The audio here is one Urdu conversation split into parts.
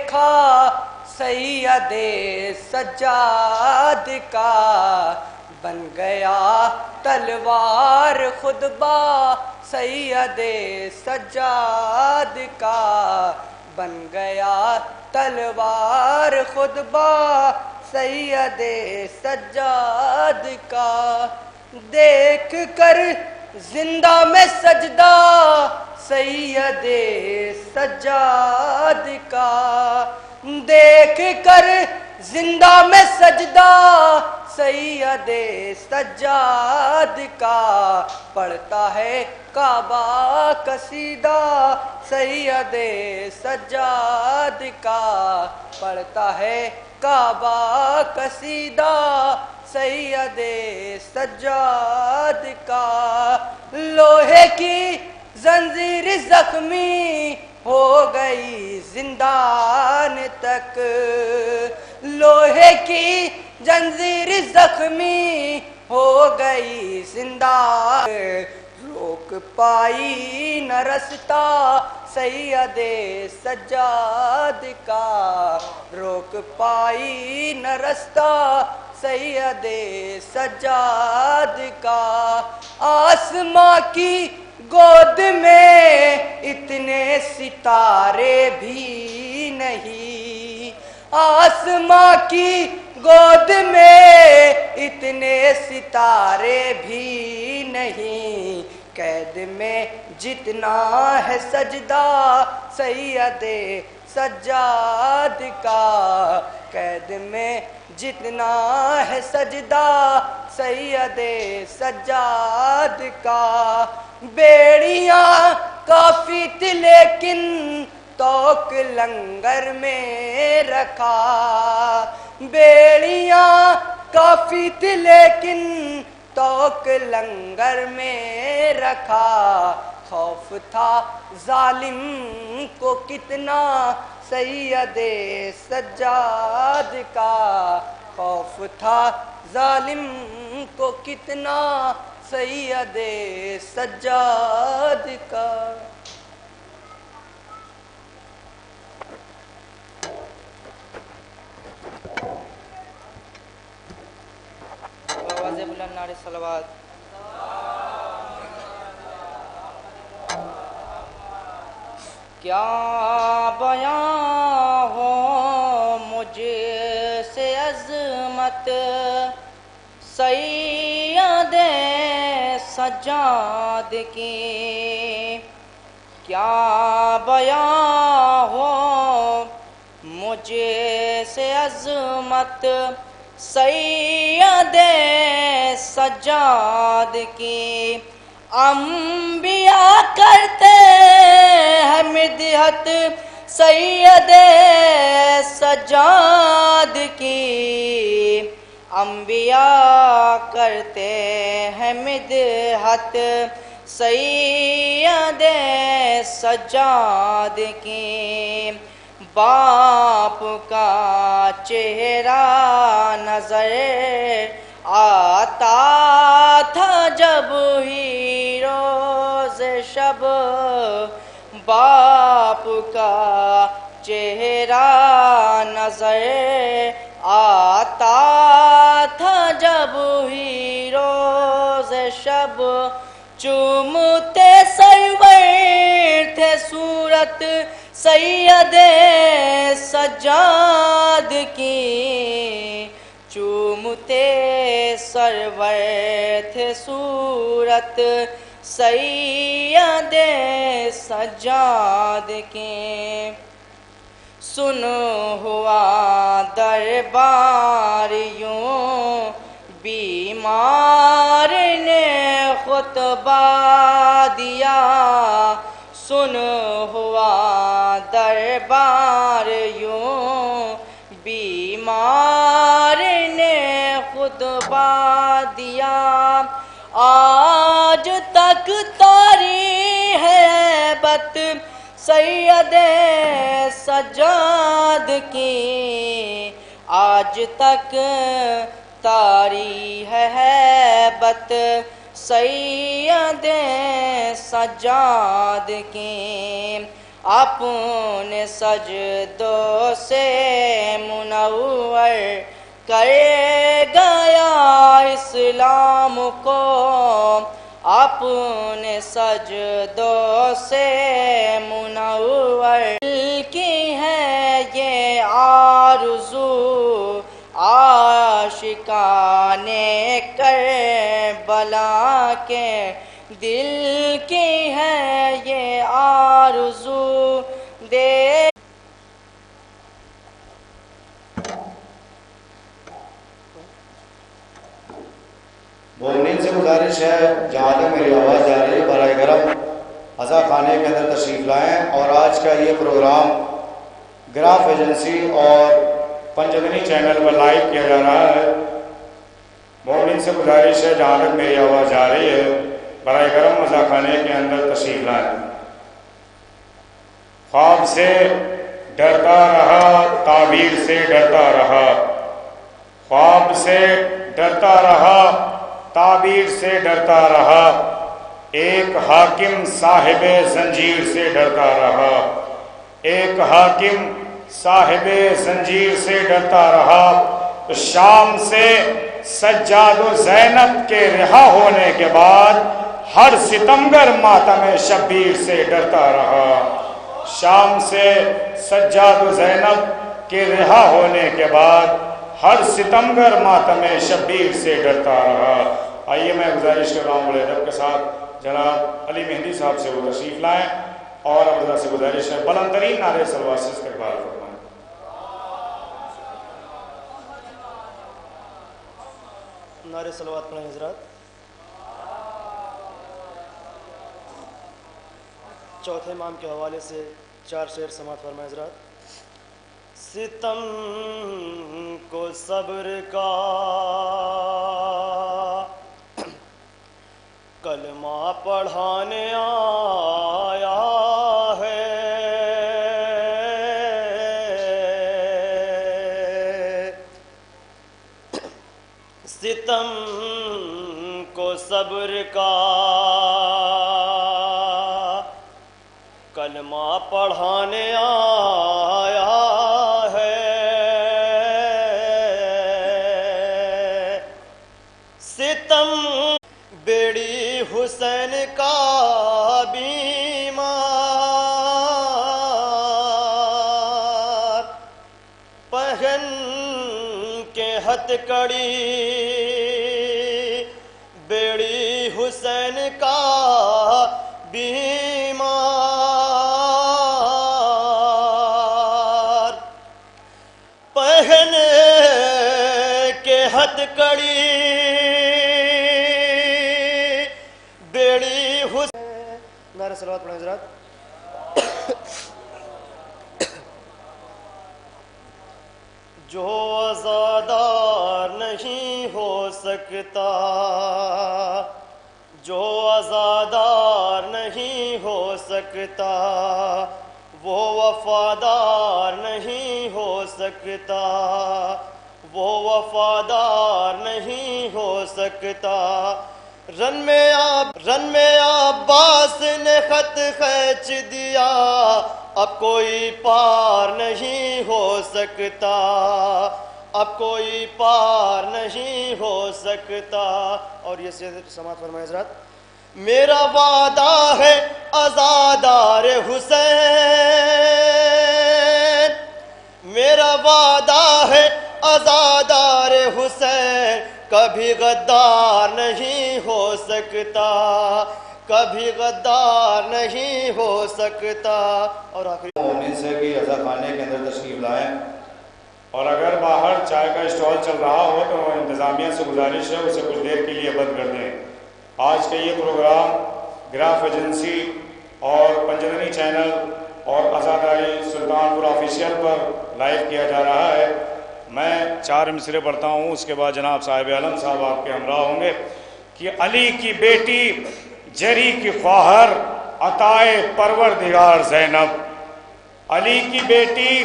دیکھا سید سجاد کا، بن گیا تلوار خود با سید سجاد کا، بن گیا تلوار خود با سید سجاد کا۔ دیکھ کر زندہ میں سجدہ سید سجاد کا، دیکھ کر زندہ میں سجدہ سید سجاد کا، پڑھتا ہے کعبہ قصیدہ سید سجاد کا، پڑھتا ہے کعبہ قصیدہ سید سجاد کا۔ لوہے کی زنجیر زخمی ہو گئی زندان تک، لوہے کی زنجیر زخمی ہو گئی زندان، روک پائی نہ رستہ سید سجاد کا، روک پائی نہ رستہ سید سجاد کا۔ آسماں کی گود میں اتنے ستارے بھی نہیں، آسماں کی گود میں اتنے ستارے بھی نہیں، قید میں جتنا ہے سجدہ سید سجاد کا، قید میں جتنا ہے سجدہ سید سجاد کا۔ بیڑیاں کافی تھی لیکن توک لنگر میں رکھا، بیڑیاں کافی تھی لیکن توک لنگر میں رکھا، خوف تھا ظالم کو کتنا سید سجاد کا، خوف تھا ظالم کو کتنا سید سجاد کا۔ آواز بلند نعرہ صلوات۔ کیا بیان ہو مجھ سے عظمت سید سجاد کی، کیا بیان ہو مجھ سے عظمت سید سجاد کی۔ انبیاء کرتے ہیں مدحت سید سجاد کی، انبیاء کرتے ہیں مدحت سید سجاد کی۔ باپ کا چہرہ نظر آتا تھا جب ہی روز شب، باپ کا چہرہ نظر آتا تھا جب ہی روز شب، چومتے سرور تھے صورت سید سجاد کی، چومتے سرور تھے صورت سید سجاد کی۔ سن ہوا دربار یوں بیمار نے خطبہ دیا، سن ہوا دربار یوں بیمار نے خطبہ دیا، آج تک طاری ہے بت سید سجاد کی، آج تک طاری ہے بت سید سجاد کی۔ اپنے سجدوں سے منور کر گیا اسلام کو، اپنے سجدوں سے منور کی ہے یہ آرزو، عاشقان کربلا کے دل کی ہے یہ آرزو دے۔ مومنین سے گزارش ہے جہاں تک میری آواز جا رہی ہے براہ کرم عزا خانے کے اندر تشریف لائیں، اور آج کا یہ پروگرام گراف ایجنسی اور پنجتنی چینل پر لائیو کیا جا رہا ہے۔ مومنین سے گزارش ہے جہاں تک میری آواز جا رہی ہے براہ کرم عزا خانے کے اندر تشریف لائیں۔ خواب سے ڈرتا رہا، تعبیر سے ڈرتا رہا، خواب سے ڈرتا رہا، تعبیر سے ڈرتا رہا، ایک حاکم صاحب زنجیر سے ڈرتا رہا، ایک حاکم صاحب زنجیر سے ڈرتا رہا۔ تو شام سے سجاد و زینب کے رہا ہونے کے بعد ہر ستمگر ماتم شبیر سے ڈرتا رہا، شام سے سجاد و زینب کے رہا ہونے کے بعد ہر ستمگر ماتم شبیر سے ڈرتا رہا۔ آئیے میں گزارش کر رہا ہوں بڑے ادب کے ساتھ جناب علی مہندی صاحب سے وہ تشریف لائیں، اور اب اللہ سے گزارش ہے بلند ترین نعرے صلوات سے استقبال فرمائیں۔ نعرے صلوات پڑھیں حضرات۔ چوتھے امام کے حوالے سے 4 شعر سماعت فرمائیں حضرات۔ ستم کو صبر کا کلمہ پڑھانے آیا ہے، ستم کو صبر کا کلمہ پڑھانے آیا ہے، ستم بیڑی حسین کا بیمار، پہن کے ہتھ کڑی بیڑی حسین کا بیمار، پہن کے ہتھ کڑی بیڑی حسین۔ نعرہ صلوات پڑھیں حضرات۔ جو عزادار نہیں ہو سکتا، جو عزادار نہیں ہو سکتا، وہ وفادار نہیں ہو سکتا، وہ وفادار نہیں ہو سکتا۔ رن میں عباس نے خط کھینچ دیا، اب کوئی پار نہیں ہو سکتا، اب کوئی پار نہیں ہو سکتا۔ اور یہ سماعت فرمائیں حضرات۔ میرا وعدہ ہے عزادار حسین، میرا وعدہ ہے عزادار حسین، کبھی غدار نہیں ہو سکتا، کبھی غدار نہیں ہو سکتا۔ اور آخری مومنین سے کہ عزا خانے کے اندر تشریف لائیں، اور اگر باہر چائے کا اسٹال چل رہا ہو تو انتظامیہ سے گزارش ہے اسے کچھ دیر کے لیے بند کر دیں۔ آج کا یہ پروگرام گراف ایجنسی اور پنجتنی چینل اور آزاداری سلطان پور آفیشیل پر لائیو کیا جا رہا ہے۔ میں 4 مصرے پڑھتا ہوں، اس کے بعد جناب صاحب علم صاحب آپ کے ہمراہ ہوں گے۔ کہ علی کی بیٹی جری کی خواہر عطائے پروردگار زینب، علی کی بیٹی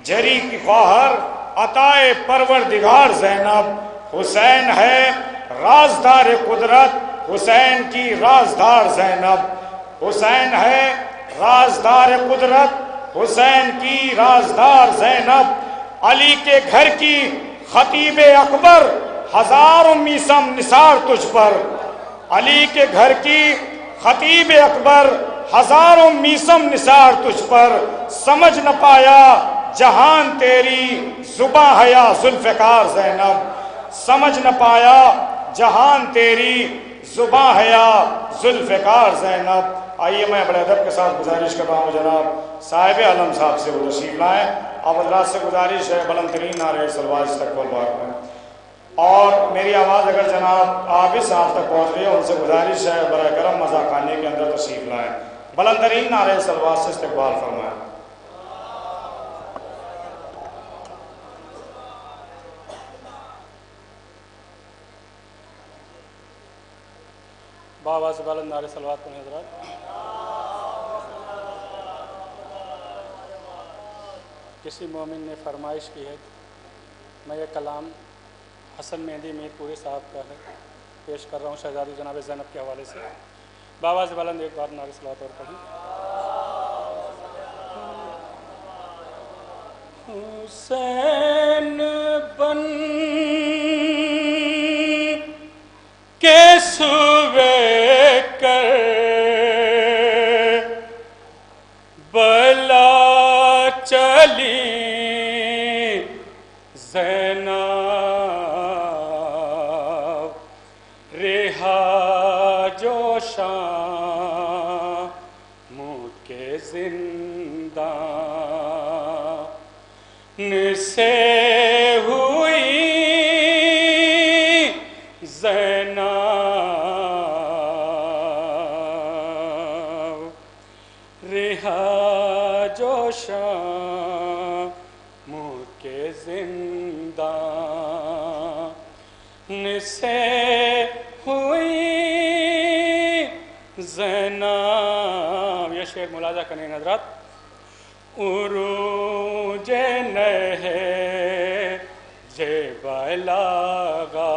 جری کی خواہر عطائے پروردگار زینب، حسین ہے رازدار قدرت، حسین کی رازدار زینب، حسین ہے رازدار قدرت حسین کی رازدار زینب، علی کے گھر کی خطیب اکبر، ہزاروں میسم نثار تجھ پر، علی کے گھر کی خطیب اکبر، ہزاروں میسم نثار تجھ پر، سمجھ نہ پایا جہان تیری زباں ہے یا ذوالفقار زینب، سمجھ نہ پایا جہان تیری زباں ہے یا ذوالفقار زینب۔ آئیے میں بڑے ادب کے ساتھ گزارش کر رہا ہوں جناب صاحب علم صاحب سے وہ تشریف لائیں، آپ حضرات سے گزارش ہے بلند ترین نعرہ صلوات استقبال بار میں، اور میری آواز اگر جناب آپ اس صاحب تک پہنچ رہی ہے ان سے گزارش ہے برائے کرم مذاق خانے کے اندر تشریف لائیں، بلند ترین نعرہ صلوات سے استقبال فرمائیں۔ باواز بلند نعرہ صلوات پڑھیں حضرات۔ کسی مومن نے فرمائش کی ہے، میں یہ کلام حسن مہندی میر پوری صاحب کا ہے، پیش کر رہا ہوں شہزادی جناب زینب کے حوالے سے۔ باواز بلند ایک بار نعرہ صلوات اور پڑھیں۔ حسین بن کے سوے کر بلا چلی زینب، رہا جو شام کے زندان سے ہوئی زینب، رہا جو شام کے زندان سے ہوئی زینب۔ یہ شعر ملاحظہ کریں حضرات۔ عروج نہج بلاغا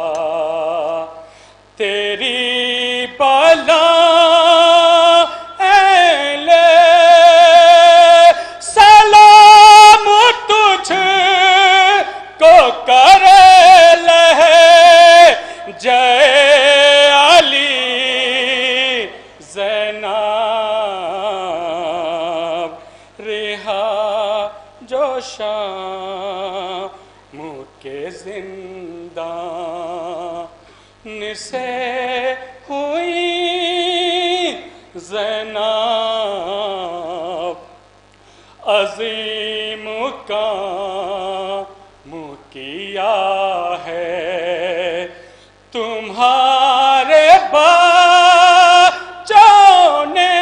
تیری بلا سلام تجھ کو کرے جے علی زینب، رہا جو شام کے زندان سے ہوئی زینب، عظیم کام کیا ہے تمہارے بچوں نے،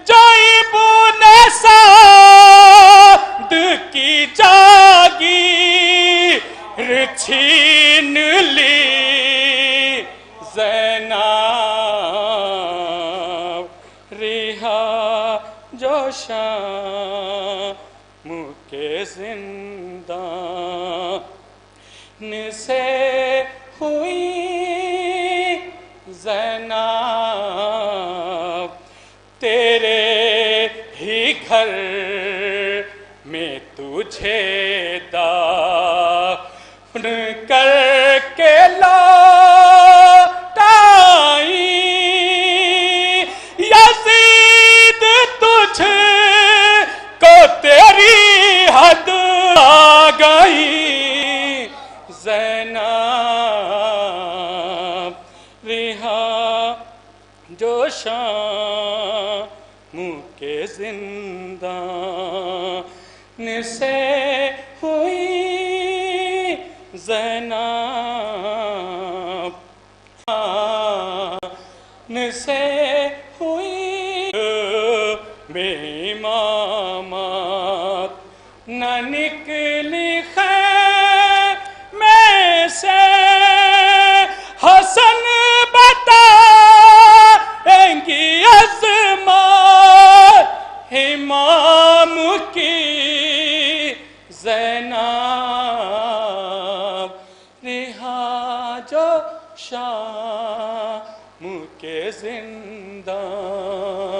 جو ابن سعد کی جاگیر چھین لی زینب، رہا جو شام کے زندان سے ہوئی زینب، تیرے ہی گھر میں تجھے دفن کر کے لوٹائی، یزید تجھ کو تیری حد آ گئی زینب، رہا جو شام کے زندان سے ہوئی زینب، سے ہوئی بے امامت نہ نکلی خیر میں سے، حسن بتائیں گی عظمت امام کی زینب، رہا جو شام کے زندان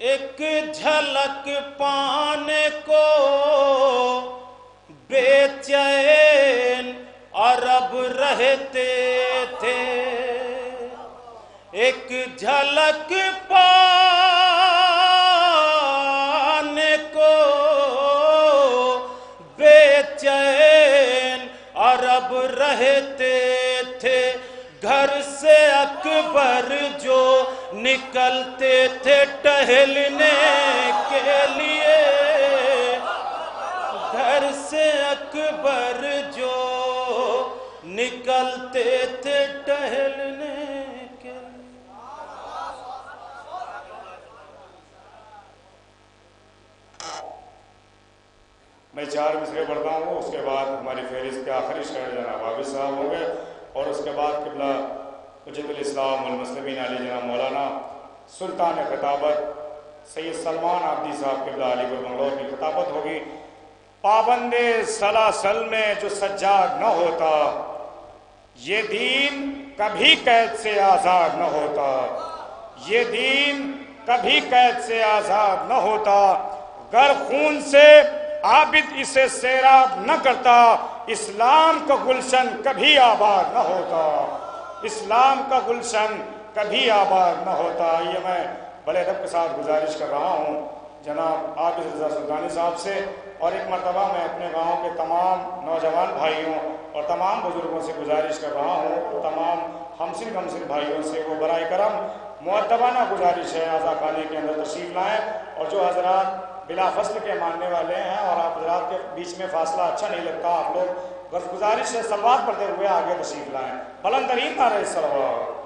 ایک جھلک پانے کو بے چین عرب رہتے تھے، ایک جھلک پانے کو بے چین عرب رہتے تھے، گھر سے اکبر جو نکلتے تھے ٹہلنے کے لیے، گھر سے اکبر جو نکلتے تھے ٹہلنے کے لیے۔ میں 4 مصرے پڑھتا ہوں، اس کے بعد ہماری فہرست کے آخری شاعر جناب عابد صاحب ہوں گے، اور اس کے بعد قبلہ حجت الاسلام والمسلمین علی جناب مولانا سلطان خطابت سید سلمان عابدی صاحب قبلہ علی گڑھ بنگلور کی خطابت ہوگی۔ پابند سلاسل میں جو سجاد نہ ہوتا، یہ دین کبھی قید سے آزاد نہ ہوتا، یہ دین کبھی قید سے آزاد نہ ہوتا، گر خون سے عابد اسے سیراب نہ کرتا، اسلام کا گلشن کبھی آباد نہ ہوتا، اسلام کا گلشن کبھی آباد نہ ہوتا۔ یہ میں بڑے ادب کے ساتھ گزارش کر رہا ہوں جناب عابد رضا سلطانی صاحب سے، اور ایک مرتبہ میں اپنے گاؤں کے تمام نوجوان بھائیوں اور تمام بزرگوں سے گزارش کر رہا ہوں، تمام ہمسن گمسن بھائیوں سے، وہ برائے کرم مؤدبانہ گزارش ہے اعضا خانے کے اندر تشریف لائیں، اور جو حضرات بلا فصل کے ماننے والے ہیں اور آپ حضرات کے بیچ میں فاصلہ اچھا نہیں لگتا، آپ لوگ بس گزارش ہے سلوات پڑھتے ہوئے آگے تشریف لائیں۔ بلند ترین نعرہ صلوات۔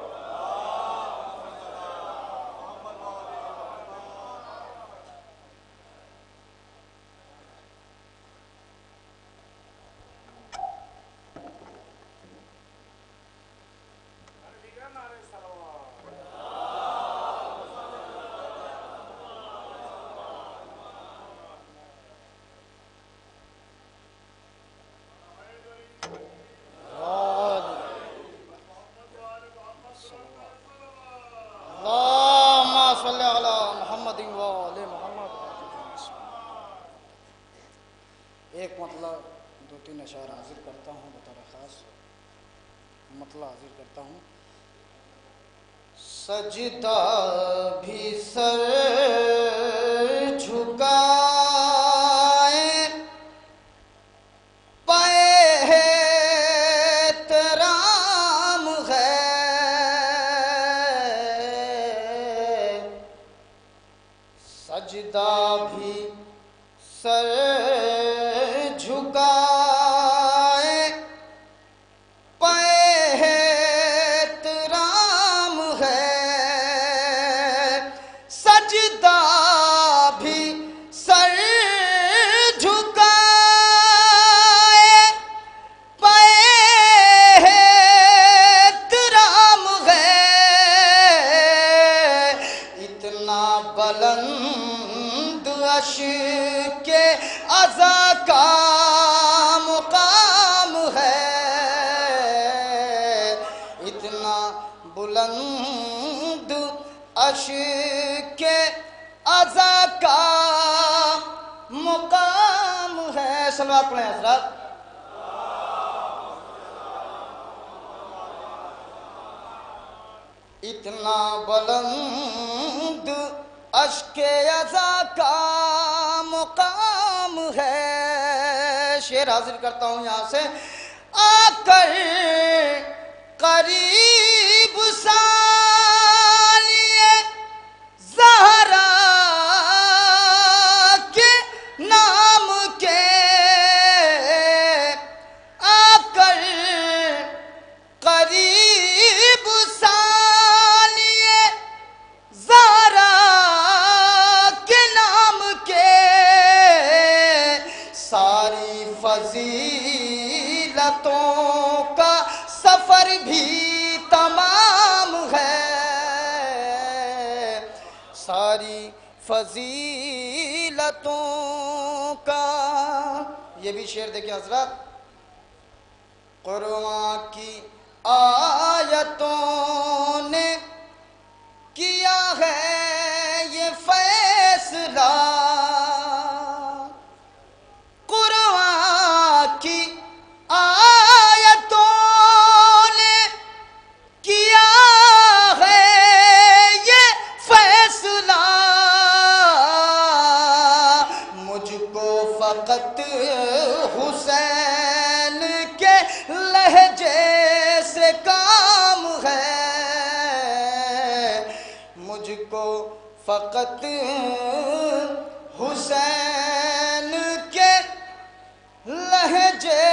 ایک مطلب 2-3 اشعار حاضر کرتا ہوں، بطور خاص مطلب حاضر کرتا ہوں۔ سجدہ بھی سر جھکائے پائے احترام ہے، سجدہ بھی سر جھکائے پائے احترام ہے، سجدہ بھی سر جھکائے پائے احترام ہے، اتنا بلند عرش کے عزا کا مقام ہے، اتنا بلند عرش کے عزا کا مقام ہے۔ صلوات پڑھیں حضرات۔ اتنا بلند عرش کے عزا کا مقام ہے۔ شعر حاضر کرتا ہوں یہاں سے۔ آ کر قریب سالیے زہرا کے نام کے، آ کر قریب سالیے زہرا کے نام کے، ساری فضیلتوں کا سفر بھی تمام ہے، ساری فضیلتوں کا۔ یہ بھی شعر دیکھیں حضرات۔ قرآن کی آیتوں نے کیا ہے یہ فیصلہ فیصلہ قرآن کی آیتوں نے کیا ہے یہ فیصلہ، مجھ کو فقط حسین کے لہجے سے کام ہے، مجھ کو فقط حسین کے لہجے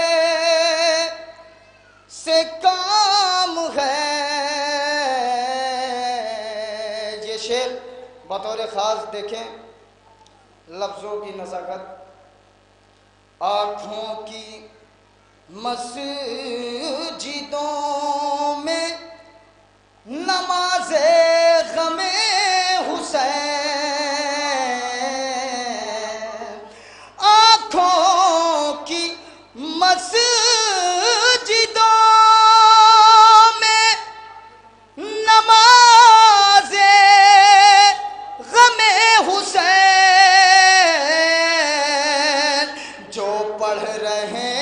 سے کام ہے۔ یہ شعر بطور خاص دیکھیں لفظوں کی نزاکت، آنکھوں کی مسجدوں میں نماز غم حسین، آنکھوں کی مسجدوں میں نماز غم حسین، جو پڑھ رہے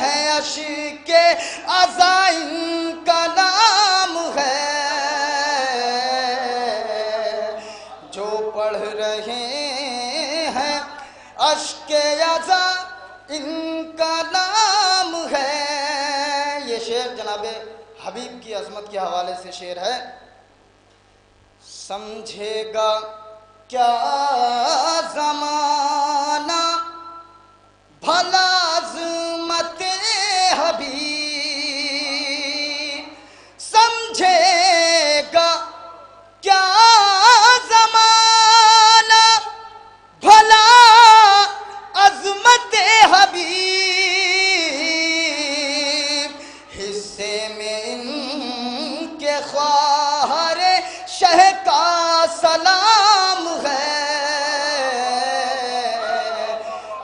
ہیں عشق عزائم کا نام ہے، جو پڑھ رہے ہیں عشق عزائم ان کا نام ہے۔ یہ شعر جناب حبیب کی عظمت کے حوالے سے شعر ہے۔ سمجھے گا کیا زمانہ بھلا عظمت حبیب، سمجھے گا کیا زمانہ بھلا عظمت حبیب، حصے میں ان کے خواہر شہ کا سلام ہے،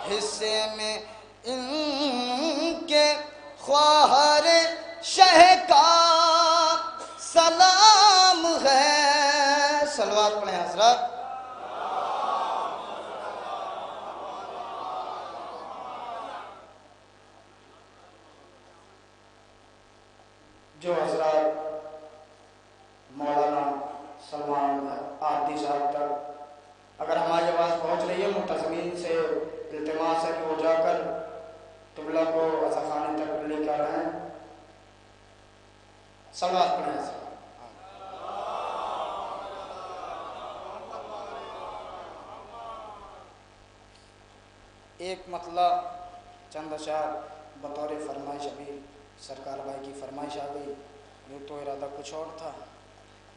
حصے میں ان کے خواہر شہ کا سلام ہے۔ صلوات پڑھیں حضرات۔ جو حضرات مولانا سلمان آبدی صاحب تک اگر ہماری آواز پہنچ رہی ہے، ملتزمین سے التماس ہے کہ وہ جا کر قبلہ کو عزاخانے تک لے کر آئیں۔ صلوات پڑھیں حضرات۔ ایک مطلع چند اشعار بطور فرمائش ابھی سرکار بھائی کی فرمائش آ گئی، یوں تو ارادہ کچھ اور تھا۔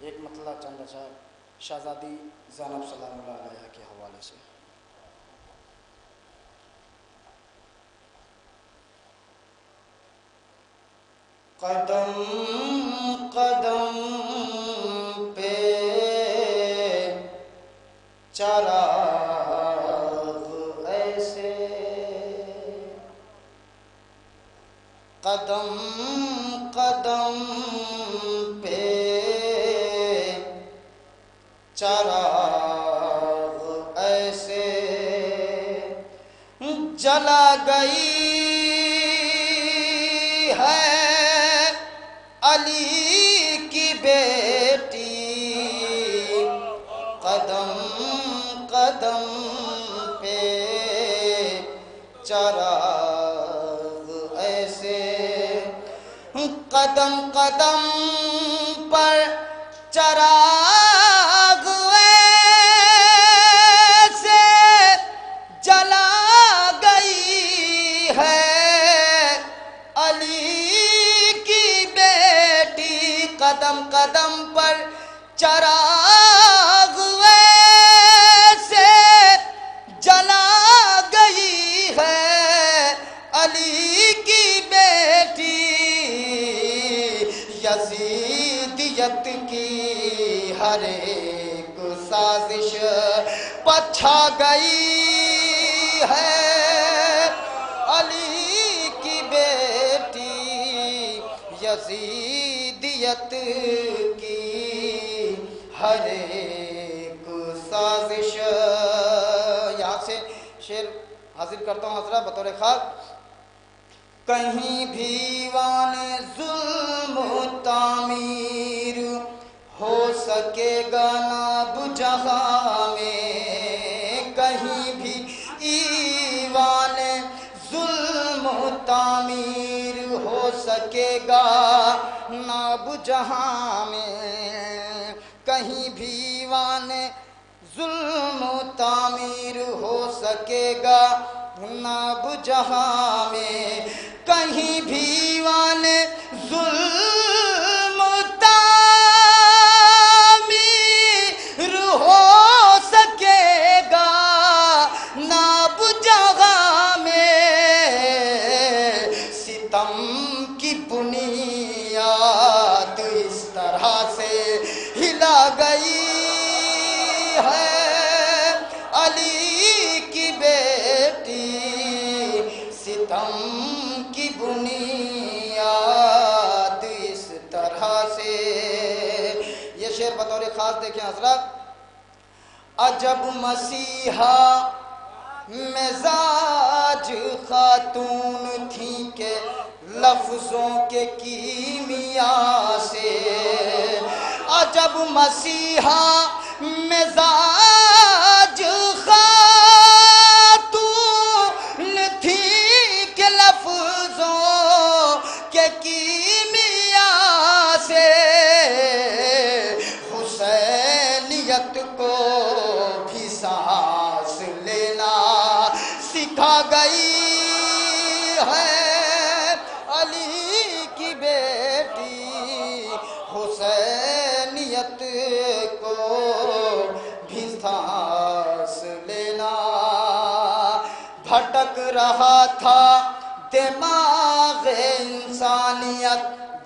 ایک مطلع چند اشعار شہزادی زینب سلام اللہ علیہ کے حوالے سے۔ قدم قدم پہ چراغ ایسے، قدم قدم پہ چراغ ایسے جلا گئی ہے علی کی بیٹی، قدم قدم پہ چراغ ایسے، قدم قدم پر چراغ ایسے جلا گئی ہے علی کی بیٹی، قدم قدم پر چراغ ایسے جلا گئی ہے علی کی بیٹی، یزیدیت کی ہر ایک سازش پچھا گئی ہے علی کی بیٹی، یزیدیت کی ہر ایک سازش. یہاں سے شعر حاضر کرتا ہوں حضرات بطور خاص. کہیں بھی وان ظلم و تعمیر ہو سکے گا نہ جہاں میں. کہیں بھی ایوان ظلم و تعمیر ہو سکے گا نہ جہاں میں. کہیں بھی ایوان ظلم و تعمیر ہو سکے گا نہ جہاں میں. کہیں بھی ایوان ظلم و تعمیر ہو سکے گا نہ جہاں میں. ستم کی بنیاد اس طرح سے ہلا گئی ہے علی کی بیٹی. ستم کی بنیاد اس طرح سے. یہ شعر بطور خاص دیکھیں حضرات. عجب مسیحا مزاج خاتون تھیں کہ لفظوں کے کیمیا سے. عجب مسیحا مزاج خاتون تھیں کہ لفظوں کے کیمیا سے. حسینیت کو بھی سانس لینا سکھا گئی ہے علی کی بیٹی. حسینیت کو بھی سانس لینا. بھٹک رہا تھا دماغ انسانیت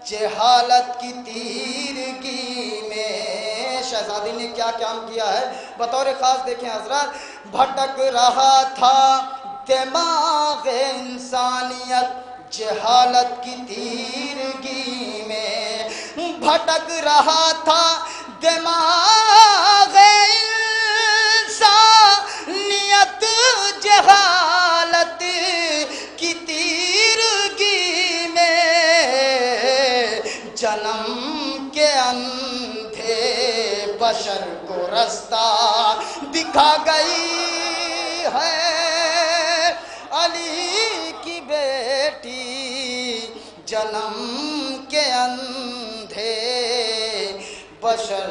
جہالت کی تیرگی میں. شہزادی نے کیا کام کیا ہے بطور خاص دیکھیں حضرات. بھٹک رہا تھا دماغ انسانیت جہالت کی تیرگی میں. بھٹک رہا تھا دماغ انسانیت جہالت کی تیرگی میں. جنم کے اندھے بشر کو رستہ دکھا گئی ہے علی کی بیٹی. جنم کے اندھے بشر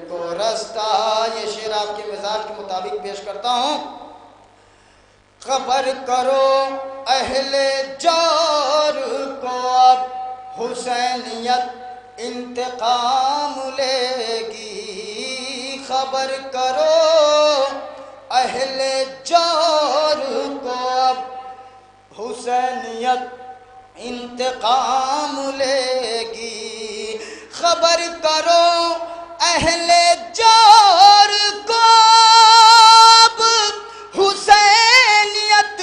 کو رستہ. یہ شعر آپ کے مزاج کے مطابق پیش کرتا ہوں. خبر کرو اہل جور کو اب حسینیت انتقام لے گی. خبر کرو اہل جور کو اب حسینیت انتقام لے گی. خبر کرو اہل جور کو اب حسینیت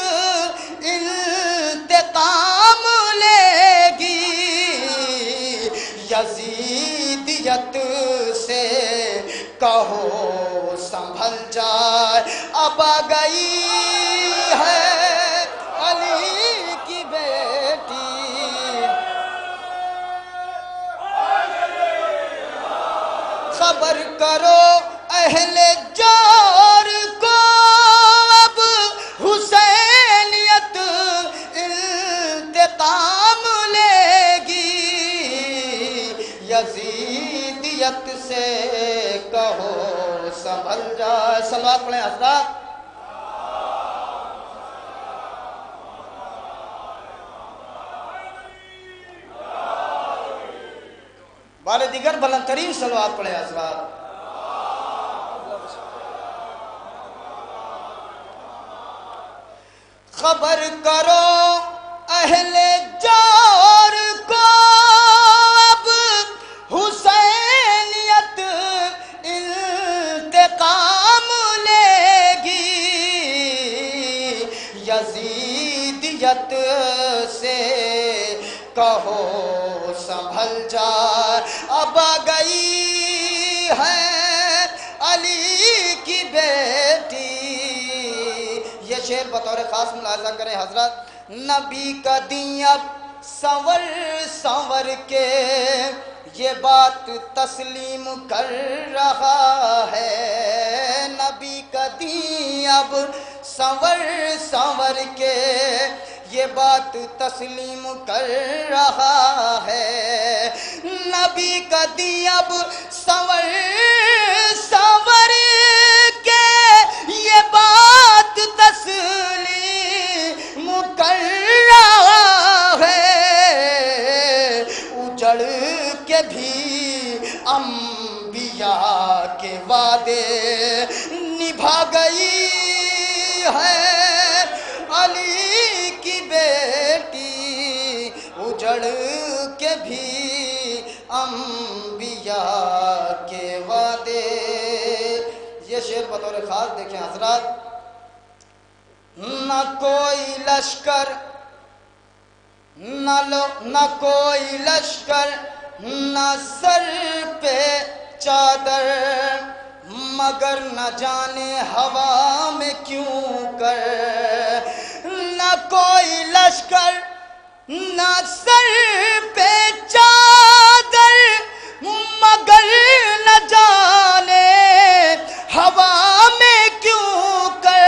انتقام لے گی. یزیدیت سے کہو سنبھل جائے اب آ گئی ہے علی کی بیٹی. خبر کرو اہل جور کو اب حسینیت انتقام لے گی. یزیدیت سے کہو سنبھل جائے. سلوات پڑھیں حضرات. والے دیگر بلند ترین صلوات پڑھیں حضرات. خبر کرو اہل جور کو اب حسینیت انتقام لے گی. یزیدیت سے کہو سنبھل جائے اب آ گئی ہے علی کی یہ شعر بطور خاص ملاحظہ کریں حضرات، نبی کا دین اب سنور سنور کے یہ بات تسلیم کر رہا ہے، نبی کا دین اب سنور سنور کے یہ بات تسلیم کر رہا ہے، نبی کا دین اب سنور سنور کے یہ بات تسلیم کر رہا ہے، اجڑ کے بھی انبیاء کے وعدے نبھا گئی ہے علی کی بیٹی، اجڑ کے بھی انبیاء کے وعدے۔ یہ شعر بطور خاص دیکھیں حضرات، نہ کوئی لشکر نہ کوئی لشکر، نہ سر پہ چادر، مگر نہ جانے ہوا میں کیوں کر، نہ کوئی لشکر نہ سر پہ چادر، مگر نہ جانے ہوا میں کیوں کر،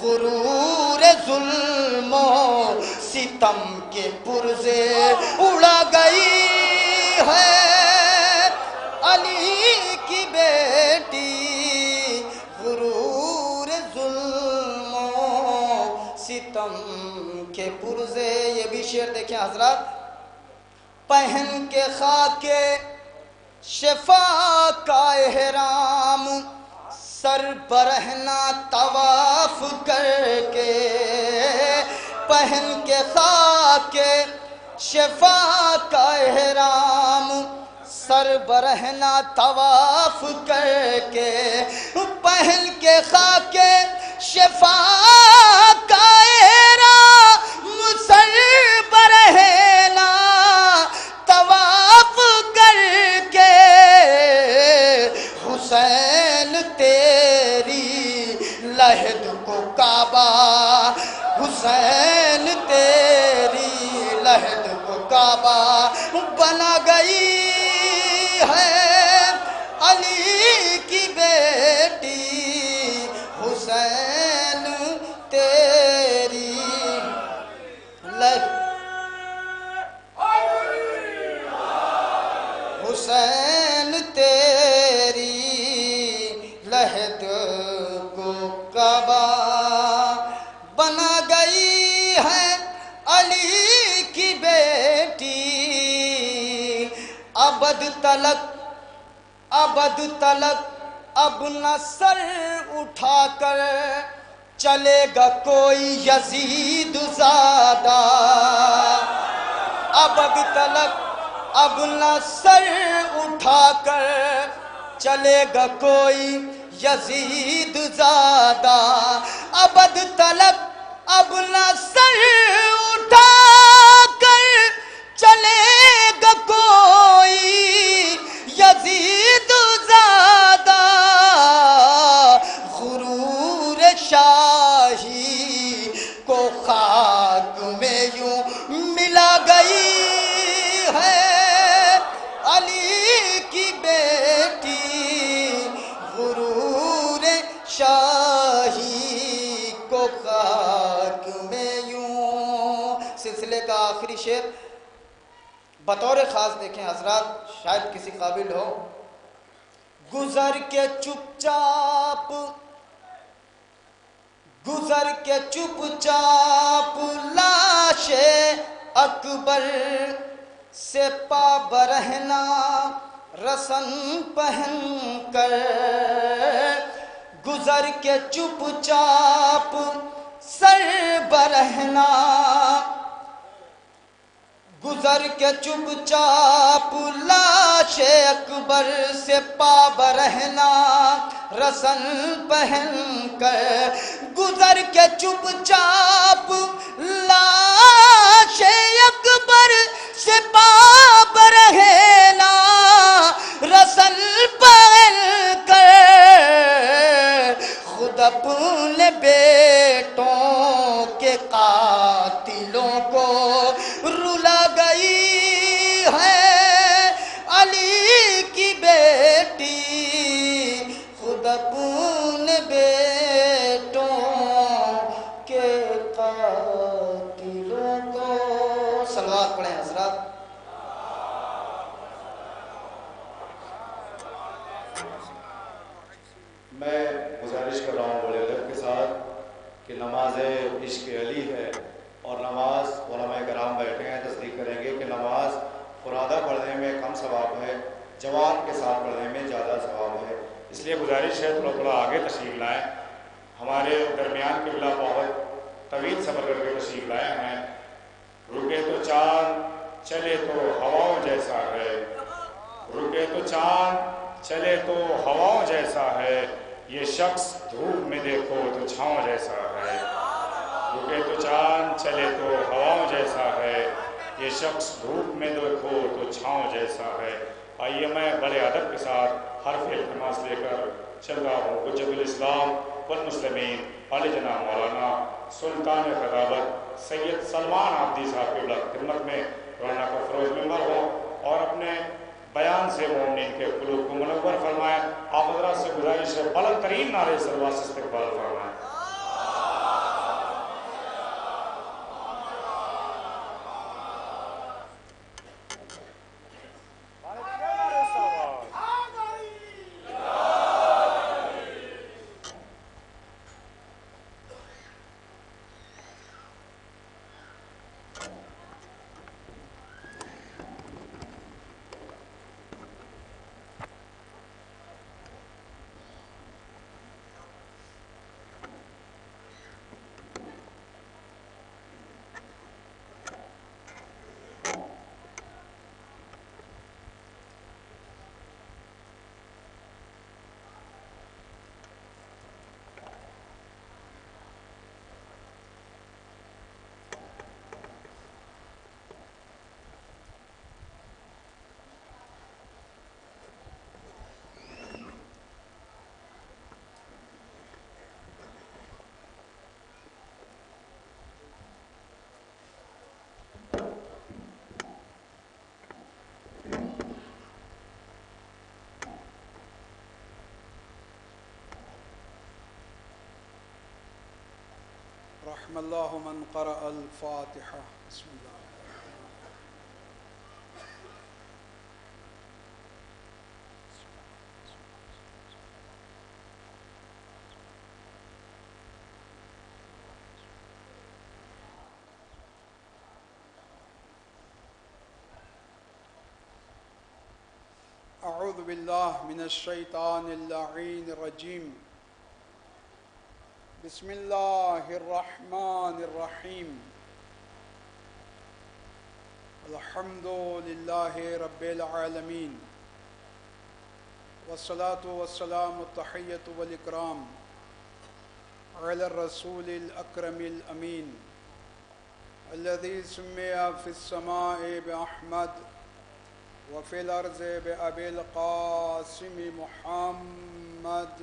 غرور ظلم و ستم کے پرزے اڑا گئی ہے علی کی بیٹی، غرور ظلم و ستم کے پرزے۔ یہ بھی شعر دیکھیں حضرات، پہن کے خاک شفا کا احرام، سر برہنہ طواف کر کے، پہن کے خاک شفا کا احرام، سر برہنہ طواف کر کے، پہن کے خاک شفا کا احرام، سر برہنہ طواف کر کے، حسین تیری لحد کو کعبہ، حسین تیری لحد کو کعبہ بنا گئی ہے علی کی بیٹی، حسین تیری حسین تیری لحد کو کعبہ بنا گئی ہے علی کی بیٹی، ابد تلک اب نہ سر اٹھا کر چلے گا کوئی یزید زادہ، ابد تلک اب نہ سر اٹھا کر چلے گا کوئی یزید زادہ، ابد تلک اب نہ سر اٹھا کر چلے گا کوئی یزید زادہ، غرور شاہی کو خاک میں یوں ملا گئی ہے علی کی بیٹی، غرور شاہی کو خاک میں یوں۔ سلسلے کا آخری شعر بطور خاص دیکھیں حضرات، شاید کسی قابل ہو، گزر کے چپ چاپ لاش اکبر سے پا برہنہ رسن پہن کر، گزر کے چپ چاپ سر برہنہ، گزر کے چپ چاپ لاش اکبر سے پا برہنہ رسن پہن کر، گزر کے چپ چاپ لاش اکبر سے پا برہنہ رسن پہن کر، خود اپنے اپنے بیٹوں کے قاتلوں کو رلا گئی ہے علی کی بیٹی، خود اپنے بیٹوں کے قاتلوں کو. صلوات پڑھیں حضرات. میں گزارش کر رہا ہوں بڑے ادب کے ساتھ کہ نماز عشق علی ہے، اور نماز علماء کرام بیٹھے ہیں تصدیق کریں گے کہ نماز فرادہ پڑھنے میں کم ثواب ہے، جوان کے ساتھ پڑھنے میں زیادہ ثواب ہے. اس لیے گزارش ہے تھوڑا آگے تشریف لائیں. ہمارے درمیان قبلہ بہت طویل سفر کر کے تشریف لائے ہیں. رکے تو چاند چلے تو ہواؤں جیسا ہے، رکے تو چاند چلے تو ہواؤں جیسا ہے، یہ شخص دھوپ میں دیکھو تو چھاؤں جیسا ہے. رکے تو چاند چلے تو ہواؤں جیسا ہے، یہ شخص دھوپ میں دیکھو تو چھاؤں جیسا ہے. آئیے میں بڑے ادب کے ساتھ حرف التماس لے کر چل رہا ہوں. حجت الاسلام والمسلمین علی جناب مولانا سلطان خطابت سید سلمان عابدی صاحب کی خدمت میں روزانہ کو فروز ممبر ہوں اور اپنے بیان سے مومنین کے قلوب کو منور فرمائیں. آپ حضرات سے گزارش ہے بلند ترین نعرے صلوات سے استقبال فرمائیں. رحم اللہ من قرأ الفاتحہ. بسم اللہ. اعوذ باللہ من الشیطان اللعین الرجیم. بسم اللہ الرحمن الرحیم. الحمد للہ رب العالمین، والصلاة والسلام التحیۃ والاکرام علی الرسول الاکرم الامین الذی سمی فی السماء بأحمد وفی الارض بأبی القاسم محمد.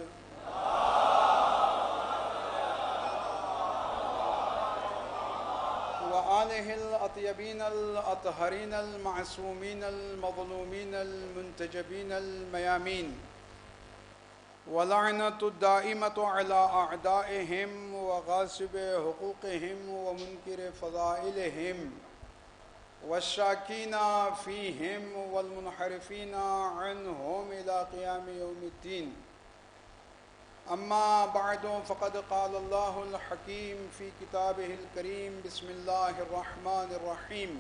وآلہ الأطیبین الأطہرین المعصومین المظلومین المنتجبین المیامین، ولعنۃ الدائمۃ علی اعدائہم وغاصب حقوقہم ومنکر فضائلہم والشاکین فیہم والمنحرفین عنہم الی قیام یوم الدین. اما بعد فقد قال اللہ الحکیم فی کتابہ الکریم. بسم اللہ الرحمن الرحیم.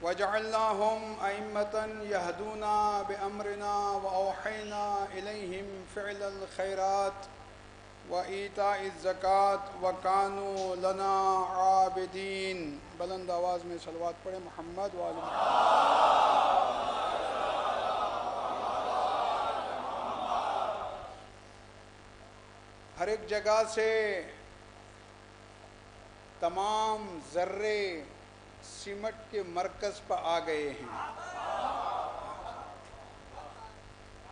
وجعلناہم ائمۃ یہدون بامرنا واوحینا الیہم فعل الخیرات وایتاء الزکوٰۃ وکانوا لنا عابدین. بلند آواز میں صلوات پڑھیں. محمد وآل محمد. ہر ایک جگہ سے تمام ذرے سمٹ کے مرکز پر آ گئے ہیں.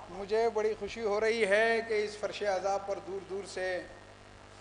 مجھے بڑی خوشی ہو رہی ہے کہ اس فرش عذاب پر دور دور سے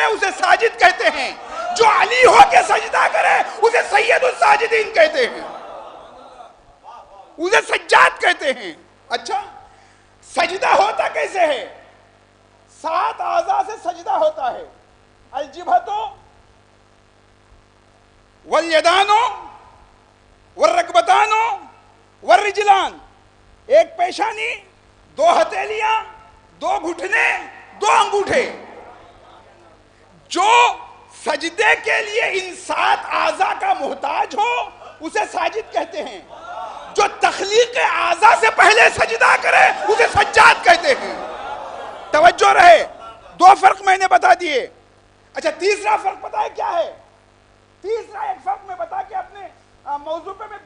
کرے اسے ساجد کہتے ہیں، جو علی ہو کے سجدہ کرے اسے سید الساجدین کہتے ہیں، اسے سجاد کہتے ہیں۔ اچھا سجدہ ہوتا کیسے ہے؟ 7 اعضاء سے سجدہ ہوتا ہے، الجبہۃ والیدان والرکبتان والرجلان، ایک پیشانی، 2 ہتھیلیاں، 2 گھٹنے، 2 انگوٹھے۔ جو سجدے کے لیے ان 7 اعضاء کا محتاج ہو اسے ساجد کہتے ہیں، جو تخلیق اعضاء سے پہلے سجدہ کرے اسے سجاد کہتے ہیں۔ توجہ رہے، 2 فرق میں نے بتا دیے۔ اچھا تیسرا فرق پتہ ہے کیا ہے؟ تیسرا ایک فرق میں بتا کے اپنے موضوع پہ میں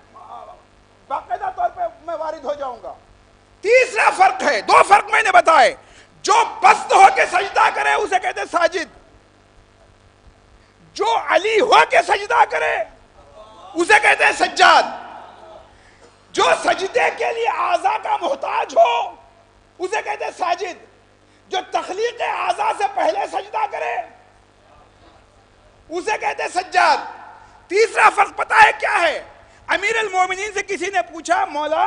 باقاعدہ طور پہ میں وارد ہو جاؤں گا۔ تیسرا فرق ہے، 2 فرق میں نے بتائے۔ جو پست ہو کے سجدہ کرے اسے کہتے ہیں ساجد، جو علی ہو کے سجدہ کرے اسے کہتے ہیں سجاد، جو سجدے کے لیے اعضاء کا محتاج ہو اسے کہتے ہیں ساجد، جو تخلیق اعضاء سے پہلے سجدہ کرے اسے کہتے ہیں سجاد۔ تیسرا فرق پتہ ہے کیا ہے؟ امیر المومنین سے کسی نے پوچھا مولا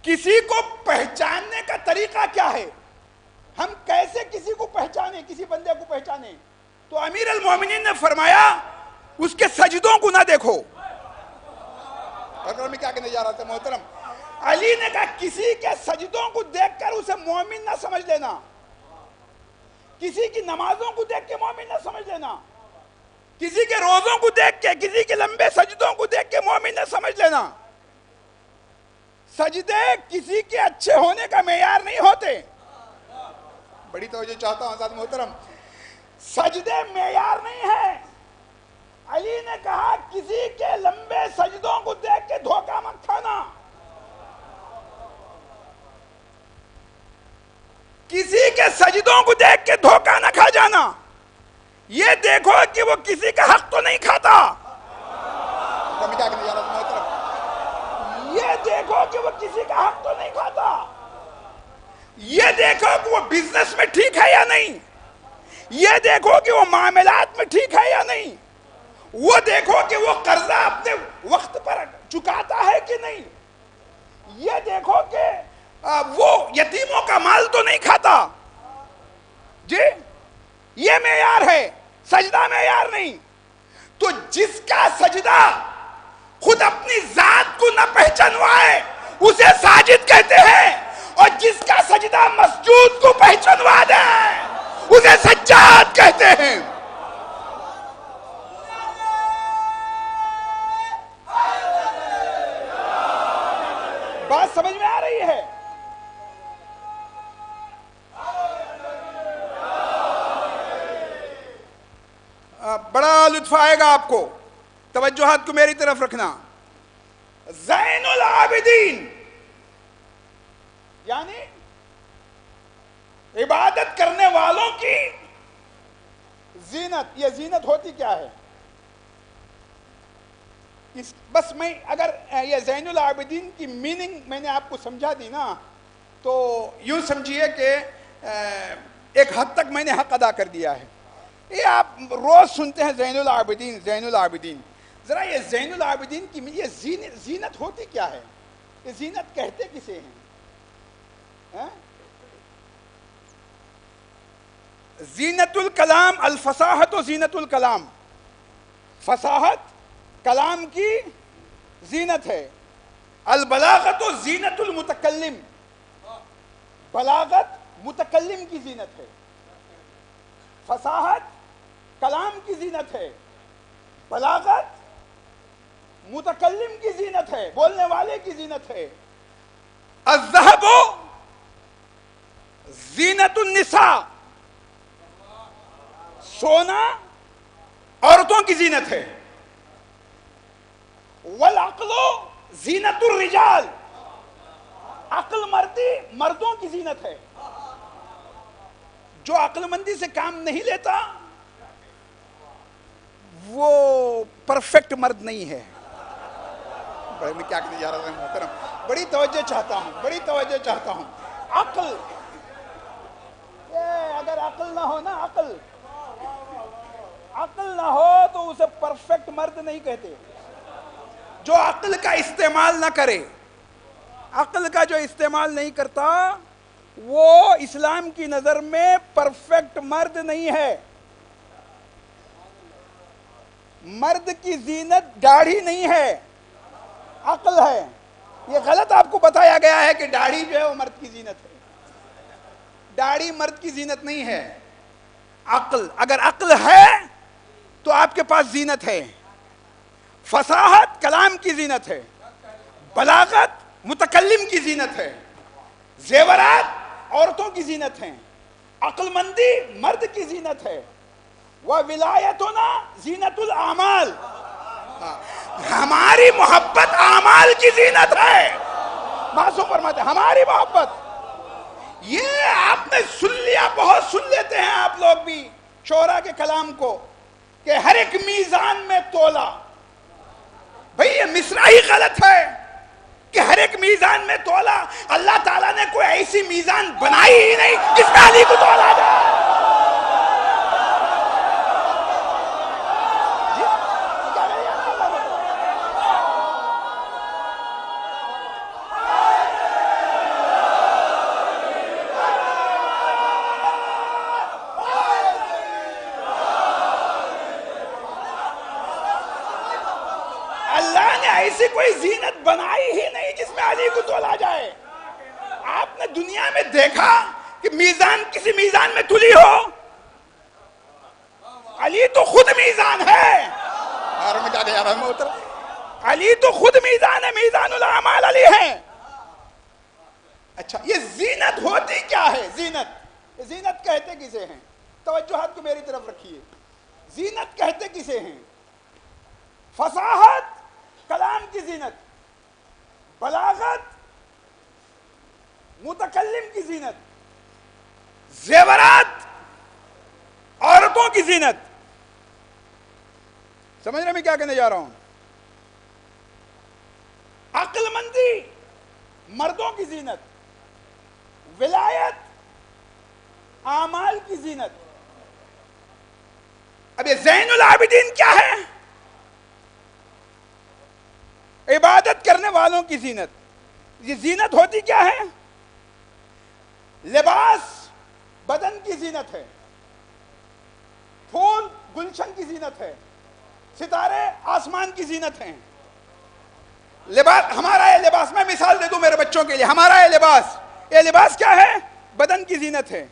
کسی کو پہچاننے کا طریقہ کیا ہے، ہم کیسے کسی کو پہچانے، کسی بندے کو پہچانے؟ تو امیر المومنین نے فرمایا اس کے سجدوں کو نہ دیکھو۔ میں کیا کہنے جا رہا تھا محترم؟ علی نے کہا کسی کے سجدوں کو دیکھ کر اسے مومن نہ سمجھ لینا، کسی کی نمازوں کو دیکھ کے مومن نہ سمجھ لینا، کسی کے روزوں کو دیکھ کے، کسی کے لمبے سجدوں کو دیکھ کے مومن نہ سمجھ لینا۔ سجدے کسی کے اچھے ہونے کا معیار نہیں ہوتے۔ بڑی توجہ چاہتا ہوں حضرات محترم، سجدے معیار نہیں ہے۔ علی نے کہا کسی کے لمبے سجدوں کو دیکھ کے دھوکہ مت کھانا، کسی کے سجدوں کو دیکھ کے دھوکہ نہ کھا جانا۔ یہ دیکھو کہ وہ کسی کا حق تو نہیں کھاتا، یہ دیکھو کہ وہ کسی کا حق تو نہیں کھاتا، یہ دیکھو کہ وہ بزنس میں ٹھیک ہے یا نہیں، یہ دیکھو کہ وہ معاملات میں ٹھیک ہے یا نہیں، وہ دیکھو کہ وہ قرضہ اپنے وقت پر چکاتا ہے کہ نہیں، یہ دیکھو کہ وہ یتیموں کا مال تو نہیں کھاتا۔ جی یہ معیار ہے، سجدہ معیار نہیں۔ تو جس کا سجدہ خود اپنی ذات کو نہ پہچانوائے اسے ساجد کہتے ہیں، اور جس کا سجدہ مسجود کو پہچانوا دے اسے سجاد کہتے ہیں۔ بات سمجھ میں آ رہی ہے؟ بڑا لطف آئے گا آپ کو، توجہات کو میری طرف رکھنا۔ زین العابدین یعنی عبادت کرنے والوں کی زینت۔ یہ زینت ہوتی کیا ہے؟ بس میں اگر یہ زین العابدین کی میننگ میں نے آپ کو سمجھا دی نا، تو یوں سمجھیے کہ ایک حد تک میں نے حق ادا کر دیا ہے۔ یہ آپ روز سنتے ہیں زین العابدین زین العابدین، ذرا یہ زین العابدین کی یہ زینت ہوتی کیا ہے؟ یہ زینت کہتے کسے ہیں؟ زینت الکلام الفصاحت و زینت الکلام، فصاحت کلام کی زینت ہے۔ البلاغت و زینت المتکلم، بلاغت متکلم کی زینت ہے، فصاحت کلام کی زینت ہے، بلاغت متکلم کی زینت ہے، بولنے والے کی زینت ہے۔ الذهب زینت النساء، سونا عورتوں کی زینت ہے۔ والعقل زینت الرجال، عقل مردی مردوں کی زینت ہے۔ جو عقل مندی سے کام نہیں لیتا وہ پرفیکٹ مرد نہیں ہے۔ میں کیا کہنے جا رہا ہوں محترم، بڑی توجہ چاہتا ہوں، بڑی توجہ چاہتا ہوں۔ عقل، اگر عقل نہ ہو نا، عقل عقل نہ ہو تو اسے پرفیکٹ مرد نہیں کہتے. جو عقل کا استعمال نہ کرے، عقل کا جو استعمال نہیں کرتا وہ اسلام کی نظر میں پرفیکٹ مرد نہیں ہے. مرد کی زینت داڑھی نہیں ہے، عقل ہے. یہ غلط آپ کو بتایا گیا ہے کہ داڑھی جو ہے وہ مرد کی زینت ہے. داڑھی مرد کی زینت نہیں ہے. عقل، اگر عقل ہے تو آپ کے پاس زینت ہے. فصاحت کلام کی زینت ہے، بلاغت متکلم کی زینت ہے، زیورات عورتوں کی زینت ہیں، عقل مندی مرد کی زینت ہے. وَوِلَایَتُنَا زِینَةُ الْأَعْمَالِ، ہماری محبت اعمال کی زینت ہے. معصوم فرماتے ہیں ہماری محبت. یہ آپ نے سن لیا، بہت سن لیتے ہیں آپ لوگ بھی شعراء کے کلام کو کہ ہر ایک میزان میں تولا. بھئی یہ مصرع ہی غلط ہے کہ ہر ایک میزان میں تولا. اللہ تعالیٰ نے کوئی ایسی میزان بنائی ہی نہیں جس میں علی کو تولا جائے. ایسی کوئی زینت بنائی ہی نہیں جس میں علی کو تولا جائے. آپ نے دنیا میں دیکھا کہ میزان کسی میزان میں تلی ہو؟ علی تو خود میزان ہے. علی تو خود میزان ہے، میزان الاعمال علی ہے. اچھا یہ زینت ہوتی کیا ہے؟ زینت، زینت کہتے کسے ہیں؟ توجہات کو میری طرف رکھیے. زینت کہتے کسے ہیں؟ فصاحت کلام کی زینت، بلاغت متکلم کی زینت، زیورات عورتوں کی زینت. سمجھ رہے میں کیا کہنے جا رہا ہوں؟ عقل مندی مردوں کی زینت، ولایت اعمال کی زینت. اب یہ زین العابدین کیا ہے؟ عبادت کرنے والوں کی زینت. یہ زینت ہوتی کیا ہے؟ لباس بدن کی زینت ہے، پھول گلشن کی زینت ہے، ستارے آسمان کی زینت ہیں. لباس، ہمارا یہ لباس، میں مثال دے دوں میرے بچوں کے لیے. ہمارا یہ لباس کیا ہے؟ بدن کی زینت ہے.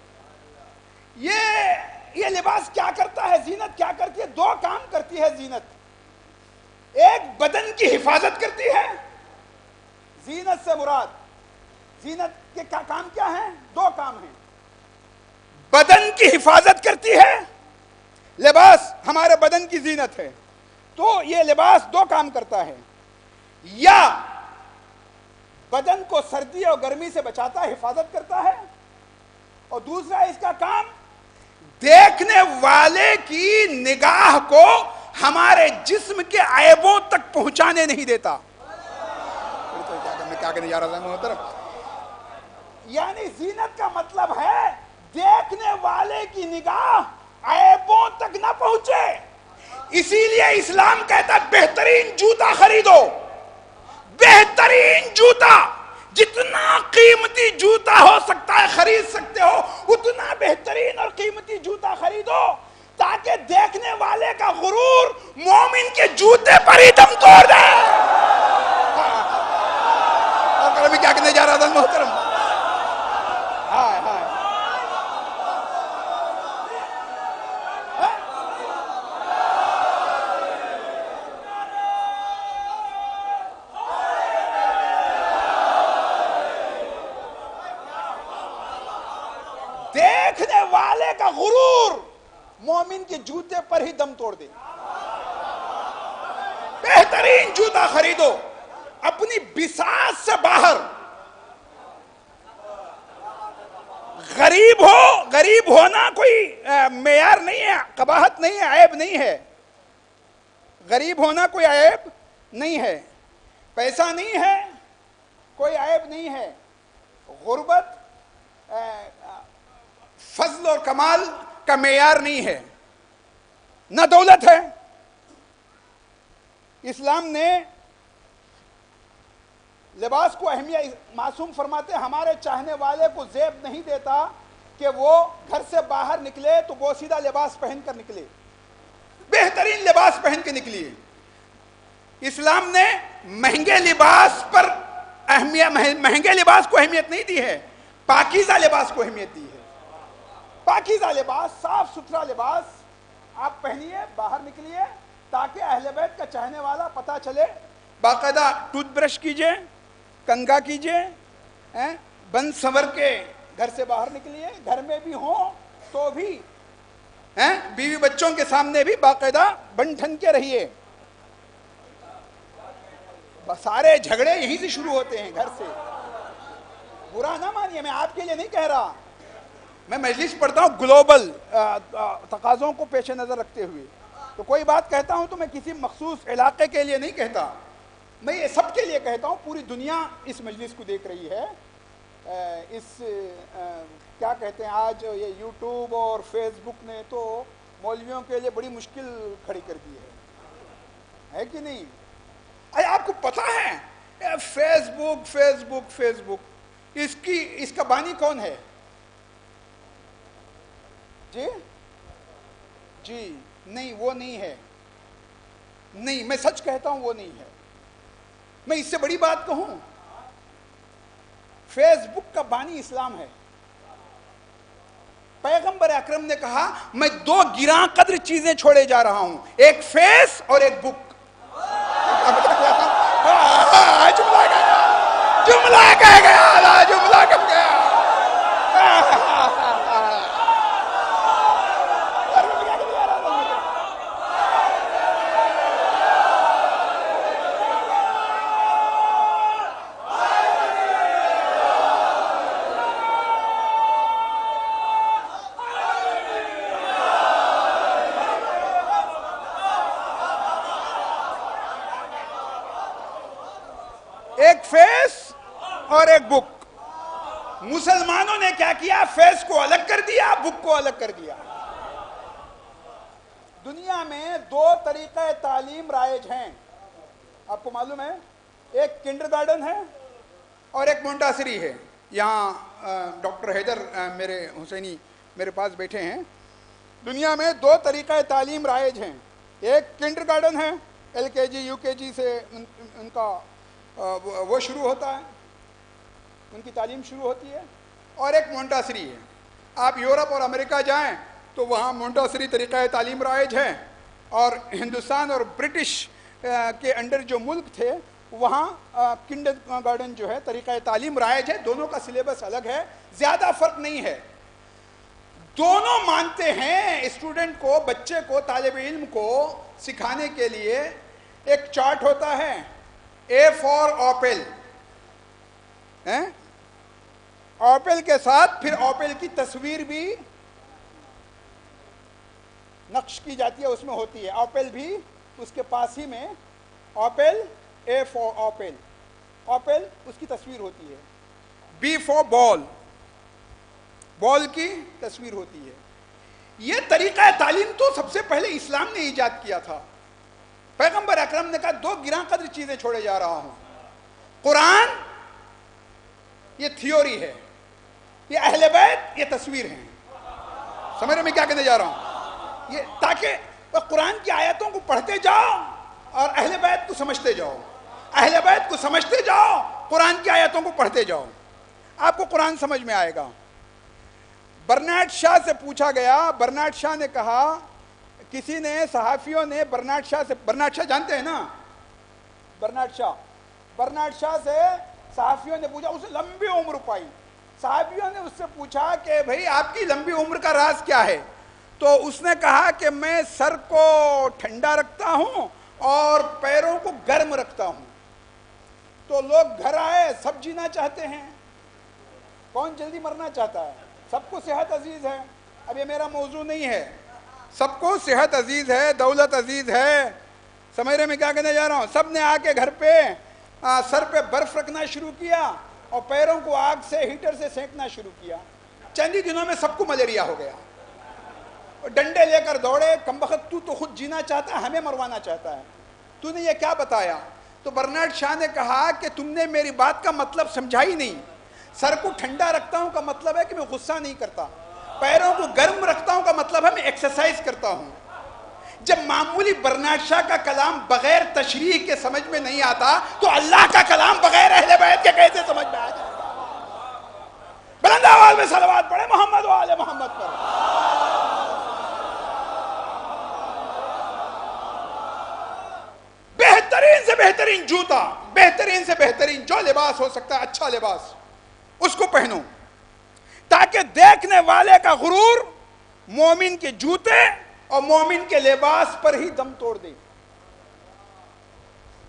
یہ لباس کیا کرتا ہے؟ زینت کیا کرتی ہے؟ دو کام کرتی ہے زینت. ایک بدن کی حفاظت کرتی ہے. زینت سے مراد، زینت کے کام کیا ہیں؟ دو کام ہیں. بدن کی حفاظت کرتی ہے، لباس ہمارے بدن کی زینت ہے. تو یہ لباس دو کام کرتا ہے. یا بدن کو سردی اور گرمی سے بچاتا ہے، حفاظت کرتا ہے. اور دوسرا اس کا کام دیکھنے والے کی نگاہ کو ہمارے جسم کے عیبوں تک پہنچانے نہیں دیتا. میں کیا کہنے جا رہا تھا محترم؟ یعنی زینت کا مطلب ہے دیکھنے والے کی نگاہ عیبوں تک نہ پہنچے. اسی لیے اسلام کہتا ہے بہترین جوتا خریدو. بہترین جوتا، جتنا قیمتی جوتا ہو سکتا ہے خرید سکتے ہو، اتنا بہترین اور قیمتی جوتا خریدو تاکہ دیکھنے والے کا غرور مومن کے جوتے پر ہی دم توڑ دے. اور کیا کہنے جا رہا تھا محترم؟ ہائے ہائے، دیکھنے والے کا غرور مومن کے جوتے پر ہی دم توڑ دے. بہترین جوتا خریدو. اپنی بساط سے باہر غریب ہو، غریب ہونا کوئی معیار نہیں ہے، قباحت نہیں ہے، عیب نہیں ہے. غریب ہونا کوئی عیب نہیں ہے. پیسہ نہیں ہے کوئی عیب نہیں ہے. غربت فضل اور کمال کا معیار نہیں ہے. نہ دولت ہے. اسلام نے لباس کو اہمیت، معصوم فرماتے ہیں ہمارے چاہنے والے کو زیب نہیں دیتا کہ وہ گھر سے باہر نکلے تو بوسیدہ لباس پہن کر نکلے، بہترین لباس پہن کے نکلیے. اسلام نے مہنگے لباس پر مہنگے لباس کو اہمیت نہیں دی ہے، پاکیزہ لباس کو اہمیت دی ہے. پاکیزہ لباس، صاف ستھرا لباس آپ پہنیے، باہر نکلیے تاکہ اہل بیت کا چاہنے والا پتہ چلے. باقاعدہ ٹوتھ برش کیجئے، کنگھا کیجئے، بن سنور کے گھر سے باہر نکلیے. گھر میں بھی ہوں تو بھی بیوی بچوں کے سامنے بھی باقاعدہ بن ٹھن کے رہیے. سارے جھگڑے یہیں سے شروع ہوتے ہیں، گھر سے. برا نہ مانیے، میں آپ کے لیے نہیں کہہ رہا، میں مجلس پڑھتا ہوں گلوبل تقاضوں کو پیش نظر رکھتے ہوئے. تو کوئی بات کہتا ہوں تو میں کسی مخصوص علاقے کے لیے نہیں کہتا، میں یہ سب کے لیے کہتا ہوں. پوری دنیا اس مجلس کو دیکھ رہی ہے. اس کیا کہتے ہیں، آج یہ یوٹیوب اور فیس بک نے تو مولویوں کے لیے بڑی مشکل کھڑی کر دی ہے کہ نہیں؟ آپ کو پتہ ہے فیس بک اس کا بانی کون ہے؟ جی نہیں، وہ نہیں ہے. نہیں، میں سچ کہتا ہوں وہ نہیں ہے. میں اس سے بڑی بات کہوں، فیس بک کا بانی اسلام ہے. پیغمبر اکرم نے کہا میں 2 گراں قدر چیزیں چھوڑے جا رہا ہوں، ایک فیس اور ایک بک. جملہ کہہ گیا. ایک فیس اور ایک بک. مسلمانوں نے کیا کیا؟ فیس کو الگ کر دیا، بک کو الگ کر دیا. دنیا میں 2 طریقہ تعلیم رائج ہیں، آپ کو معلوم ہے. ایک کنڈر گارڈن ہے اور ایک مونٹاسری ہے. یہاں ڈاکٹر حیدر میرے حسینی میرے پاس بیٹھے ہیں. دنیا میں 2 طریقہ تعلیم رائج ہیں. ایک کنڈر گارڈن ہے، LKG UKG سے ان کا وہ شروع ہوتا ہے، ان کی تعلیم شروع ہوتی ہے. اور ایک مونٹاسری ہے. آپ یورپ اور امریکہ جائیں تو وہاں مونٹاسری طریقہ تعلیم رائج ہے، اور ہندوستان اور برٹش کے انڈر جو ملک تھے وہاں کنڈر گارڈن جو ہے طریقہ تعلیم رائج ہے. دونوں کا سلیبس الگ ہے، زیادہ فرق نہیں ہے. دونوں مانتے ہیں اسٹوڈنٹ کو، بچے کو، طالب علم کو سکھانے کے لیے ایک چارٹ ہوتا ہے، A for ایپل. ایپل کے ساتھ پھر ایپل کی تصویر بھی نقش کی جاتی ہے، اس میں ہوتی ہے. ایپل بھی اس کے پاس ہی میں apple, A for apple, apple اس کی تصویر ہوتی ہے. B for بال، بال کی تصویر ہوتی ہے. یہ طریقہ تعلیم تو سب سے پہلے اسلام نے ایجاد کیا تھا. پیغمبر اکرم نے کہا 2 گراں قدر چیزیں چھوڑے جا رہا ہوں. قرآن یہ تھیوری ہے، یہ اہل بیت یہ تصویر ہیں. سمجھ رہے میں کیا کہنے جا رہا ہوں؟ یہ تاکہ قرآن کی آیتوں کو پڑھتے جاؤ اور اہل بیت کو سمجھتے جاؤ، اہل بیت کو سمجھتے جاؤ، قرآن کی آیتوں کو پڑھتے جاؤ، آپ کو قرآن سمجھ میں آئے گا. برنارڈ شاہ سے پوچھا گیا، برنارڈ شاہ نے کہا، کسی نے صحافیوں نے برنارڈ شاہ سے، برنارڈ شاہ جانتے ہیں نا، برنارڈ شاہ سے صحافیوں نے پوچھا، اسے لمبی عمر پائی. صحافیوں نے اس سے پوچھا کہ بھئی آپ کی لمبی عمر کا راز کیا ہے؟ تو اس نے کہا کہ میں سر کو ٹھنڈا رکھتا ہوں اور پیروں کو گرم رکھتا ہوں. تو لوگ گھر آئے، سب جینا چاہتے ہیں، کون جلدی مرنا چاہتا ہے؟ سب کو صحت عزیز ہے. اب یہ میرا موضوع نہیں ہے، سب کو صحت عزیز ہے، دولت عزیز ہے. سمجھ رہے میں کیا کہنے جا رہا ہوں؟ سب نے آ کے گھر پہ سر پہ برف رکھنا شروع کیا اور پیروں کو آگ سے، ہیٹر سے سینکنا شروع کیا. چند ہی دنوں میں سب کو ملیریا ہو گیا. ڈنڈے لے کر دوڑے، کمبخت تو خود جینا چاہتا ہے، ہمیں مروانا چاہتا ہے، تو نے یہ کیا بتایا؟ تو برنارڈ شاہ نے کہا کہ تم نے میری بات کا مطلب سمجھا ہی نہیں. سر کو ٹھنڈا رکھتا ہوں کا مطلب ہے کہ میں غصہ نہیں کرتا، پیروں کو گرم رکھتا ہوں کا مطلب ہے میں ایکسرسائز کرتا ہوں. جب معمولی برنارڈ شاہ کا کلام بغیر تشریح کے سمجھ میں نہیں آتا تو اللہ کا کلام بغیر اہل بیت کے کیسے سمجھ میں آ جائے گا؟ بلند آواز میں صلوات پڑھے محمد و آل محمد پر. بہترین سے بہترین جوتا، بہترین سے بہترین جو لباس ہو سکتا ہے، اچھا لباس، اس کو پہنو تاکہ دیکھنے والے کا غرور مومن کے جوتے اور مومن کے لباس پر ہی دم توڑ دے.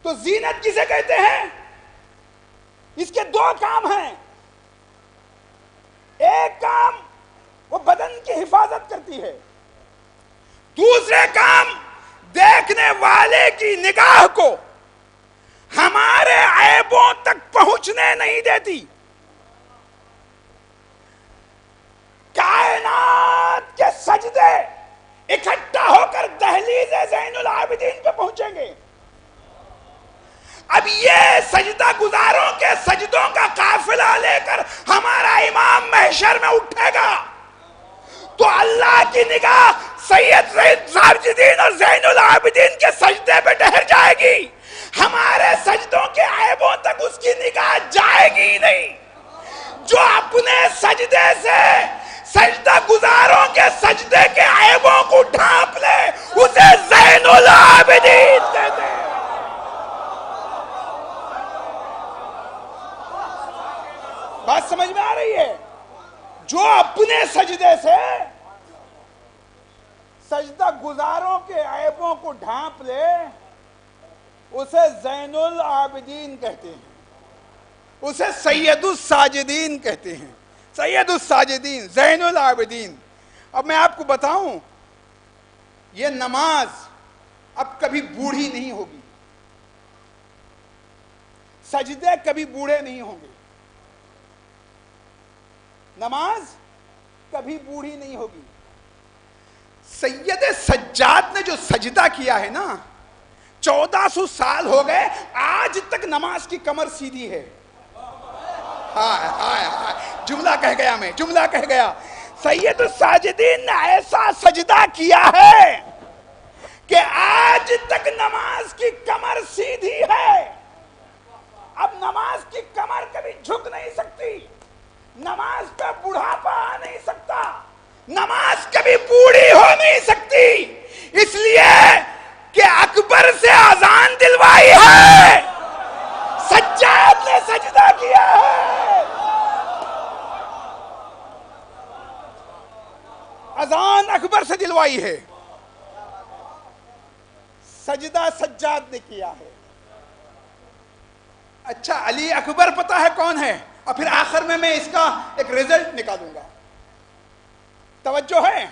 تو زینت کسے کہتے ہیں؟ اس کے دو کام ہیں. ایک کام وہ بدن کی حفاظت کرتی ہے، دوسرے کام دیکھنے والے کی نگاہ کو ہمارے عیبوں تک پہنچنے نہیں دیتی. کائنات کے سجدے اکٹھا ہو کر دہلیز زین العابدین پہ پہنچیں گے. اب یہ سجدہ گزاروں کے سجدوں کا قافلہ لے کر ہمارا امام محشر میں اٹھے گا تو اللہ کی نگاہ سید ساجدین اور زین العابدین کے سجدے پہ ٹھہر جائے گی. ہمارے سجدوں کے عیبوں تک اس کی نگاہ جائے گی نہیں. جو اپنے سجدے سے سجدہ گزاروں کے سجدے کے عیبوں کو ڈھانپ لے اسے زین العابدین کہتے ہیں. بات سمجھ میں آ رہی ہے؟ جو اپنے سجدے سے سجدہ گزاروں کے عیبوں کو ڈھانپ لے اسے زین العابدین کہتے ہیں، اسے سید الساجدین کہتے ہیں. سید الساجدین، زین العابدین. اب میں آپ کو بتاؤں، یہ نماز اب کبھی بوڑھی نہیں ہوگی، سجدے کبھی بوڑھے نہیں ہوں گے، نماز کبھی بوڑھی نہیں ہوگی. سید سجاد نے جو سجدہ کیا ہے نا، 1400 سال ہو گئے، آج تک نماز کی کمر سیدھی ہے. ہائے ہائے ہائے، جملہ کہہ گیا میں، جملہ کہہ گیا. سید الساجدین نے ایسا سجدہ کیا ہے کہ آج تک نماز کی کمر سیدھی ہے. اب نماز کی کمر کبھی جھک نہیں سکتی، نماز پہ بڑھاپا آ نہیں سکتا، نماز کبھی بوڑھی ہو نہیں سکتی. اس لیے کہ اکبر سے اذان دلوائی ہے، سجاد نے سجدہ کیا ہے. اذان اکبر سے دلوائی ہے، سجدہ سجاد نے کیا ہے. اچھا، علی اکبر پتا ہے کون ہے؟ اور پھر آخر میں اس کا ایک رزلٹ نکالوں گا. توجہ ہے؟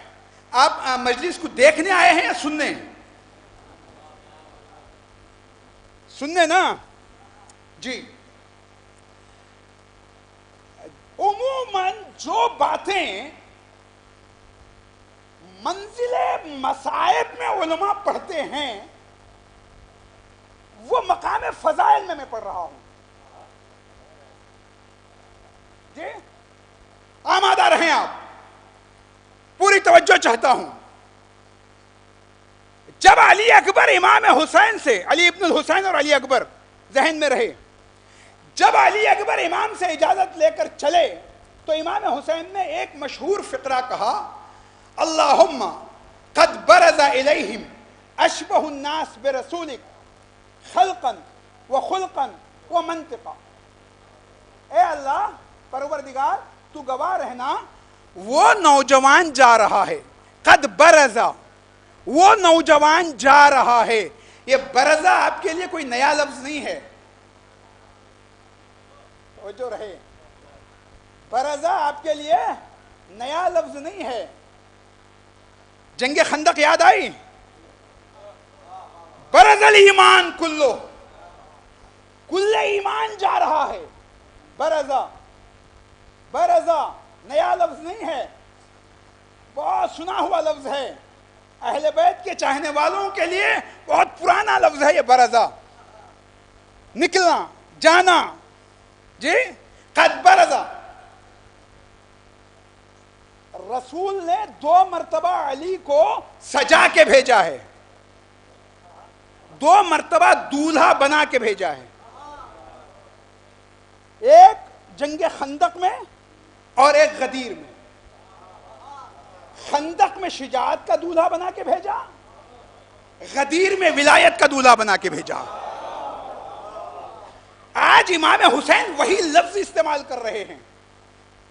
آپ مجلس کو دیکھنے آئے ہیں یا سننے؟ سننے نا جی. عموماً جو باتیں منزل مصائب میں علماء پڑھتے ہیں وہ مقام فضائل میں پڑھ رہا ہوں. جی آمادہ رہیں آپ، پوری توجہ چاہتا ہوں. جب علی اکبر امام حسین سے، علی ابن الحسین اور علی اکبر ذہن میں رہے، جب علی اکبر امام سے اجازت لے کر چلے تو امام حسین نے ایک مشہور فقرہ کہا، اللہم قد برز الیہم اشبہ الناس برسولک خلقا و خلقا و منطقا. اے اللہ پروردگار تو گواہ رہنا، وہ نوجوان جا رہا ہے، قد برزا، وہ نوجوان جا رہا ہے. یہ برزا آپ کے لیے کوئی نیا لفظ نہیں ہے، توجہ رہے، برزا آپ کے لیے نیا لفظ نہیں ہے. جنگ خندق یاد آئی؟ برز الایمان کلو، کل ایمان جا رہا ہے. برزا، برزا نیا لفظ نہیں ہے. بہت سنا ہوا لفظ ہے، اہل بیت کے چاہنے والوں کے لیے بہت پرانا لفظ ہے یہ برزا، نکلنا، جانا، جی قد برزا۔ رسول نے 2 مرتبہ علی کو سجا کے بھیجا ہے، 2 مرتبہ دولہا بنا کے بھیجا ہے، ایک جنگ خندق میں اور ایک غدیر میں۔ خندق میں شجاعت کا دولہا بنا کے بھیجا، غدیر میں ولایت کا دولہا بنا کے بھیجا۔ آج امام حسین وہی لفظ استعمال کر رہے ہیں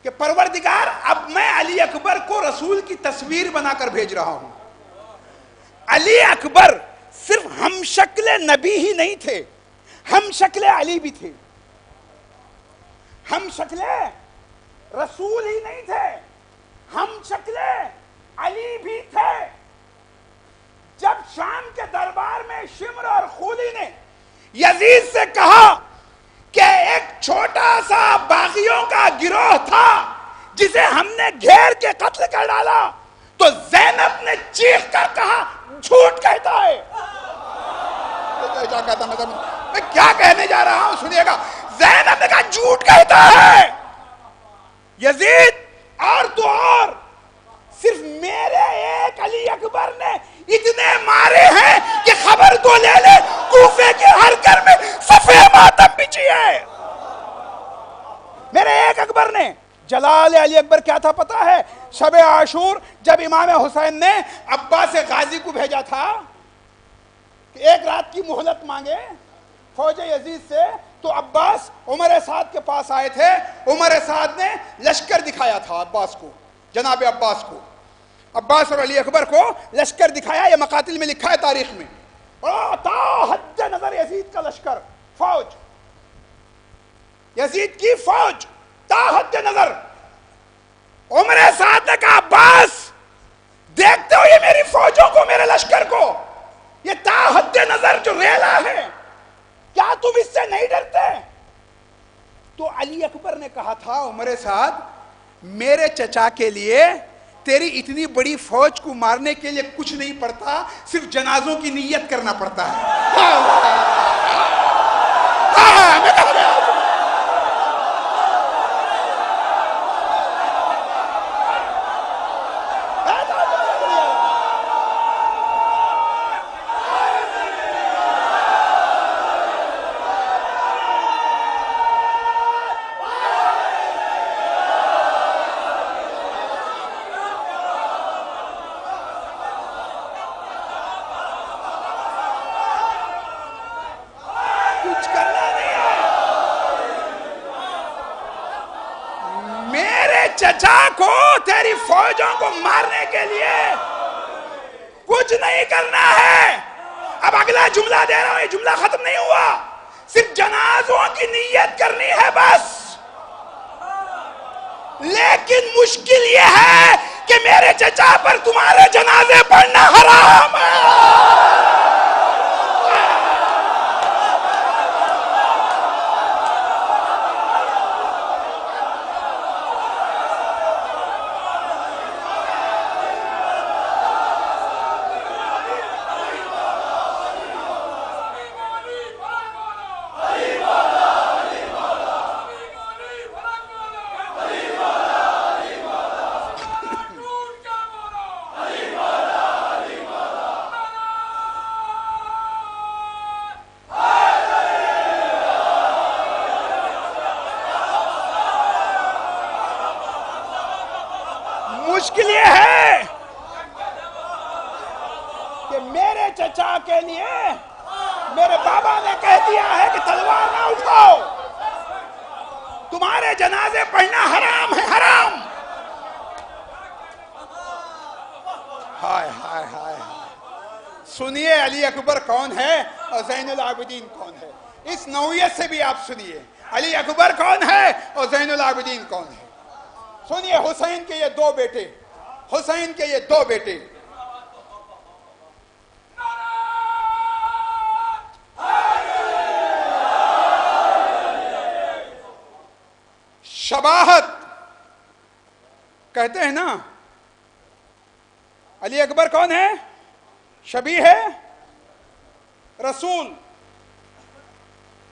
کہ پروردگار اب میں علی اکبر کو رسول کی تصویر بنا کر بھیج رہا ہوں۔ علی اکبر صرف ہم شکل نبی ہی نہیں تھے، ہم شکل علی بھی تھے، ہم شکل رسول ہی نہیں تھے، ہم شکل علی بھی تھے۔ جب شام کے دربار میں شمر اور خولی نے یزید سے کہا کہ ایک چھوٹا سا باغیوں کا گروہ تھا جسے ہم نے گھیر کے قتل کر ڈالا، تو زینب نے چیخ کر کہا جھوٹ کہتا ہے۔ میں کیا کہنے جا رہا ہوں سنیے گا، زینب نے کہا جھوٹ کہتا ہے۔ یزید اور تو اور صرف میرے ایک علی اکبر نے اتنے مارے ہیں کہ خبر تو لے لے کوفے کے ہر گھر میں صفے ماتم بچھی ہے۔ میرے ایک اکبر نے۔ جلال علی اکبر کیا تھا پتا ہے؟ شب عاشور جب امام حسین نے عباس غازی کو بھیجا تھا کہ ایک رات کی مہلت مانگے فوج یزید سے، تو عباس عمر سعد کے پاس آئے تھے۔ عمر سعد نے لشکر دکھایا تھا عباس کو، جناب عباس کو، عباس اور علی اکبر کو لشکر دکھایا۔ یہ مقاتل میں لکھا ہے تاریخ میں، تا حد نظر یزید کا لشکر، فوج، یزید کی فوج تا حد نظر۔ عمر سعد نے کہا عباس دیکھتے ہو یہ میری فوجوں کو، میرے لشکر کو، یہ تا حد نظر جو ریلا ہے، کیا تم اس سے نہیں ڈرتے؟ تو علی اکبر نے کہا تھا عمر سعد میرے چچا کے لیے تیری اتنی بڑی فوج کو مارنے کے لیے کچھ نہیں پڑتا، صرف جنازوں کی نیت کرنا پڑتا ہے۔ چچا کو تیری فوجوں کو مارنے کے لیے کچھ نہیں کرنا ہے۔ اب اگلا جملہ دے رہا ہوں، یہ جملہ ختم نہیں ہوا، صرف جنازوں کی نیت کرنی ہے بس۔ لیکن مشکل یہ ہے کہ میرے چچا پر تمہارے جنازے پڑھنا حرام ہے۔ مشکل یہ ہے کہ میرے چچا کے لیے میرے بابا نے کہہ دیا ہے کہ تلوار نہ اٹھاؤ، تمہارے جنازے پڑھنا حرام ہے، حرام۔ ہائے ہائے ہائے، سنیے علی اکبر کون ہے اور زین العابدین کون ہے، اس نوعیت سے بھی آپ سنیے علی اکبر کون ہے اور زین العابدین کون ہے۔ سنیے حسین کے یہ 2 بیٹے، حسین کے یہ 2 بیٹے، شباہت کہتے ہیں نا، علی اکبر کون ہے؟ شبیہ ہے رسول.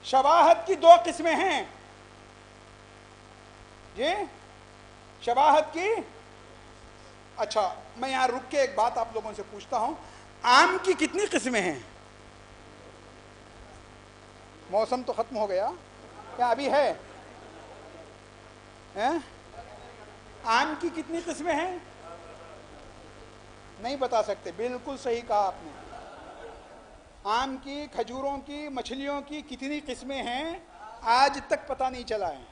شباہت کی دو قسمیں ہیں جی، شباہت کی. اچھا میں یہاں رک کے ایک بات آپ لوگوں سے پوچھتا ہوں، آم کی کتنی قسمیں ہیں؟ موسم تو ختم ہو گیا، کیا ابھی ہے؟ آم کی کتنی قسمیں ہیں؟ نہیں بتا سکتے. بالکل صحیح کہا آپ نے. آم کی، کھجوروں کی، مچھلیوں کی کتنی قسمیں ہیں آج تک پتہ نہیں چلا ہے.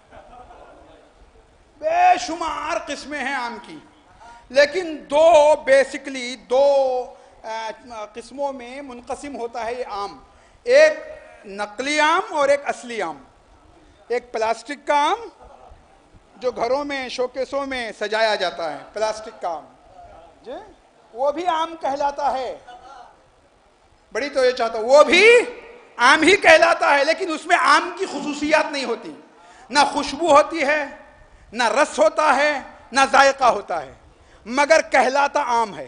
بے شمار قسمیں ہیں آم کی، لیکن دو بیسکلی دو قسموں میں منقسم ہوتا ہے یہ آم. ایک نقلی آم اور ایک اصلی آم. ایک پلاسٹک کا آم جو گھروں میں شوکیسوں میں سجایا جاتا ہے، پلاسٹک کا آم جی، وہ بھی آم کہلاتا ہے. بڑی تو یہ چاہتا ہوں، وہ بھی آم ہی کہلاتا ہے، لیکن اس میں آم کی خصوصیات نہیں ہوتی. نہ خوشبو ہوتی ہے، نہ رس ہوتا ہے، نہ ذائقہ ہوتا ہے، مگر کہلاتا آم ہے.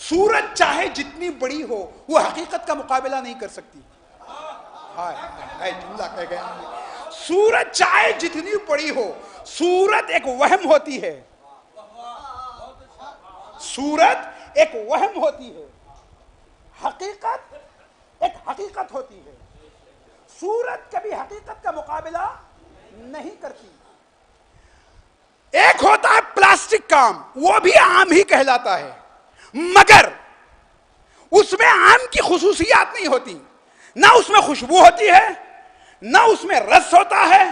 سورج چاہے جتنی بڑی ہو وہ حقیقت کا مقابلہ نہیں کر سکتی. جملہ کہہ گیا. سورج چاہے جتنی بڑی ہو، سورت ایک وہم ہوتی ہے. سورت ایک وہم ہوتی ہے، حقیقت ایک حقیقت ہوتی ہے. سورت کبھی حقیقت کا مقابلہ نہیں کرتی. ایک ہوتا ہے پلاسٹک کا آم، وہ بھی آم ہی کہلاتا ہے، مگر اس میں آم کی خصوصیات نہیں ہوتی. نہ اس میں خوشبو ہوتی ہے، نہ اس میں رس ہوتا ہے،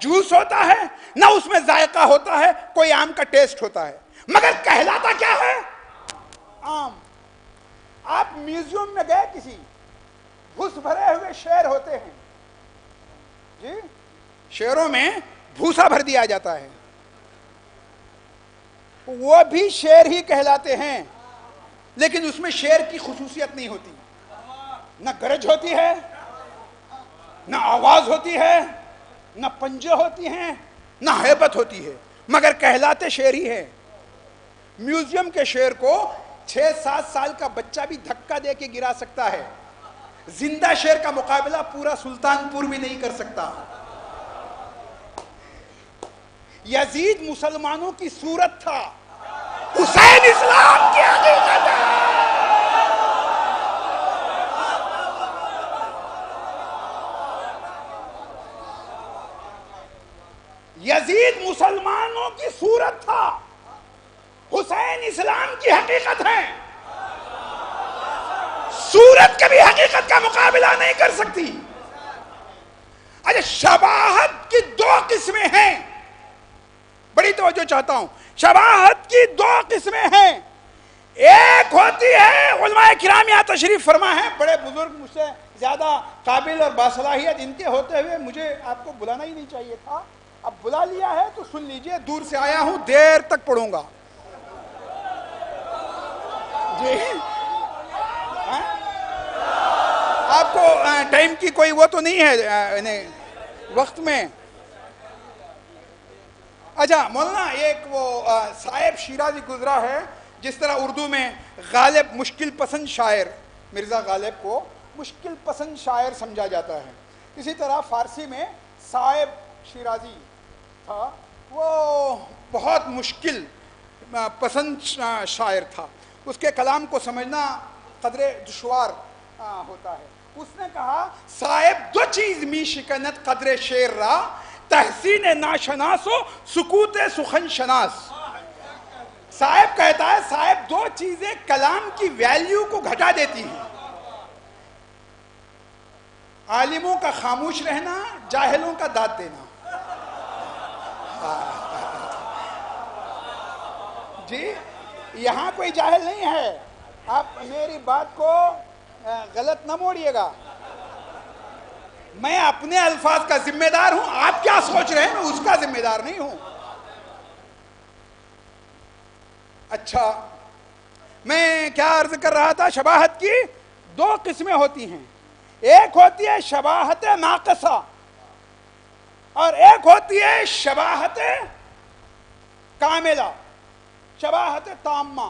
جوس ہوتا ہے، نہ اس میں ذائقہ ہوتا ہے، کوئی آم کا ٹیسٹ ہوتا ہے، مگر کہلاتا کیا ہے؟ آم. آپ میوزیم میں گئے کسی، بھوس بھرے ہوئے شیر ہوتے ہیں جی، شیروں میں بھوسا بھر دیا جاتا ہے، وہ بھی شیر ہی کہلاتے ہیں، لیکن اس میں شیر کی خصوصیت نہیں ہوتی. نہ گرج ہوتی ہے، نہ آواز ہوتی ہے، نہ پنجے ہوتی ہیں، نہ ہیبت ہوتی ہے، مگر کہلاتے شیر ہی ہیں. میوزیم کے شیر کو 6-7 سال کا بچہ بھی دھکا دے کے گرا سکتا ہے. زندہ شیر کا مقابلہ پورا سلطان پور بھی نہیں کر سکتا. یزید مسلمانوں کی صورت تھا، حسین اسلام کی حقیقت ہے. یزید مسلمانوں کی صورت تھا، حسین اسلام کی حقیقت ہے. صورت کبھی حقیقت کا مقابلہ نہیں کر سکتی. اچھا شباہت کی دو قسمیں ہیں، بڑی توجہ چاہتا ہوں. شباہت کی دو قسمیں ہیں. ایک ہوتی ہے، علماء کرام یہاں تشریف فرما ہے، بڑے بزرگ، مجھ سے زیادہ قابل اور باصلاحیت ان کے ہوتے ہوئے مجھے آپ کو بلانا ہی نہیں چاہیے تھا. اب بلا لیا ہے تو سن لیجئے، دور سے آیا ہوں، دیر تک پڑھوں گا جی. آپ کو ٹائم کی کوئی وہ تو نہیں ہے وقت میں. اچھا مولانا، ایک وہ صاحب شیرازی گزرا ہے، جس طرح اردو میں غالب مشکل پسند شاعر، مرزا غالب کو مشکل پسند شاعر سمجھا جاتا ہے، اسی طرح فارسی میں صاحب شیرازی تھا، وہ بہت مشکل پسند شاعر تھا. اس کے کلام کو سمجھنا قدرے دشوار ہوتا ہے. اس نے کہا صاحب دو چیز می شکنت قدر شعر را، تحسین ناشناس و سکوت سخن شناس. صاحب کہتا ہے صاحب دو چیزیں کلام کی ویلیو کو گھٹا دیتی ہیں، عالموں کا خاموش رہنا، جاہلوں کا داد دینا. جی یہاں کوئی جاہل نہیں ہے، آپ میری بات کو غلط نہ موڑیے گا. میں اپنے الفاظ کا ذمہ دار ہوں، آپ کیا سوچ رہے ہیں میں اس کا ذمہ دار نہیں ہوں. اچھا میں کیا عرض کر رہا تھا، شباہت کی دو قسمیں ہوتی ہیں. ایک ہوتی ہے شباہت ناقصہ اور ایک ہوتی ہے شباہت کاملہ، شباہت تامہ.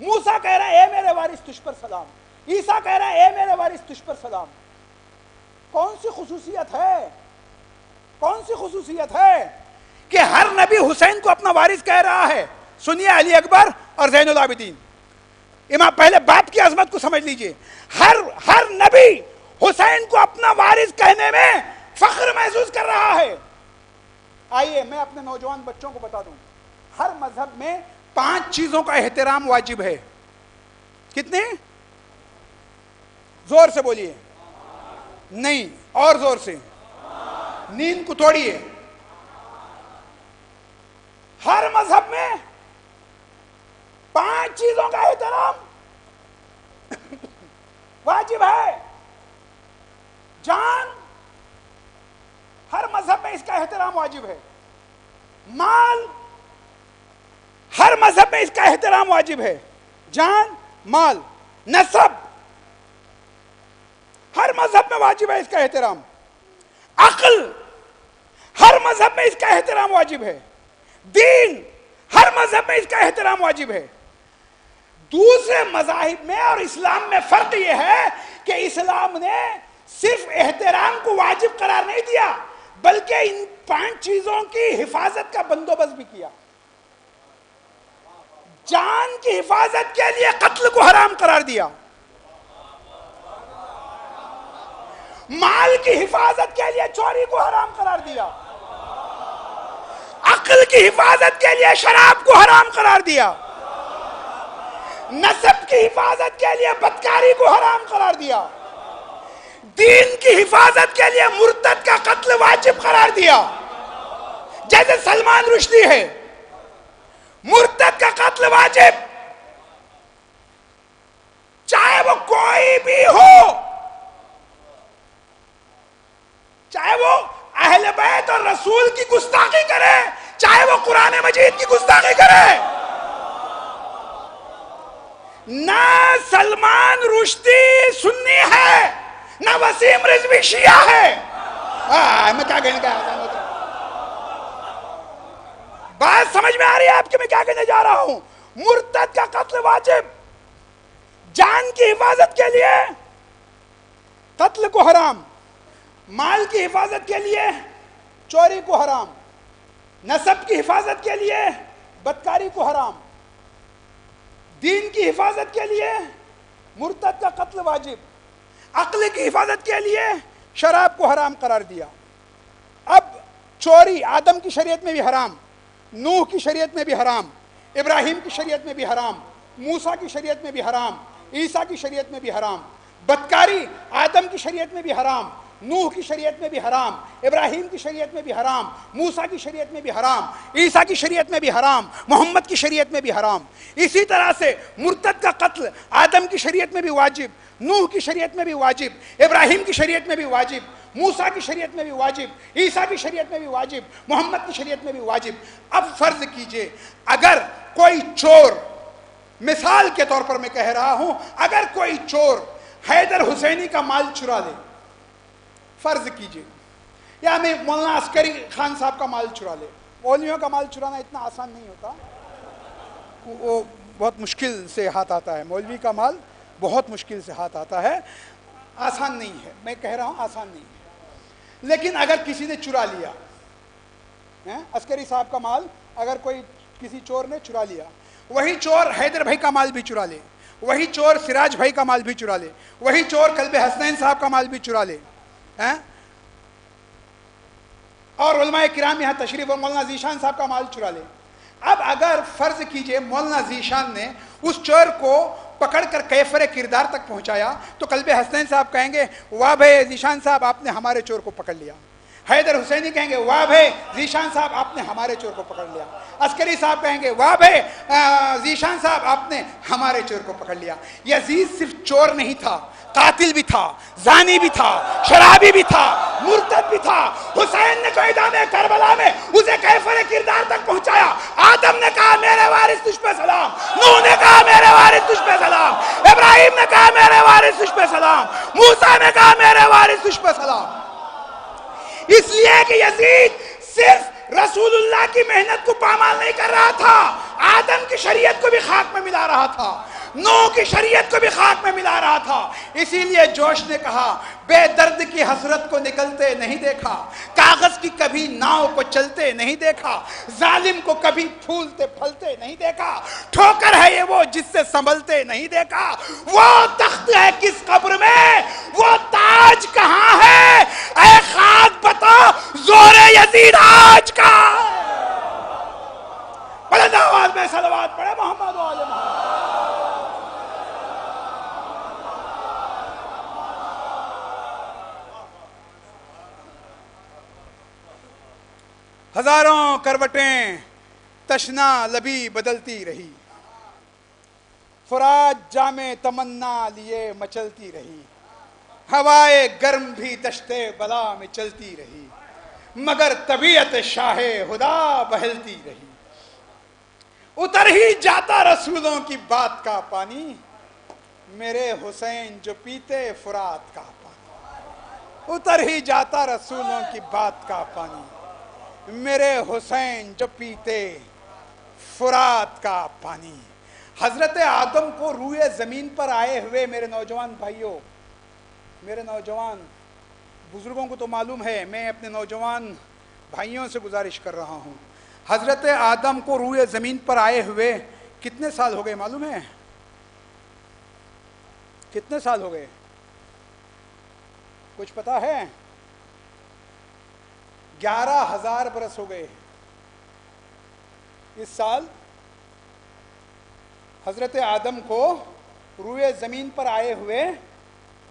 موسیٰ کہہ رہا ہے اے میرے وارث تجھ پر سلام، عیسیٰ کہہ رہا ہے اے میرے وارث تجھ پر سلام۔ کون سی خصوصیت ہے، کون سی خصوصیت ہے کہ ہر نبی حسین کو اپنا وارث کہہ رہا ہے؟ سنیے علی اکبر اور زین العابدین، امام پہلے باپ کی عظمت کو سمجھ لیجئے، ہر نبی حسین کو اپنا وارث کہنے میں فخر محسوس کر رہا ہے۔ آئیے میں اپنے نوجوان بچوں کو بتا دوں، ہر مذہب میں 5 چیزوں کا احترام واجب ہے۔ کتنے؟ زور سے بولیے، نہیں اور زور سے، نیند کو توڑیے۔ ہر مذہب میں 5 چیزوں کا احترام واجب ہے۔ جان، ہر مذہب میں اس کا احترام واجب ہے۔ مال، ہر مذہب میں اس کا احترام واجب ہے۔ جان، مال، نسب، ہر مذہب میں واجب ہے اس کا احترام۔ عقل، ہر مذہب میں اس کا احترام واجب ہے۔ دین، ہر مذہب میں اس کا احترام واجب ہے۔ دوسرے مذاہب میں اور اسلام میں فرق یہ ہے کہ اسلام نے صرف احترام کو واجب قرار نہیں دیا، بلکہ ان 5 چیزوں کی حفاظت کا بندوبست بھی کیا۔ جان کی حفاظت کے لیے قتل کو حرام قرار دیا، مال کی حفاظت کے لیے چوری کو حرام قرار دیا، عقل کی حفاظت کے لیے شراب کو حرام قرار دیا، نسب کی حفاظت کے لیے بدکاری کو حرام قرار دیا، دین کی حفاظت کے لیے مرتد کا قتل واجب قرار دیا۔ جیسے سلمان رشدی ہے، مرتد کا قتل واجب، چاہے وہ کوئی بھی ہو، چاہے وہ اہل بیت اور رسول کی گستاخی کرے، چاہے وہ قرآن مجید کی گستاخی کرے۔ نہ سلمان رشدی سنی ہے، نہ وسیم رضوی شیعہ ہے۔ میں کیا کہنے کا بات سمجھ میں آ رہی ہے آپ کی میں کیا کہنے جا رہا ہوں؟ مرتد کا قتل واجب، جان کی حفاظت کے لیے قتل کو حرام، مال کی حفاظت کے لیے چوری کو حرام، نسب کی حفاظت کے لیے بدکاری کو حرام، دین کی حفاظت کے لیے مرتد کا قتل واجب، عقل کی حفاظت کے لیے شراب کو حرام قرار دیا۔ اب چوری آدم کی شریعت میں بھی حرام، نوح کی شریعت میں بھی حرام، ابراہیم کی شریعت میں بھی حرام، موسیٰ کی شریعت میں بھی حرام، عیسیٰ کی شریعت میں بھی حرام۔ بدکاری آدم کی شریعت میں بھی حرام، نوح کی شریعت میں بھی حرام، ابراہیم کی شریعت میں بھی حرام، موسیٰ کی شریعت میں بھی حرام، عیسیٰ کی شریعت میں بھی حرام، محمد کی شریعت میں بھی حرام۔ اسی طرح سے مرتد کا قتل آدم کی شریعت میں بھی واجب، نوح کی شریعت میں بھی واجب، ابراہیم کی شریعت میں بھی واجب، موسیٰ کی شریعت میں بھی واجب، عیسیٰ کی شریعت میں بھی واجب، محمد کی شریعت میں بھی واجب۔ اب فرض کیجئے اگر کوئی چور، مثال کے طور پر میں کہہ رہا ہوں، اگر کوئی چور حیدر حسینی کا مال چرا لے، فرض کیجئے، یا میں مولانا عسکری خان صاحب کا مال چرا لے۔ مولویوں کا مال چرانا اتنا آسان نہیں ہوتا، وہ بہت مشکل سے ہاتھ آتا ہے، مولوی کا مال بہت مشکل سے ہاتھ آتا ہے، آسان نہیں ہے، میں کہہ رہا ہوں آسان نہیں ہے۔ لیکن اگر کسی نے چرا لیا، عسکری صاحب کا مال اگر کوئی کسی چور نے چرا لیا، وہی چور حیدر بھائی کا مال بھی چرا لے، وہی چور سراج بھائی کا مال بھی چرا لے، وہی چور کلب حسنین صاحب کا مال بھی چرا لے، اور علماء کرام یہاں تشریف اور مولانا ذیشان صاحب کا مال چرا لے۔ اب اگر فرض کیجئے مولانا ذیشان نے اس چور کو پکڑ کر کیفر کردار تک پہنچایا، تو کلب حسنین صاحب کہیں گے واہ بھائی ذیشان صاحب آپ نے ہمارے چور کو پکڑ لیا، حیدر حسینی کہیں گے واہ بھائی ذیشان صاحب آپ نے ہمارے چور کو پکڑ لیا، عسکری صاحب کہیں گے واہ بھائی ذیشان صاحب آپ نے ہمارے چور کو پکڑ لیا۔ یزید صرف چور نہیں تھا، قاتل بھی تھا، زانی بھی تھا، شرابی بھی تھا، مرتد بھی تھا۔ حسین نے قیدان کربلا میں اسے کیفر کردار تک پہنچایا۔ آدم نے کہا میرے وارث تجھ پہ سلام، نوح نے کہا میرے وارث تجھ پہ سلام، ابراہیم نے کہا میرے وارث تجھ پہ سلام، موسیٰ نے کہا میرے وارث تجھ پہ سلام۔ اس لیے کہ یزید صرف رسول اللہ کی محنت کو پامال نہیں کر رہا تھا، آدم کی شریعت کو بھی خاک میں ملا رہا تھا، نوح کی شریعت کو بھی خاک میں ملا رہا تھا۔ اسی لیے جوش نے کہا بے درد کی حسرت کو نکلتے نہیں دیکھا، کاغذ کی کبھی ناؤ کو چلتے نہیں دیکھا، ظالم کو کبھی پھولتے پھلتے نہیں دیکھا، ٹھوکر ہے یہ وہ جس سے سنبھلتے نہیں دیکھا، وہ تخت ہے کس قبر میں، وہ تاج کہاں ہے، اے خاک بتا زور یزید آج کا۔ بلند آواز میں صلوات پڑھے محمد و آل محمد۔ ہزاروں کروٹیں تشنا لبی بدلتی رہی، فرات جام تمنا لیے مچلتی رہی، ہوائے گرم بھی دشتے بلا میں چلتی رہی، مگر طبیعت شاہ خدا بہلتی رہی۔ اتر ہی جاتا رسولوں کی بات کا پانی، میرے حسین جو پیتے فرات کا پانی، اتر ہی جاتا رسولوں کی بات کا پانی، میرے حسین جو پیتے فرات کا پانی۔ حضرت آدم کو روئے زمین پر آئے ہوئے میرے نوجوان بھائیوں، میرے نوجوان بزرگوں کو تو معلوم ہے، میں اپنے نوجوان بھائیوں سے گزارش کر رہا ہوں، حضرت آدم کو روئے زمین پر آئے ہوئے کتنے سال ہو گئے معلوم ہے؟ کتنے سال ہو گئے؟ کچھ پتا ہے؟ 11,000 برس ہو گئے۔ اس سال حضرت آدم کو روئے زمین پر آئے ہوئے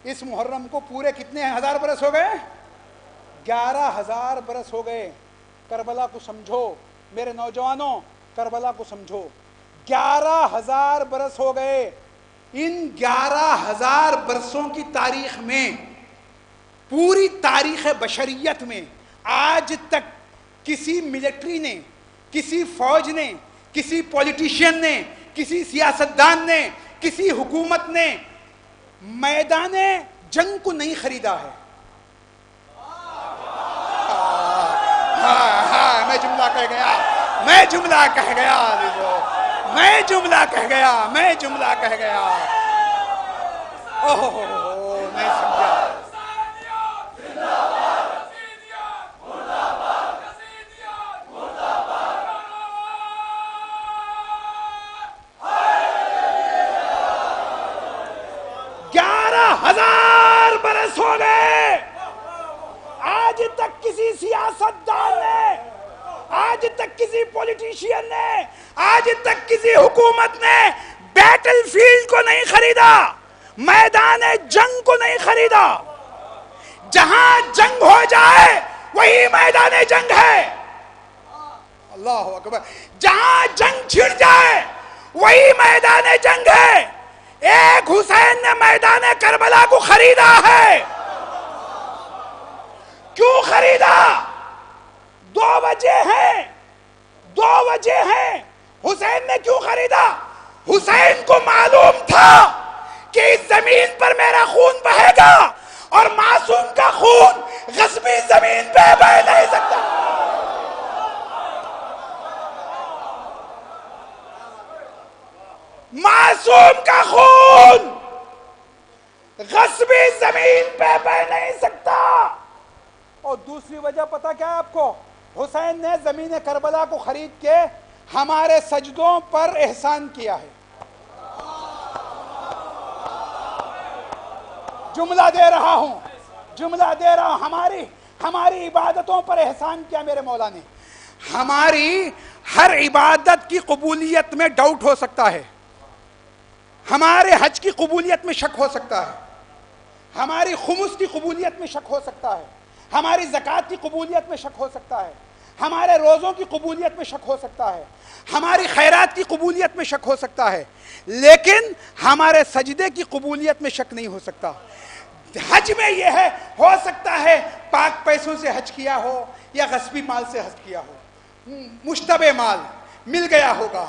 اس محرم کو پورے کتنے ہزار برس ہو گئے؟ 11,000 برس ہو گئے۔ کربلا کو سمجھو میرے نوجوانوں، کربلا کو سمجھو، 11,000 برس ہو گئے۔ ان 11,000 برسوں کی تاریخ میں، پوری تاریخ بشریت میں آج تک کسی ملٹری نے، کسی فوج نے، کسی پولیٹیشین نے، کسی سیاستدان نے، کسی حکومت نے میدان جنگ کو نہیں خریدا ہے۔ میں جملہ کہہ گیا، میں جملہ کہہ گیا، میں جملہ کہہ گیا، میں جملہ کہہ گیا۔ اوہ میں سمجھا۔ 11,000 برس ہو گئے، آج تک کسی سیاستدان نے، آج تک کسی پولیٹیشین نے، آج تک کسی حکومت نے بیٹل فیلڈ کو نہیں خریدا، میدان جنگ کو نہیں خریدا۔ جہاں جنگ ہو جائے وہی میدان جنگ ہے۔ اللہ اکبر۔ جہاں جنگ چھڑ جائے وہی میدان جنگ ہے۔ ایک حسین نے میدان کربلا کو خریدا ہے۔ کیوں خریدا؟ 2 وجہ ہیں، 2 وجہ ہیں۔ حسین نے کیوں خریدا؟ حسین کو معلوم تھا کہ اس زمین پر میرا خون بہے گا اور معصوم کا خون غصبی زمین پہ بہ نہیں سکتا۔ معصوم کا خون غصبی زمین پہ بہ نہیں سکتا۔ اور دوسری وجہ پتا کیا ہے آپ کو؟ حسین نے زمین کربلا کو خرید کے ہمارے سجدوں پر احسان کیا ہے۔ جملہ دے رہا ہوں، جملہ دے رہا ہوں، ہماری عبادتوں پر احسان کیا میرے مولا نے۔ ہماری ہر عبادت کی قبولیت میں ڈاؤٹ ہو سکتا ہے، ہمارے حج کی قبولیت میں شک ہو سکتا ہے، ہماری خمس کی قبولیت میں شک ہو سکتا ہے، ہماری زکوٰۃ کی قبولیت میں شک ہو سکتا ہے، ہمارے روزوں کی قبولیت میں شک ہو سکتا ہے، ہماری خیرات کی قبولیت میں شک ہو سکتا ہے، لیکن ہمارے سجدے کی قبولیت میں شک نہیں ہو سکتا۔ حج میں یہ ہے، ہو سکتا ہے پاک پیسوں سے حج کیا ہو یا غصبی مال سے حج کیا ہو، مشتبہ مال مل گیا ہوگا،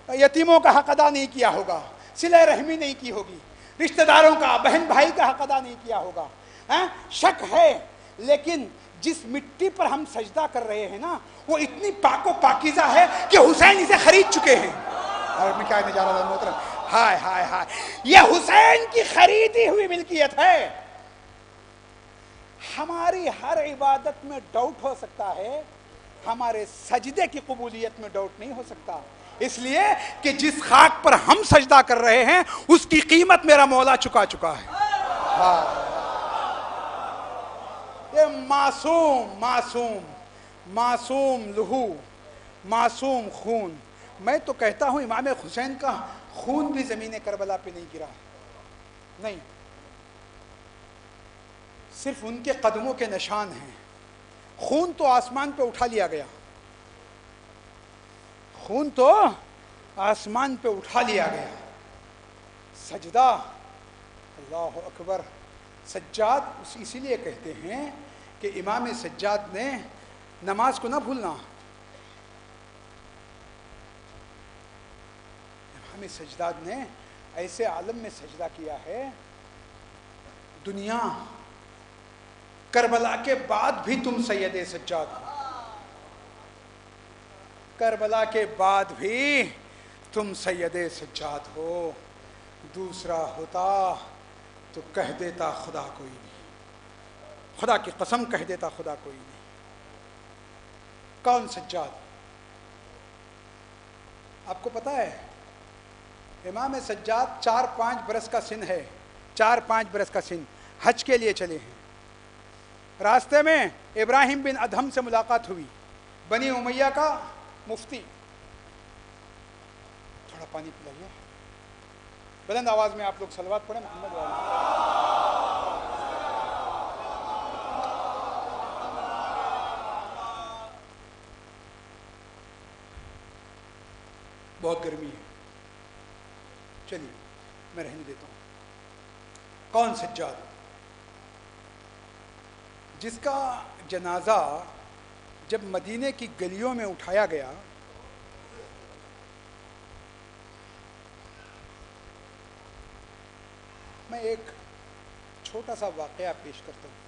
یتیموں کا حق ادا نہیں کیا ہوگا، صلہ رحمی نہیں کی ہوگی، رشتہ داروں کا، بہن بھائی کا حق ادا نہیں کیا ہوگا، شک ہے۔ لیکن جس مٹی پر ہم سجدہ کر رہے ہیں نا وہ اتنی پاک و پاکیزہ ہے کہ حسین اسے خرید چکے ہیں. اور میں کیا کہنے جا رہا تھا محترم, ہائے ہائے ہائے, یہ حسین کی خریدی ہوئی ملکیت ہے. ہماری ہر عبادت میں ڈاؤٹ ہو سکتا ہے, ہمارے سجدے کی قبولیت میں ڈاؤٹ نہیں ہو سکتا, اس لیے کہ جس خاک پر ہم سجدہ کر رہے ہیں اس کی قیمت میرا مولا چکا چکا ہے. یہ معصوم معصوم معصوم لہو, معصوم خون. میں تو کہتا ہوں امام حسین کا خون بھی زمین کربلا پہ نہیں گرا, نہیں, صرف ان کے قدموں کے نشان ہیں. خون تو آسمان پہ اٹھا لیا گیا, خون تو آسمان پہ اٹھا لیا گیا. سجدہ, اللہ اکبر. سجاد اسی لیے کہتے ہیں کہ امام سجاد نے نماز کو نہ بھولنا. امام سجاد نے ایسے عالم میں سجدہ کیا ہے, دنیا کربلا کے بعد بھی تم سید سجاد ہو, کربلا کے بعد بھی تم سید سجاد ہو. دوسرا ہوتا تو کہہ دیتا خدا کوئی نہیں, خدا کی قسم کہہ دیتا خدا کوئی نہیں. کون سجاد؟ آپ کو پتا ہے امام سجاد 4-5 برس کا سن ہے, 4-5 برس کا سن. حج کے لیے چلے ہیں, راستے میں ابراہیم بن ادہم سے ملاقات ہوئی, بنی امیہ کا مفتی. تھوڑا پانی پلائیے, بلند آواز میں آپ لوگ صلوات پڑھیں محمد والے. بہت گرمی ہے, چلیے میں رہنے دیتا ہوں. کون سجاد؟ جس کا جنازہ جب مدینے کی گلیوں میں اٹھایا گیا میں ایک چھوٹا سا واقعہ پیش کرتا ہوں.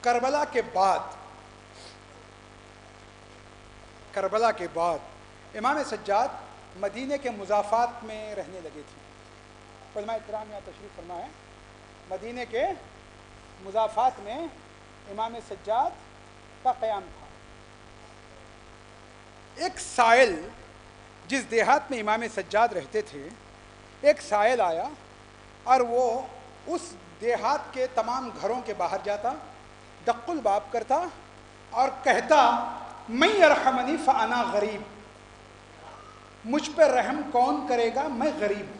کربلا کے بعد امام سجاد مدینے کے مضافات میں رہنے لگے تھے. علماء کرام یہاں تشریف فرما ہے. مدینے کے مضافات میں امام سجاد کا قیام تھا. ایک سائل, جس دیہات میں امام سجاد رہتے تھے, ایک سائل آیا اور وہ اس دیہات کے تمام گھروں کے باہر جاتا, دق الباب کرتا اور کہتا من یرحمنی فانا غریب, مجھ پر رحم کون کرے گا, میں غریب ہوں.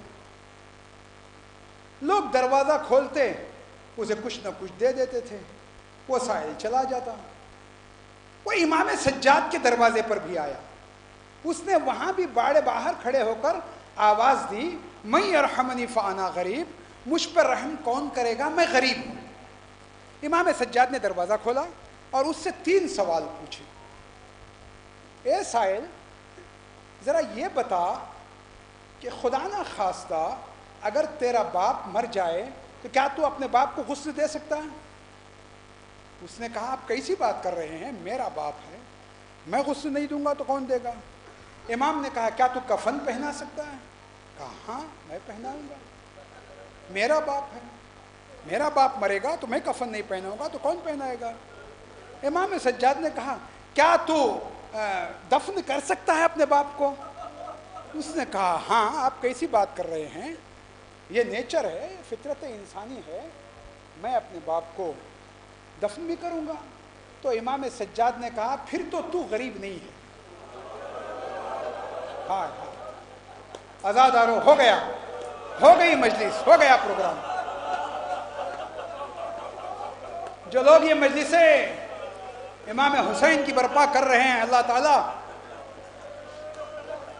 لوگ دروازہ کھولتے, اسے کچھ نہ کچھ دے دیتے تھے, وہ سائل چلا جاتا. وہ امام سجاد کے دروازے پر بھی آیا, اس نے وہاں بھی باہر کھڑے ہو کر آواز دی من یرحمنی فانا غریب, مجھ پر رحم کون کرے گا, میں غریب ہوں. امام سجاد نے دروازہ کھولا اور اس سے 3 سوال پوچھے. اے سائل, ذرا یہ بتا کہ خدا نہ خواستہ اگر تیرا باپ مر جائے تو کیا تو اپنے باپ کو غسل دے سکتا ہے؟ اس نے کہا آپ کیسی بات کر رہے ہیں, میرا باپ ہے, میں غسل نہیں دوں گا تو کون دے گا؟ امام نے کہا کیا تو کفن پہنا سکتا ہے؟ کہا ہاں میں پہناؤں گا, میرا باپ ہے, میرا باپ مرے گا تو میں کفن نہیں پہناؤں گا تو کون پہنائے گا؟ امام سجاد نے کہا کیا تو دفن کر سکتا ہے اپنے باپ کو؟ اس نے کہا ہاں آپ کیسی بات کر رہے ہیں, یہ نیچر ہے, فطرت انسانی ہے, میں اپنے باپ کو دفن بھی کروں گا. تو امام سجاد نے کہا پھر تو غریب نہیں ہے. ہاں آزادارو, ہو گیا, ہو گئی مجلس, ہو گیا پروگرام. جو لوگ یہ مجلسیں امام حسین کی برپا کر رہے ہیں, اللہ تعالیٰ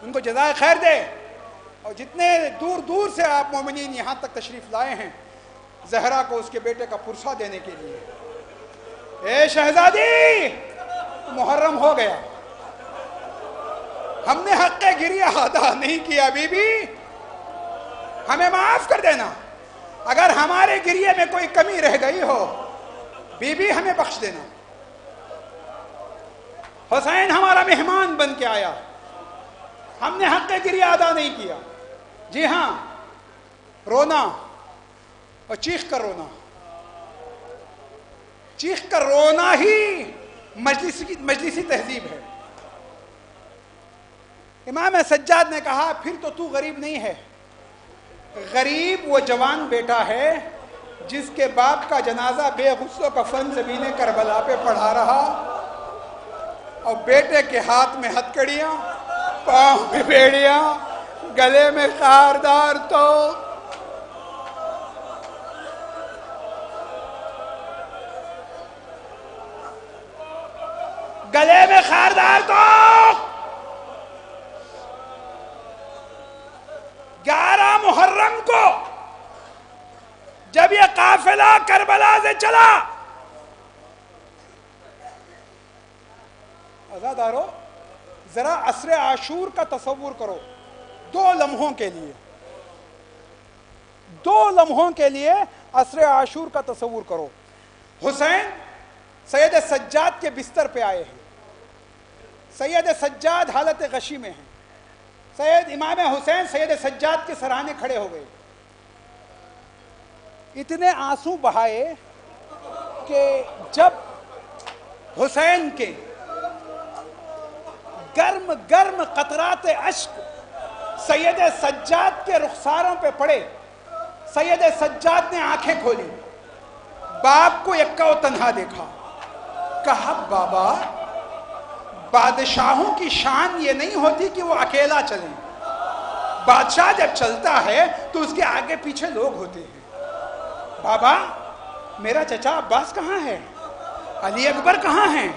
ان کو جزائے خیر دے. اور جتنے دور دور سے آپ مومنین یہاں تک تشریف لائے ہیں زہرا کو اس کے بیٹے کا پرسہ دینے کے لیے, اے شہزادی محرم ہو گیا, ہم نے حق گریہ ادا نہیں کیا, بی بی ہمیں معاف کر دینا. اگر ہمارے گریے میں کوئی کمی رہ گئی ہو بی بی ہمیں بخش دینا، حسین ہمارا مہمان بن کے آیا، ہم نے حق گریہ ادا نہیں کیا۔ جی ہاں، رونا اور چیخ کر رونا، چیخ کر رونا ہی مجلسی تہذیب ہے۔ امام سجاد نے کہا پھر تو غریب نہیں ہے، غریب وہ جوان بیٹا ہے جس کے باپ کا جنازہ بے غسل و کفن زمین کربلا پہ پڑھا رہا، اور بیٹے کے ہاتھ میں ہتکڑیاں، پاؤں میں بیڑیاں، گلے میں خاردار تو گلے میں خاردار تو 11 محرم کو جب یہ قافلہ کربلا سے چلا، عزادارو ذرا عصر عاشور کا تصور کرو، 2 لمحوں کے لیے عصر عاشور کا تصور کرو۔ حسین سید سجاد کے بستر پہ آئے ہیں، سید سجاد حالت غشی میں ہیں، امام حسین سید سجاد کے سرانے کھڑے ہو گئے، اتنے آنسو بہائے کہ جب حسین کے گرم گرم قطرات اشک سید سجاد کے رخساروں پہ پڑے، سید سجاد نے آنکھیں کھولی، باپ کو یکا و تنہا دیکھا، کہا بابا بادشاہوں کی شان یہ نہیں ہوتی کہ وہ اکیلا چلیں، بادشاہ جب چلتا ہے تو اس کے آگے پیچھے لوگ ہوتے ہیں۔ بابا میرا چچا عباس کہاں ہے؟ علی اکبر کہاں ہیں؟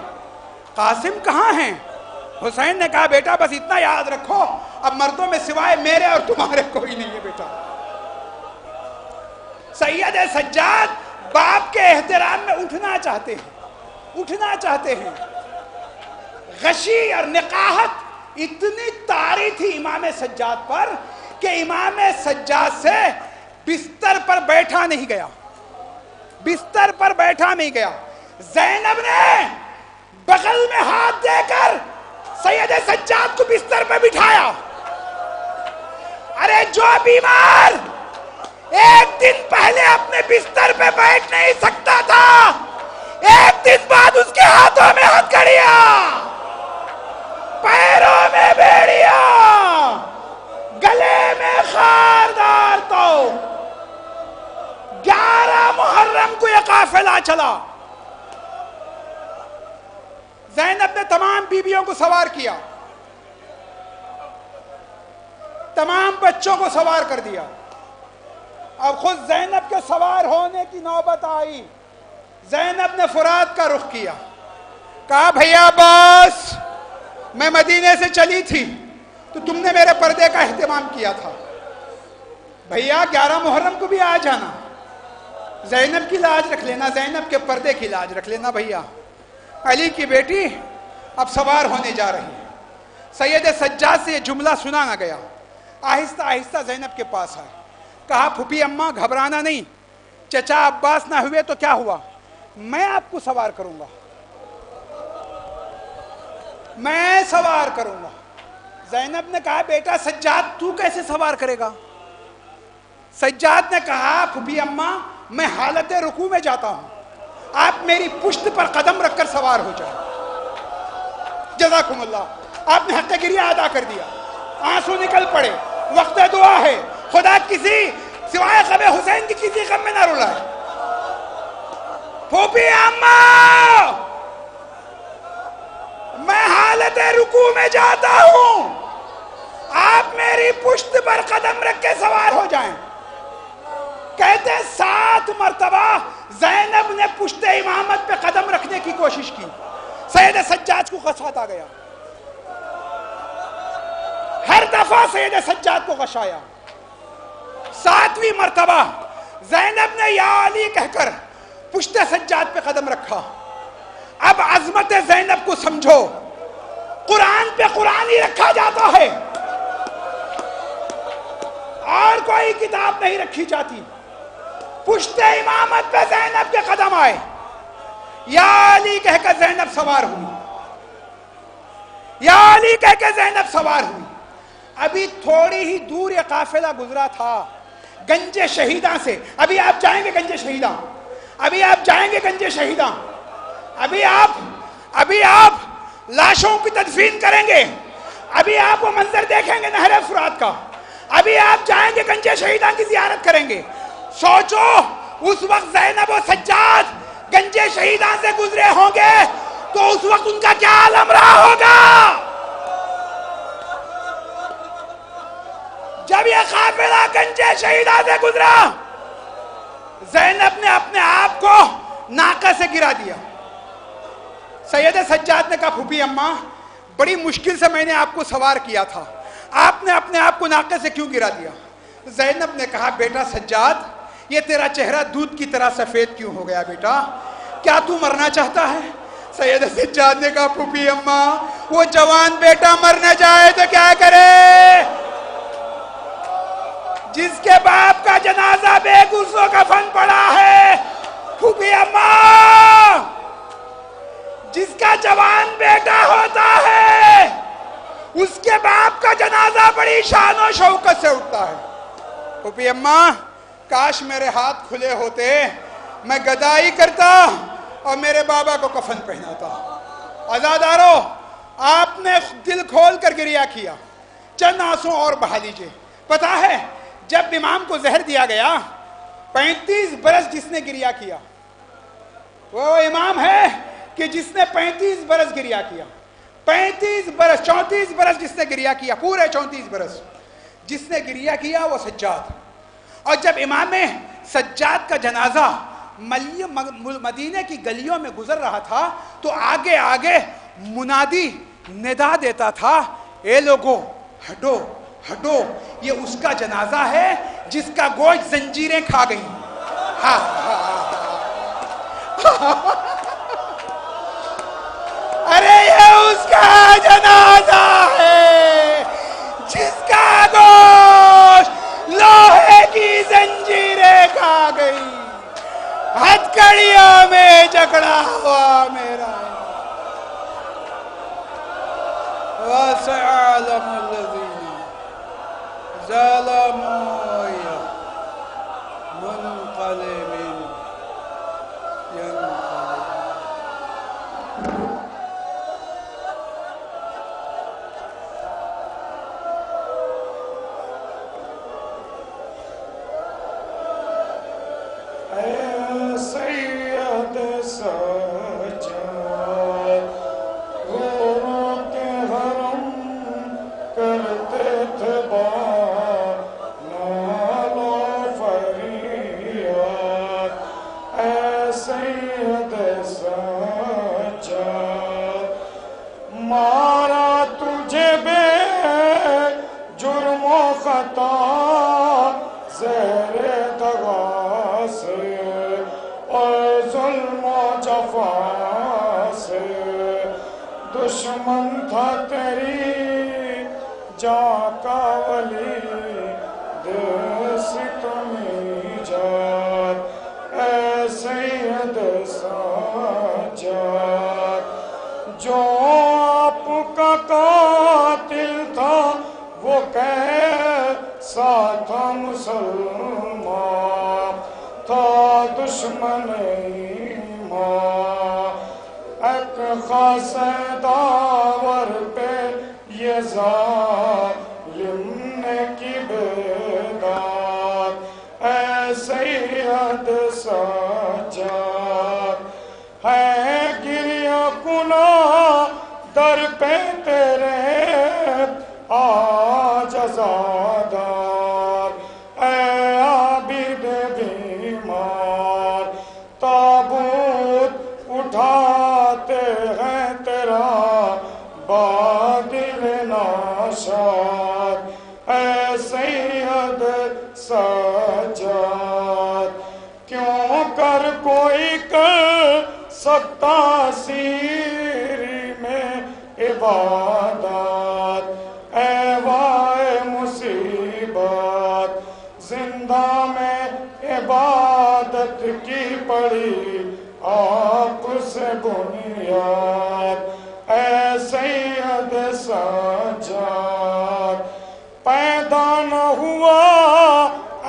قاسم کہاں ہیں؟ حسین نے کہا بیٹا بس اتنا یاد رکھو، اب مردوں میں سوائے میرے اور تمہارے کوئی نہیں ہے بیٹا۔ سید سجاد باپ کے احترام میں اٹھنا چاہتے ہیں، غشی اور نقاہت اتنی طاری تھی امام سجاد پر کہ امام سجاد سے بستر پر بیٹھا نہیں گیا۔ زینب نے بغل میں ہاتھ دے کر سید سجاد کو بستر پہ بٹھایا۔ ارے جو بیمار ایک دن پہلے اپنے بستر پہ بیٹھ نہیں سکتا تھا، ایک دن بعد اس کے ہاتھوں میں ہتھکڑیاں، پیروں میں بیڑیاں، گلے میں خاردار تو 11 محرم کو یہ قافلہ چلا۔ زینب نے تمام بیویوں کو سوار کیا، تمام بچوں کو سوار کر دیا، اب خود زینب کے سوار ہونے کی نوبت آئی۔ زینب نے فرات کا رخ کیا، کہا بھیا عباس میں مدینے سے چلی تھی تو تم نے میرے پردے کا اہتمام کیا تھا، بھیا 11 محرم کو بھی آ جانا، زینب کی لاج رکھ لینا، زینب کے پردے کی لاج رکھ لینا بھیا۔ علی کی بیٹی اب سوار ہونے جا رہی ہے، سید سجاد سے یہ جملہ سنا نہ گیا، آہستہ آہستہ زینب کے پاس آئے، کہا پھوپھی اماں گھبرانا نہیں، چچا عباس نہ ہوئے تو کیا ہوا، میں آپ کو سوار کروں گا، میں سوار کروں گا۔ زینب نے کہا بیٹا سجاد تو کیسے سوار کرے گا؟ سجاد نے کہا پھوپھی اماں میں حالت رکوع میں جاتا ہوں، آپ میری پشت پر قدم رکھ کر سوار ہو جائیں۔ جزاکم اللہ، آپ نے حق گریہ ادا کر دیا، آنسو نکل پڑے، وقت دعا ہے، خدا کسی سوائے غم حسین کی کسی غم میں نہ رلائے۔ پھوپھی اماں میں حالت رکوع میں جاتا ہوں، آپ میری پشت پر قدم رکھ کے سوار ہو جائیں۔ کہتے 7 مرتبہ زینب نے پشت امامت پہ قدم رکھنے کی کوشش کی، سید سجاد کو غصہ آ گیا، ہر دفعہ سید سجاد کو غشایا۔ 7ویں مرتبہ زینب نے یا علی کہہ کر پشت سجاد پہ قدم رکھا۔ اب عظمت زینب کو سمجھو، قرآن پہ قرآن ہی رکھا جاتا ہے، اور کوئی کتاب نہیں رکھی جاتی۔ پشت امامت پہ زینب کے قدم آئے، یا علی کہہ کر زینب سوار ہوئی، یا علی کہہ کے زینب سوار ہوئی۔ ابھی تھوڑی ہی دور یہ قافلہ گزرا تھا گنج شہیداں سے۔ ابھی آپ جائیں گے گنج شہیداں، ابھی آپ جائیں گے گنج شہیداں، ابھی آپ لاشوں کی تدفین کریں گے، ابھی آپ وہ منظر دیکھیں گے نہر فرات کا، ابھی آپ جائیں گے گنج شہیداں کی زیارت کریں گے۔ سوچو اس وقت زینب و سجاد گنج شہیداں سے گزرے ہوں گے تو اس وقت ان کا کیا عالم رہا ہوگا۔ جب یہ قافلہ گنج شہیداں سے گزرا، زینب نے اپنے آپ کو ناقہ سے گرا دیا۔ سید سجاد نے کہا پھوپھی اماں بڑی مشکل سے میں نے آپ کو سوار کیا تھا، آپ نے اپنے آپ کو ناقے سے کیوں گرا دیا؟ زینب نے کہا بیٹا سجاد یہ تیرا چہرہ دودھ کی طرح سفید کیوں ہو گیا بیٹا، کیا تو مرنا چاہتا ہے؟ سید سجاد نے کہا پھوپھی اماں وہ جوان بیٹا مرنا چاہے تو کیا کرے، جس کے باپ کا جنازہ بے غسل کفن پڑا ہے، پھوپھی اماں جس کا جوان بیٹا ہوتا ہے اس کے باپ کا جنازہ بڑی شان و شوکت سے اٹھتا ہے۔ پھوپھی اماں کاش میرے ہاتھ کھلے ہوتے، میں گدائی کرتا اور میرے بابا کو کفن پہناتا۔ عزادارو آپ نے دل کھول کر گریہ کیا، چند آنسو اور بہا لیجئے۔ پتا ہے جب امام کو زہر دیا گیا 35 برس جس نے گریہ کیا وہ امام ہے کہ جس نے 35 برس گریہ کیا، 35 برس 34 برس جس نے گریہ کیا، پورے 34 برس جس نے گریہ کیا وہ سجاد۔ اور جب امام سجاد کا جنازہ مدینے کی گلیوں میں گزر رہا تھا تو آگے آگے منادی ندا دیتا تھا اے لوگو ہٹو ہٹو، یہ اس کا جنازہ ہے جس کا گوشت زنجیریں کھا گئی۔ ارے یہ اس کا جنازہ ہے جس کا گوشت لوہے کی زنجیریں کھا گئی، ہتھکڑیوں میں جکڑا ہوا میرا وَسَيَعْلَمُ الَّذِينَ ظَلَمُوا مُنْقَلِبٍ يَنْقَلِبٍ۔ اے سید سجاد غوروں کے حرم کرتے تھے بار نال و فریاد، اے سید سجاد مارا تجھے بے جرم و خطا زہر دغا سے اور ظلم و جفا سے، دشمن تھا تیری جان کا ولی دل ستم ایجاد، اے سید سجاد جو آپ کا قاتل تھا وہ کیسا تھا مسلمان تھا دشمن ایمان، ایک خاص داور پہ یہ ظالم نے کی بیداد، اے سید سجاد ہے گریہ کنا در پہ تیرے آج عزادار، اے عابد بیمار تابوت اٹھاتے ہیں تیرا بادل ناشاد، اے سید سجاد کیوں کر کوئی کر سکتا سیری میں عبادات، اے وائے مصیبت زندہ میں عبادت کی پڑی آپ سے بنیاد اے سید سجاد پیدا نہ ہوا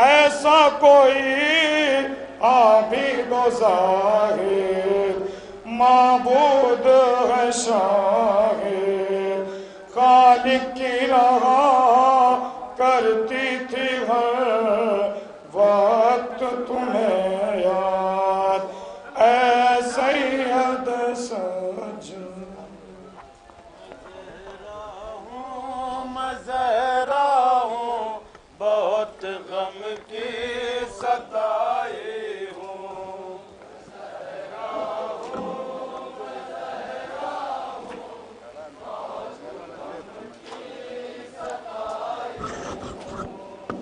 ایسا کوئی عابد و زاہد معبود ہے شاہد خالق کی رہا کرتی تھی ہر وقت تمہیں یاد اے سید سجاد میں زہرا ہوں بہت غم کی ستائی ہوں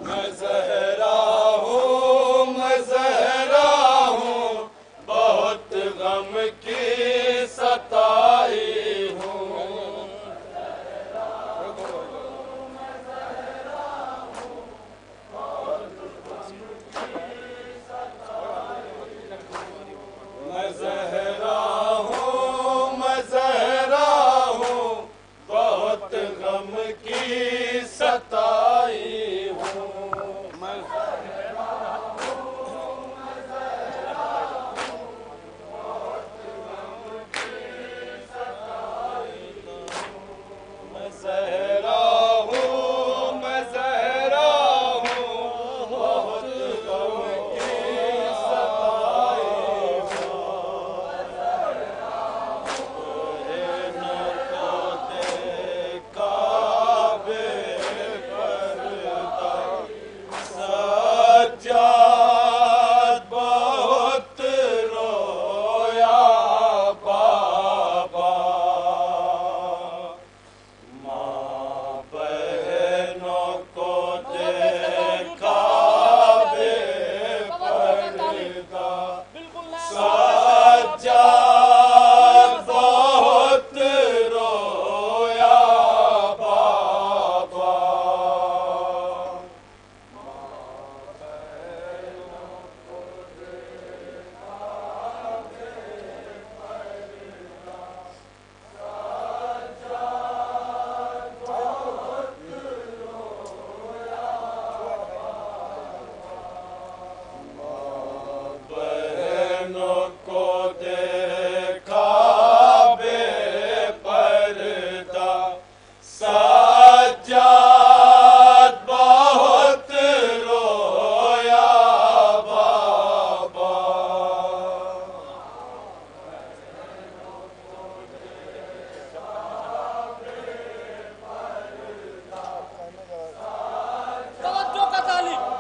میں زہرا ہوں میں زہرا ہوں بہت غم کی ستائی ہوں میں زہرا ہوں میں زہرا ہوں بہت غم کی ستائی ہوں میں میں زہرا ہوں میں زہرا ہوں بہت غم کی ستائی سجاد بہت رویا بابا ماں بہنوں کو دیکھا بے پردہ سجاد بہت رویا بابا بہنوں کو دیکھا بے پردہ سجاد بہت رویا بابا توجہ کا تعلیم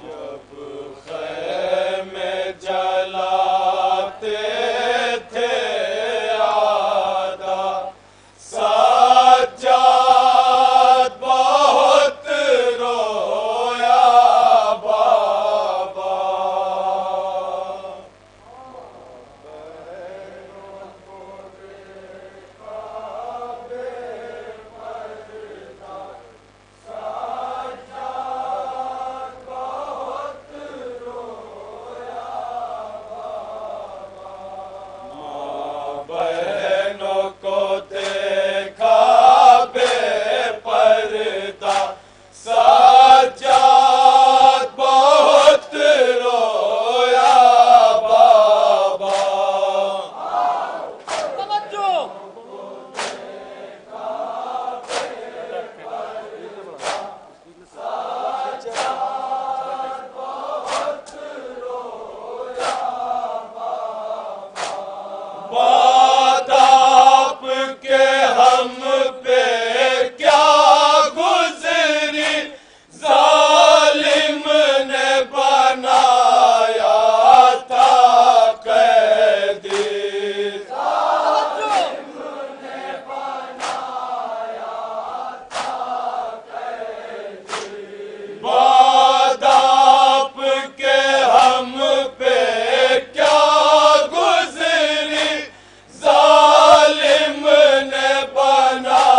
جب خیمے جلاتے تھے آدھا سجاد بہت رویا بابا ماں بہنوں کو دیکھا بے پردہ سجاد بہت رویا بابا توجہ بات آپ کے ہم پہ کیا گزری ظالم نے بنایا تھا قیدی بات آپ کے ہم پہ کیا گزری ظالم نے بنایا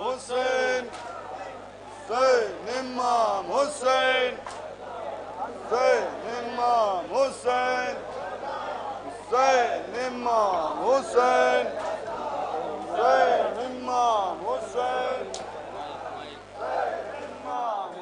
Hussein, Imam Hussein, Imam Hussein, Imam Hussein, Imam Hussein, Imam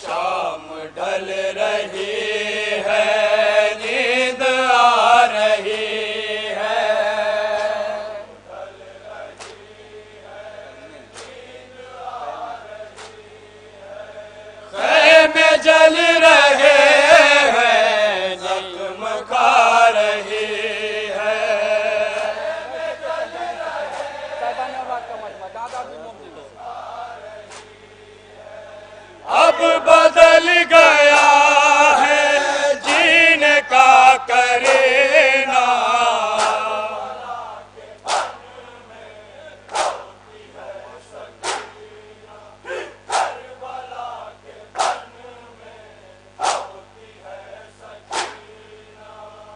شام ڈھل رہی ہے نیند آ رہی ہے خیمے جل رہے ہیں جگمگا رہی ہے اب بدل گیا ہے جینے کا کرینا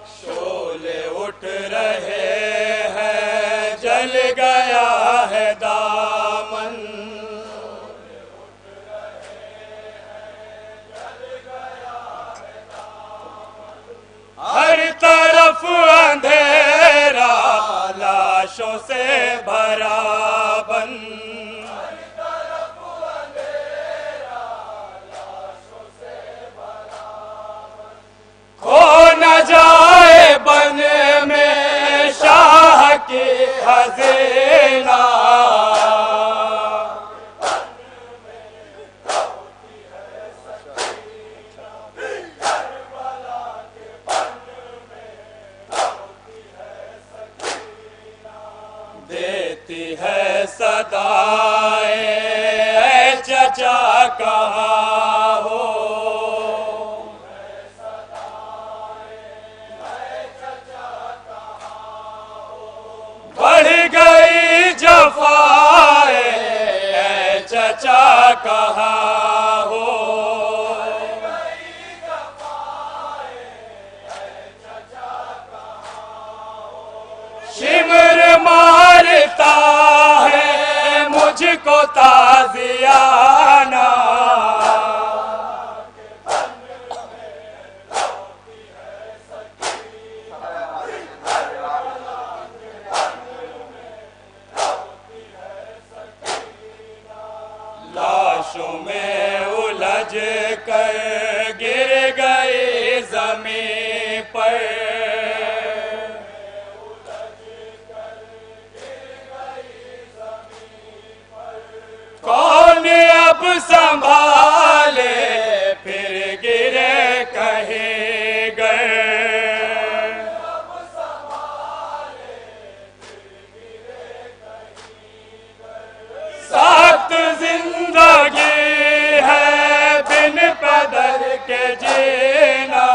شعلے اٹھ رہے ہیں جل گیا ہے دامن ہر طرف اندھیرا لاشوں سے بھرا بند کھو نہ جائے بن میں شاہ کی خزینہ دیتی ہے صدائیں اے چچا کہاں ہو بڑھ گئی جفائیں اے چچا کہاں ہو شمر مارتا ہے مجھ کو تازیانہ لاشوں میں الجھ کر گر گئی زمین پر کون اب سنبھالے پھر گرے کہیں گئے سخت زندگی ہے بن قدر کے جینا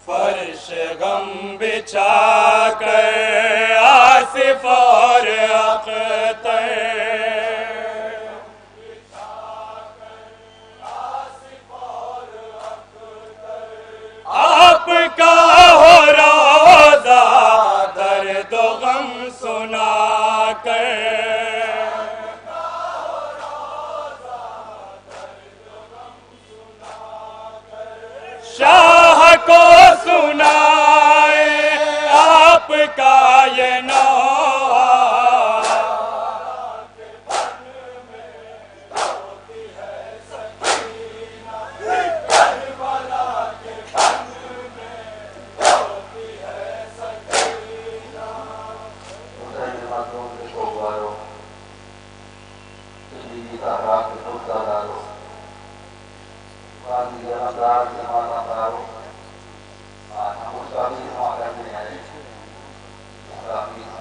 فرش غم بچھا کر آصف اور اختر آپ کا ہو روضہ درد و غم سنا کر شاہ کو سنائے آپ کا یہ نوحہ Amin.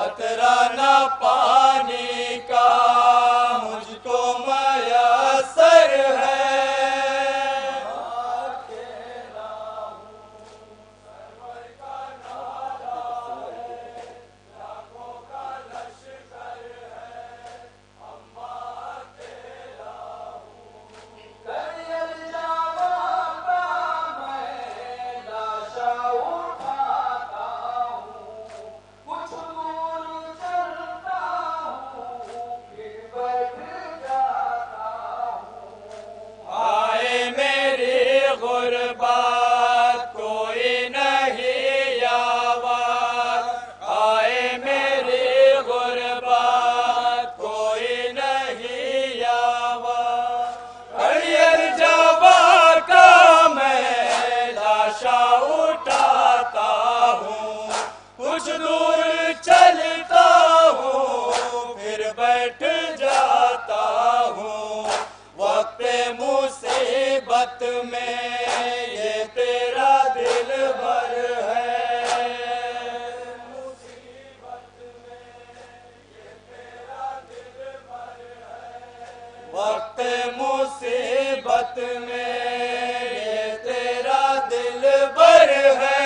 قطرہ نہ پانی کا مجھ کو میسر ہے وقت مصیبت میں یہ تیرا دل بر ہے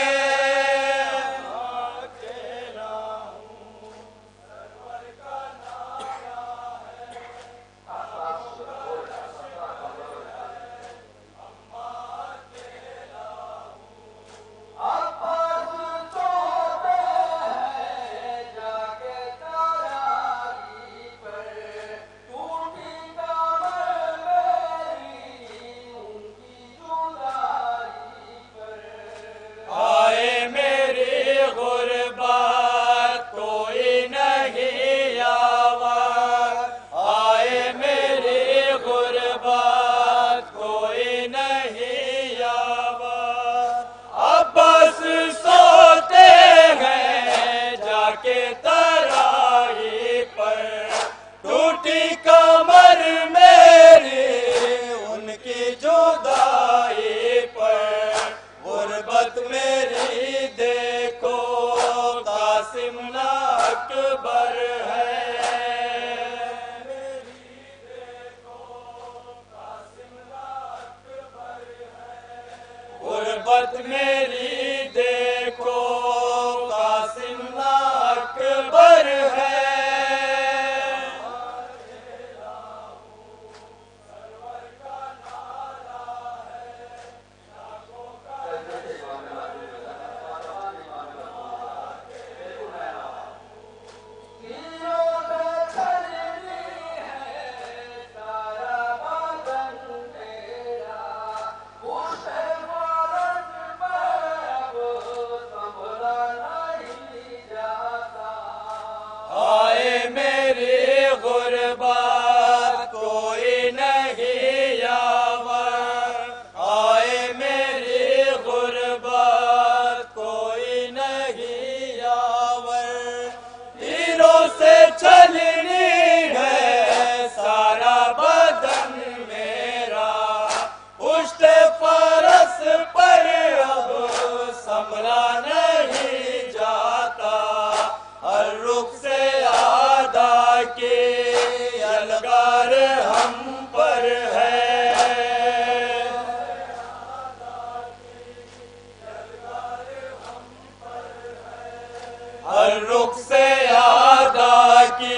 غربت میری دیکھو قاسم نا اکبر ہے غربت کوئی نہیں یاور آئے میری غربت کوئی نہیں یاور تیروں سے چلنی ہے سارا بدن میرا پشت فرس پر اب سنبھلا نہیں جاتا ہر رخ سے آدھا کی یلغار ہم پر ہے ہر رخ سے آدھا کی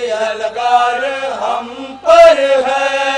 یلغار ہم پر ہے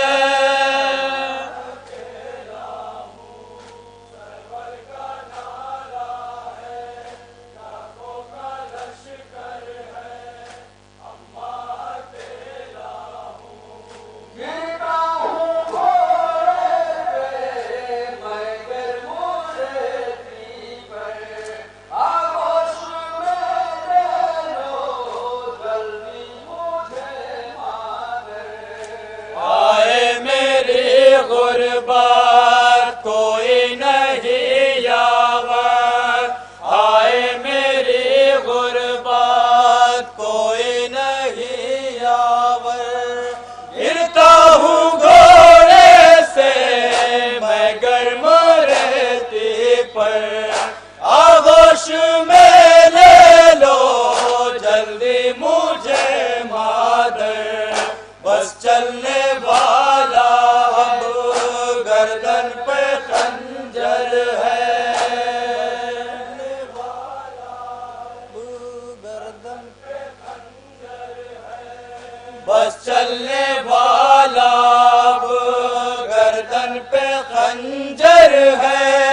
بس چلنے والا اب گردن پہ خنجر ہے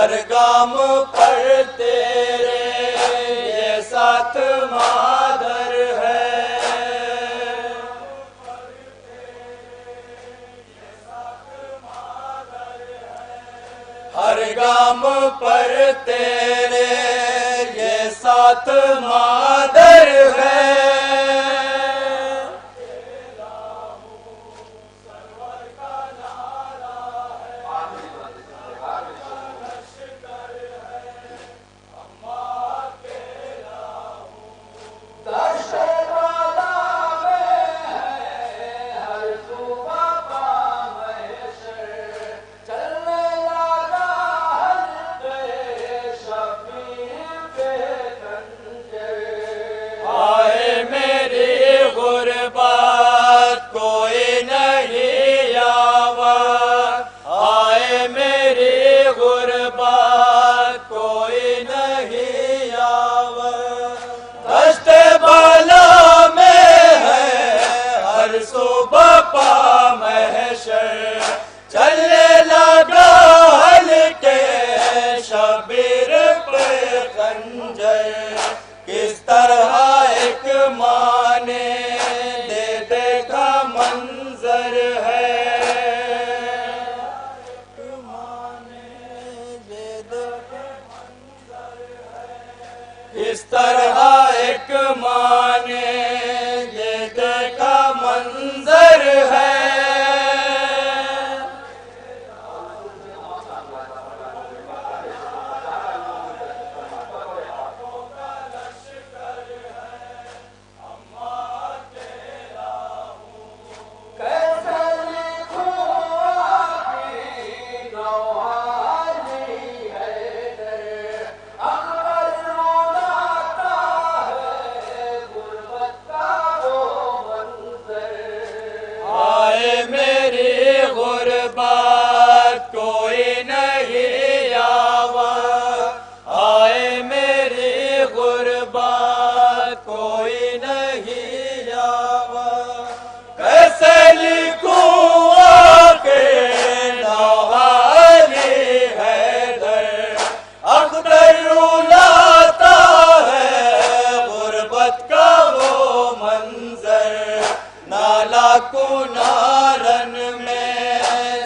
ہر گام پر تیرے یہ ساتھ مادر ہے ہر گام پر تیرے یہ ساتھ مادر ہے کس طرح ایک ماں نے دے دیکھا منظر ہے کس طرح ایک ماں نے دے دیکھا منظر ہے کنارن میں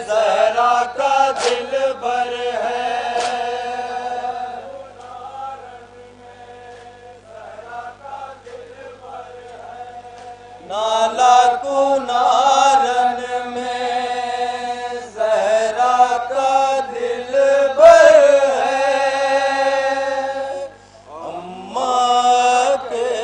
زہرا کا دل بھر ہے نالا کنارن میں زہرا کا دل بھر ہے اماں کے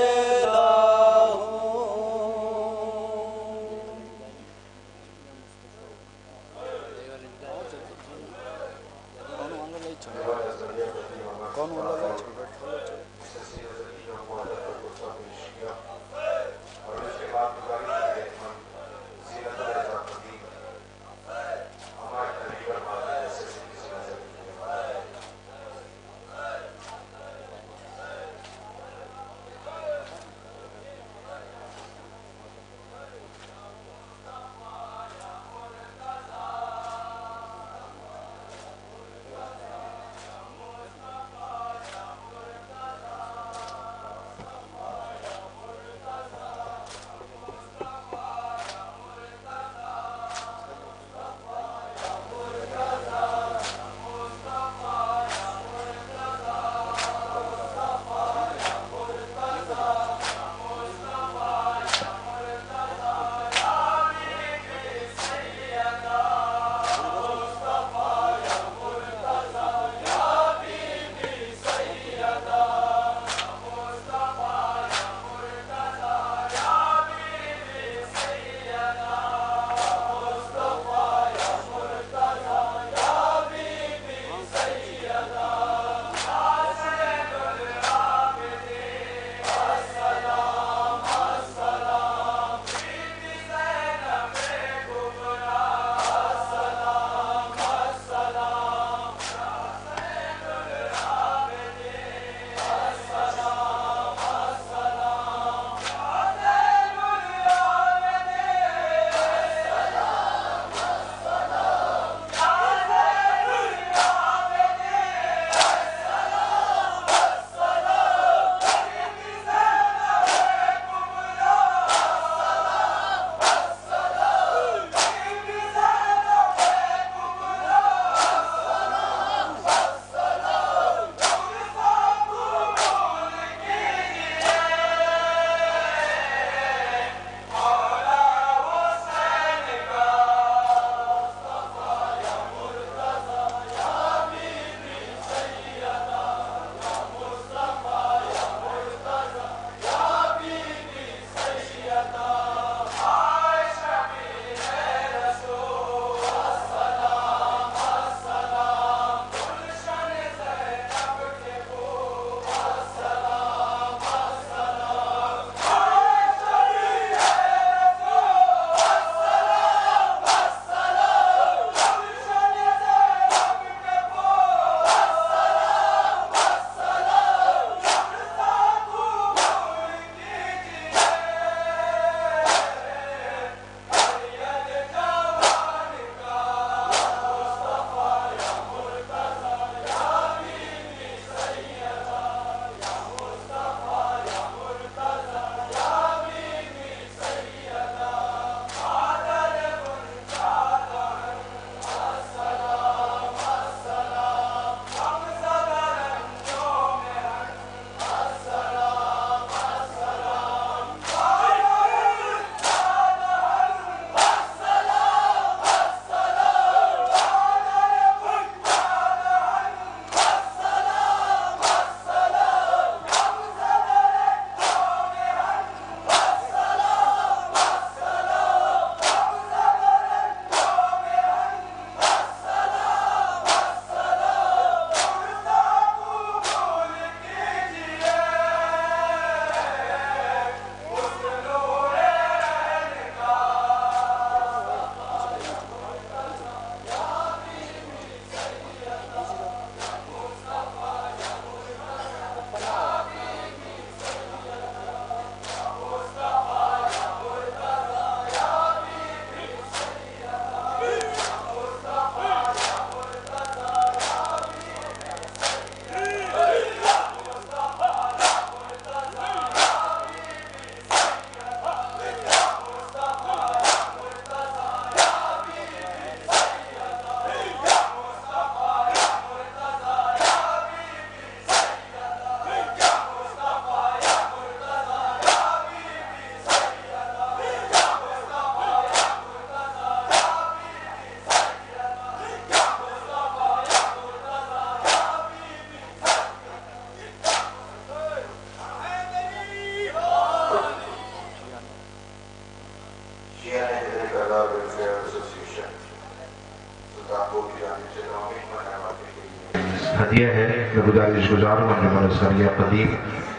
ہدیہ ہے. میں گزارش گزار ہوں انجمن اصغریہ قدیم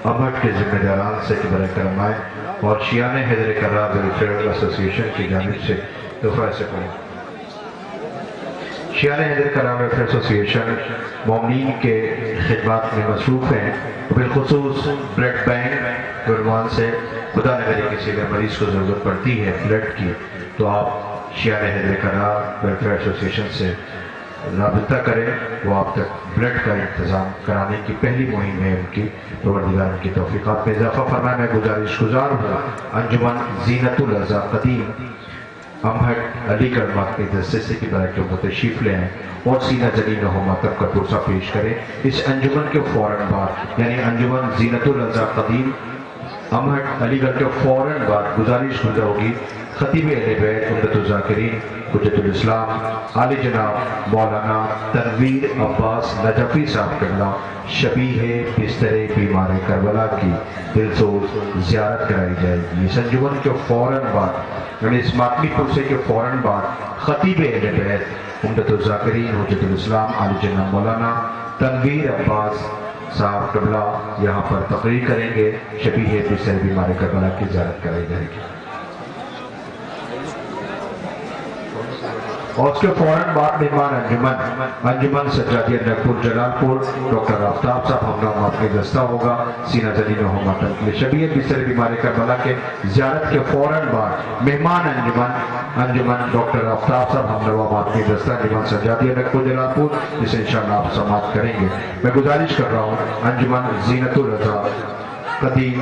امہٹ کے ذمہ داران سے کہ برائے کرم آئے اور شیعان حیدر کرار ویلفیئر ایسوسی ایشن کی جانب سے تحفہ سے پڑھیں. شیعان حیدر کرار ویلفیئر ایسوسی ایشن مومنین کے خدمات میں مصروف ہیں، بالخصوص بلڈ بینک عنوان سے خدا نہ کرے کسی بھی مریض کو ضرورت پڑتی ہے بلڈ کی، تو آپ شیعان حیدر کرار ویلفیئر ایسوسی ایشن سے رابطہ کریں. وہ آپ تک بلڈ کا انتظام کرانے کی پہلی مہم ہے ان کی. پروردگار ان کی توفیقات میں اضافہ فرمائے. میں گزارش گزار ہوں انجمن زینت الرضا قدیم امہٹ علی گڑھ ماکمی دستے سے کی برائے جو تشریف لے آئیں اور سینہ زنی نہو ماتم کا پرسہ پیش کریں. اس انجمن کے فوراً بعد یعنی انجمن زینت الرضا قدیم امہٹ علی گڑھ کے فوراً بعد گزارش گزار ہوگی خطیب اہل بیت عمدۃ الذاکرین حجت الاسلام عالی جناب مولانا تنویر عباس نجفی صاحب قبلہ شبیہ بستر بیمار کربلا کی دلسوز زیارت کرائی جائے گی. اس انجمن کے فوراً بعد یعنی اس ماتمی پرسے کے فوراً بعد خطیب اہل بیت عمدۃ الذاکرین حجت الاسلام عالی جناب مولانا تنویر عباس صاحب قبلہ یہاں پر تقریر کریں گے. شبیہ بستر بیمار کربلا کی زیارت کرائی جائے گی. اور اس کے فوراً بعد مہمان انجمن سجادیہ نگپور جلال پور ڈاکٹر آفتاب صاحب ہمراہ ماتمی دستہ ہوگا سینہ زنی نہو ماتم کے لیے. شبیہ بستر بیمار کربلا کے زیارت کے فوراً بعد مہمان انجمن ڈاکٹر آفتاب صاحب ہمراہ ماتمی دستہ انجمن سجادیہ نگپور جلال پور جسے انشاءاللہ آپ سماعت کریں گے. میں گزارش کر رہا ہوں انجمن زینت الرضا قدیم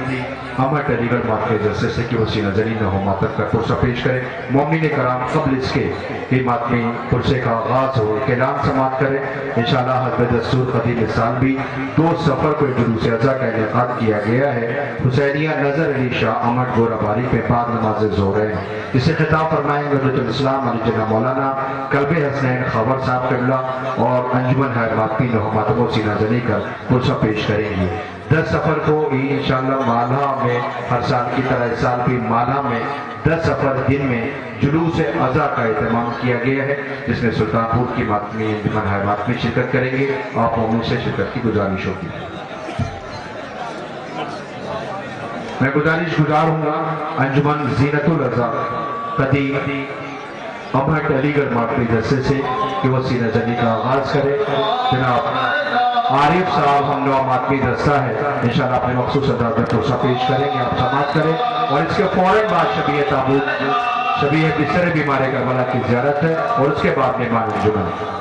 امہٹ علی گڑھ ماتمی دستے سے کہ وہ سینہ زنی نہو ماتم کا پرسہ پیش کرے. مومنین کرام قبل اس کے کہ ماتمی پرسے کا آغاز ہو ایک اعلان سماعت کرے. انشاءاللہ حسب دستور قدیم اس سال بھی 2 سفر کو جلوس اضحیٰ کا انعقاد کیا گیا ہے. حسینیہ نظر علی شاہ امہٹ گورا باری پہ بعد نماز ظہر ہے. اسے خطاب فرمائیں گے حجت الاسلام علی جناب مولانا قلب حسنین خبر صاحب قبلہ اور انجمن ہے ماتمی نہو ماتم و سینہ زنی کا پرسہ پیش کریں گے. 10 سفر کو انشاءاللہ مالہ میں ہر سال کی طرح اس سال بھی مالہ میں 10 سفر دن میں جلوس اضحیٰ کا اہتمام کیا گیا ہے جس میں سلطان پور کی ماتمی انجمن ہے ماتمی شرکت کریں گے. آپ مومن سے شرکت کی گزارش ہوگی. میں گزارش گزار ہوں گا انجمن زینت الرضا قدیم امہٹ علی گڑھ ماتمی دستے سے کہ وہ سینہ زنی کا آغاز کرے. جناب عارف صاحب ہم نوا ماتمی دستہ ہے انشاءاللہ اپنے مخصوص انداز میں پرسہ پیش کریں گے. آپ سماعت کریں اور اس کے فوراً بعد شبیہ تابوت شبیہ بستر بیمار کربلا کی زیارت ہے اور اس کے بعد مہمان انجمن.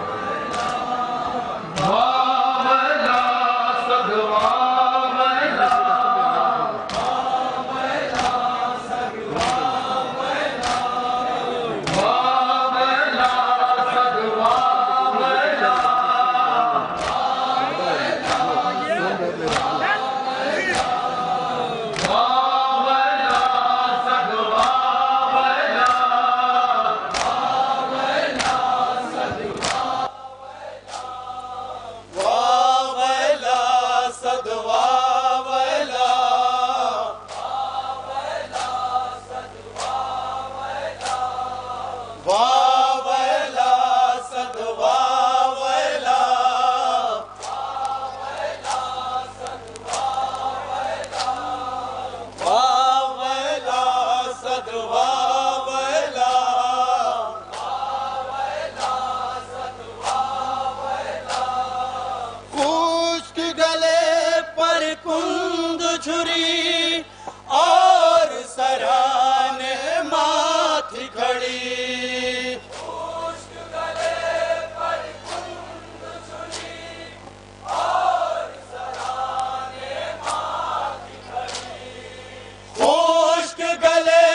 خشک گلے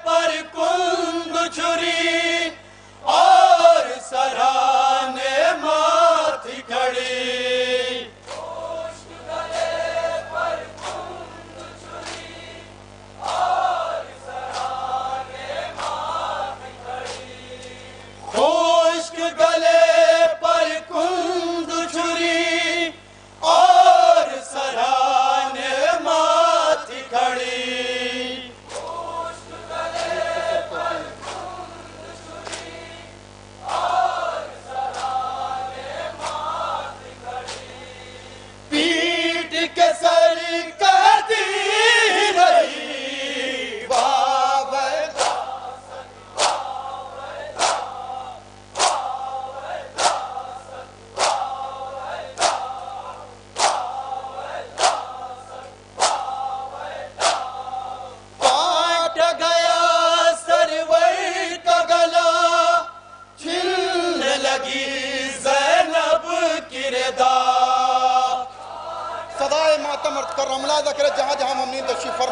پر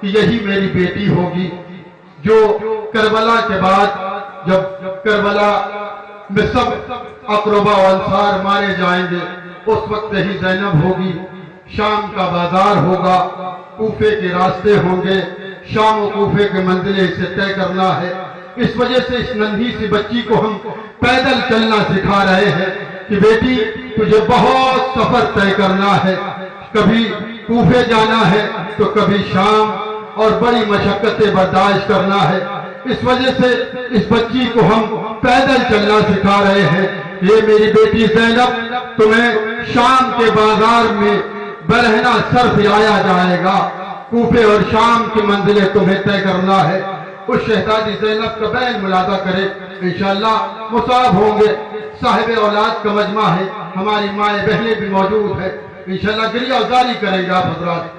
کہ یہی میری بیٹی ہوگی جو کربلا کے بعد جب کربلا میں سب اقربا و انصار مارے جائیں گے اس وقت یہی زینب ہوگی. شام کا بازار ہوگا, کوفے کے راستے ہوں گے, شام و کوفے کے منزلیں اسے طے کرنا ہے. اس وجہ سے اس ننھی سی بچی کو ہم پیدل چلنا سکھا رہے ہیں کہ بیٹی تجھے بہت سفر طے کرنا ہے, کبھی کوفے جانا ہے تو کبھی شام, اور بڑی مشقتیں برداشت کرنا ہے. اس وجہ سے اس بچی کو ہم پیدل چلنا سکھا رہے ہیں. یہ میری بیٹی زینب, تمہیں شام کے بازار میں برہنہ صرف آیا جائے گا, کوفے اور شام کی منزلیں تمہیں طے کرنا ہے. اس شہزادی زینب کا بیان ملاحظہ کرے, انشاءاللہ مصاب ہوں گے. صاحب اولاد کا مجمع ہے, ہماری مائیں بہنیں بھی موجود ہے, انشاءاللہ گریہ ازاری کریں گے آپ حضرات.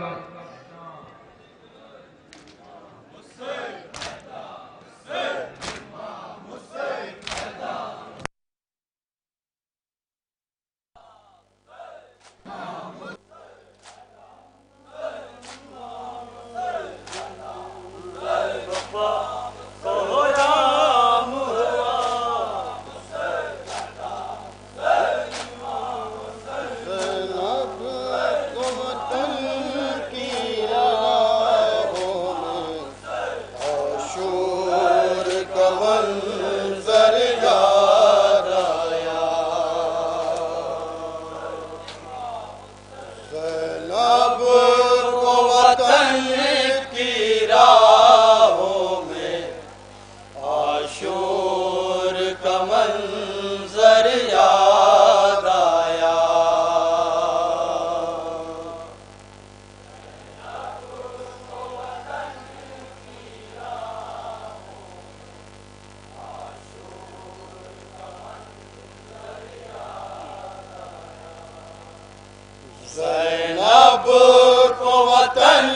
زینب کو وطن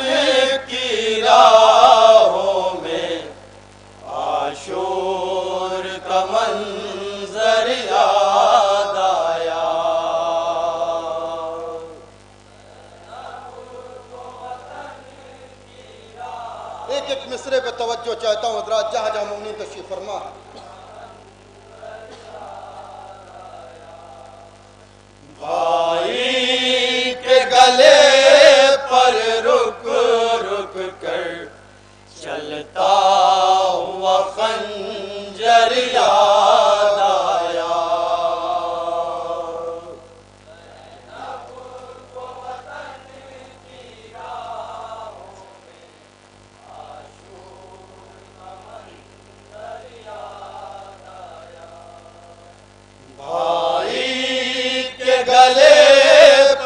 کی راہوں میں عاشور کا منظر یاد آیا. ایک ایک مصرے پہ توجہ چاہتا ہوں حضرات, جہاں جہاں مومنین تشریف فرما. بھائی کے گلے پر رک رک کر چلتا ہوا خنجر یاد آیا. بھائی کے گلے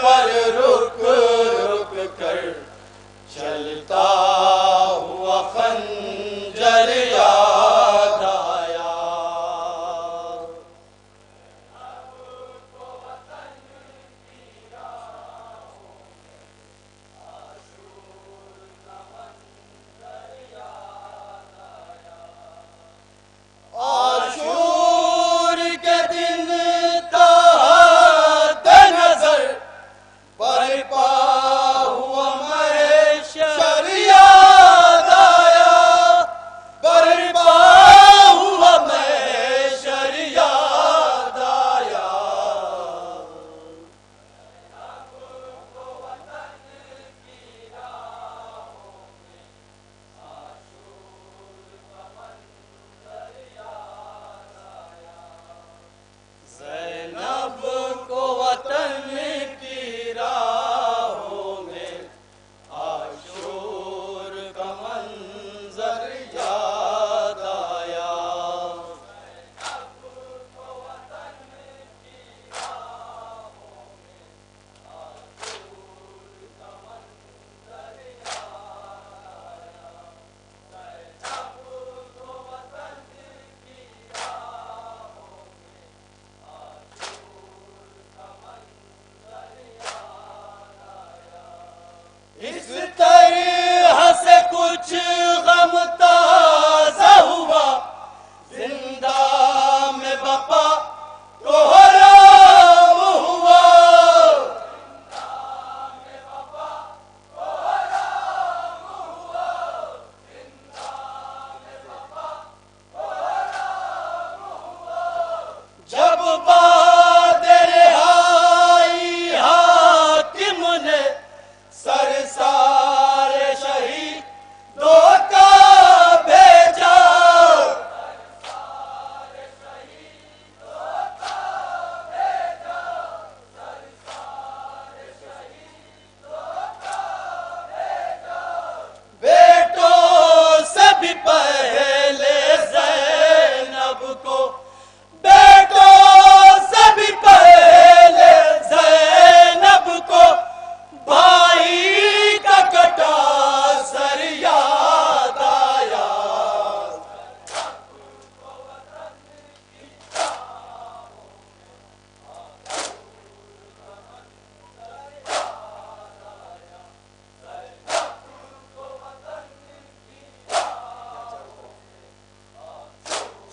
پر رک رک کر چلتا ہوا خنجر یاد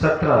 17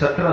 17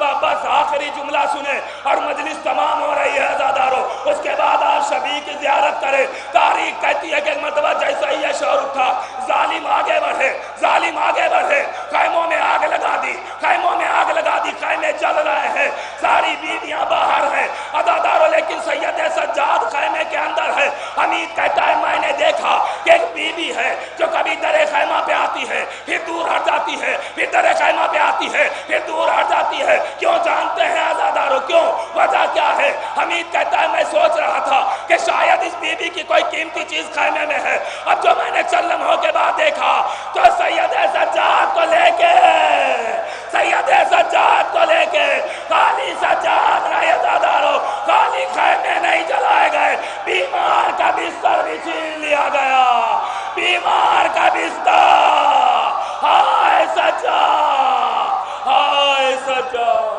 مرتبہ بس آخری جملہ سنے اور مجلس تمام ہو رہی ہے عزادارو، اس کے بعد آپ شبیہ کی زیارت کریں۔ تاریخ کہتی ہے کہ ایک مرتبہ جیسا ہی یہ شور اٹھا، ظالم آگے بڑھے، ظالم آگے بڑھے، خیموں میں آگ لگا دی، خیموں میں آگ لگا دی، خیمے جل رہے ہیں، ساری بیویاں باہر ہیں عزادارو، لیکن سید سجاد خیمے کے اندر ہے۔ حمید کہتا ہے میں نے دیکھا کہ ایک بیوی ہے جو کبھی در خیمہ پہ آتی ہے، پھر دور ہٹ جاتی ہے، پھر در خیمہ پہ آتی ہے، پھر دور ہٹ جاتی ہے۔ کیوں جانتے ہیں عزادارو کیوں؟ وجہ کیا ہے؟ حمید کہتا ہے میں سوچ رہا تھا کہ شاید اس بیوی کی کوئی قیمتی چیز خیمے میں ہے۔ اب جو میں نے چند لمحوں کے بعد دیکھا تو سید سجاد کو لے کے، سید سجاد کو لے کے خالی سجاد رہے عزادارو، خالی خیمے نہیں جلائے گئے، بیمار کا بستر بھی چھین لیا گیا، بیمار کا بستر۔ ہائے سجاد، ہائے سجاد۔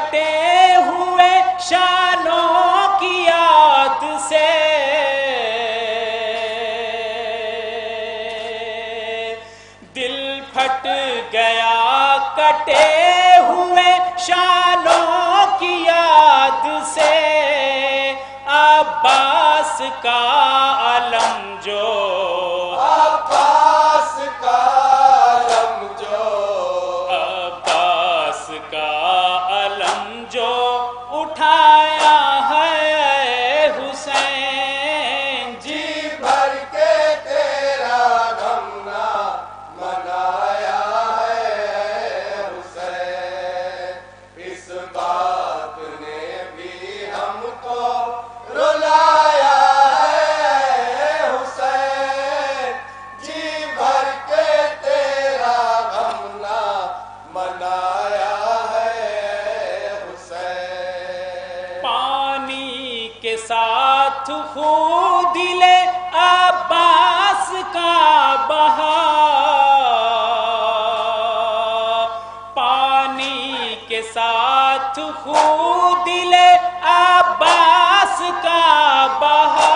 کٹے ہوئے شانوں کی یاد سے دل پھٹ گیا کٹے ہوئے شانوں کی یاد سے عباس کا علم جو عباس کا علم جو عباس کا علم جو اٹھایا ہے حسین جی بھر کے تیرا غم نہ منایا ہے حسین اس بات نے بھی ہم کو رلایا ہے حسین جی بھر کے تیرا غم نہ منایا ہے حسین پانی کے ساتھ خود دل عباس کا بہا پانی کے ساتھ خود دل عباس کا بہا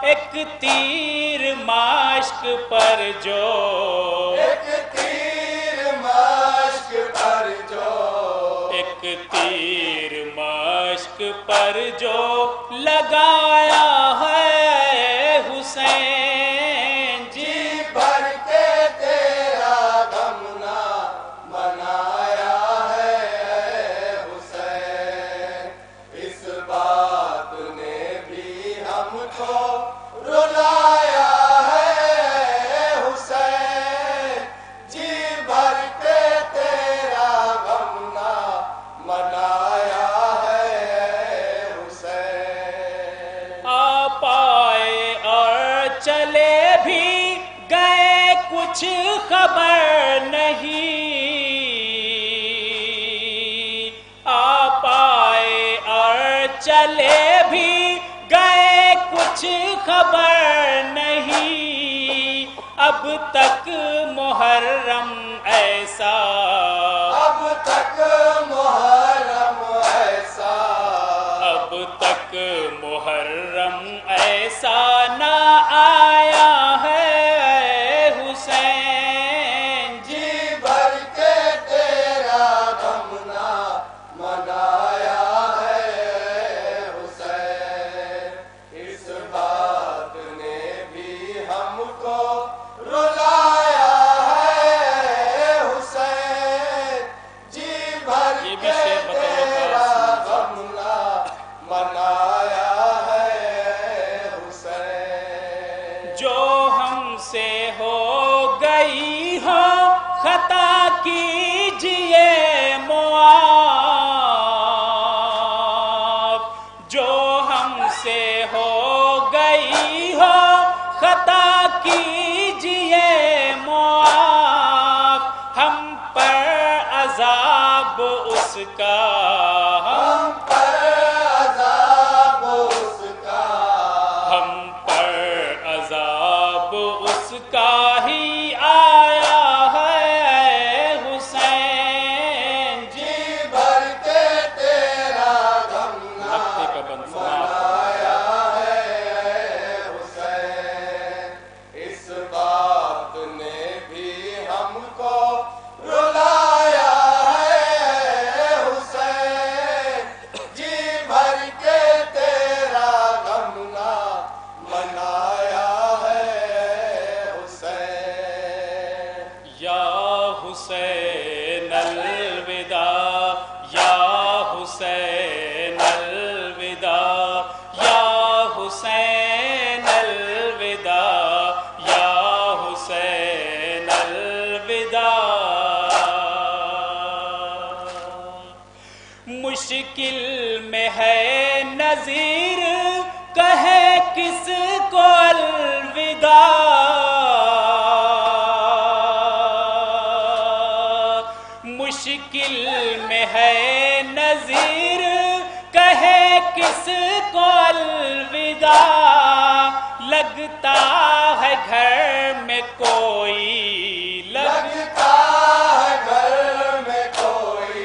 ایک تیر مشق پر جو ایک تیر مشق پر جو ایک تیر مشق پر جو لگایا ہے حسین جی بھر کے تیرا غم نہ منایا ہے حسین اس بات نے بھی ہم کو رلایا ہے حسین جی بھر کے تیرا غم نہ منایا ہے حسین آپ آئے اور چلے بھی گئے کچھ خبر نہیں آپ آئے اور چلے بھی گئے کچھ خبر نہیں اب تک محرم ایسا اب تک محرم ایسا اب تک محرم ایسا نہ آیا ہے حسین جی بھر کے تیرا غم نہ منایا ہے حسین اس بات نے بھی ہم کو رلایا ہے حسین جی بھر کے تیرا غم نہ منایا ہے حسین جو ہم سے ہو گئی ہو خطا کیجئے معاف جو ہم سے ہو گئی ہو خطا کیجئے معاف ہم پر عذاب اس کا ہم پر عذاب اس کا ہم پر عذاب اس کا ہی آیا ہے حسین جی بھر کے تیرا غم نہ منایا ہے حسین اس بات نے بھی ہم کو رلایا ہے حسین جی بھر کے تیرا غم نہ منایا ہے حسین یا حسین الوداع یا حسین الوداع یا حسین الوداع یا حسین الوداع مشکل میں ہے نذیر کہے کس کو الوداع مشکل میں ہے نذیر کہے کس کو الوداع لگتا ہے گھر میں کوئی لگتا ہے گھر میں کوئی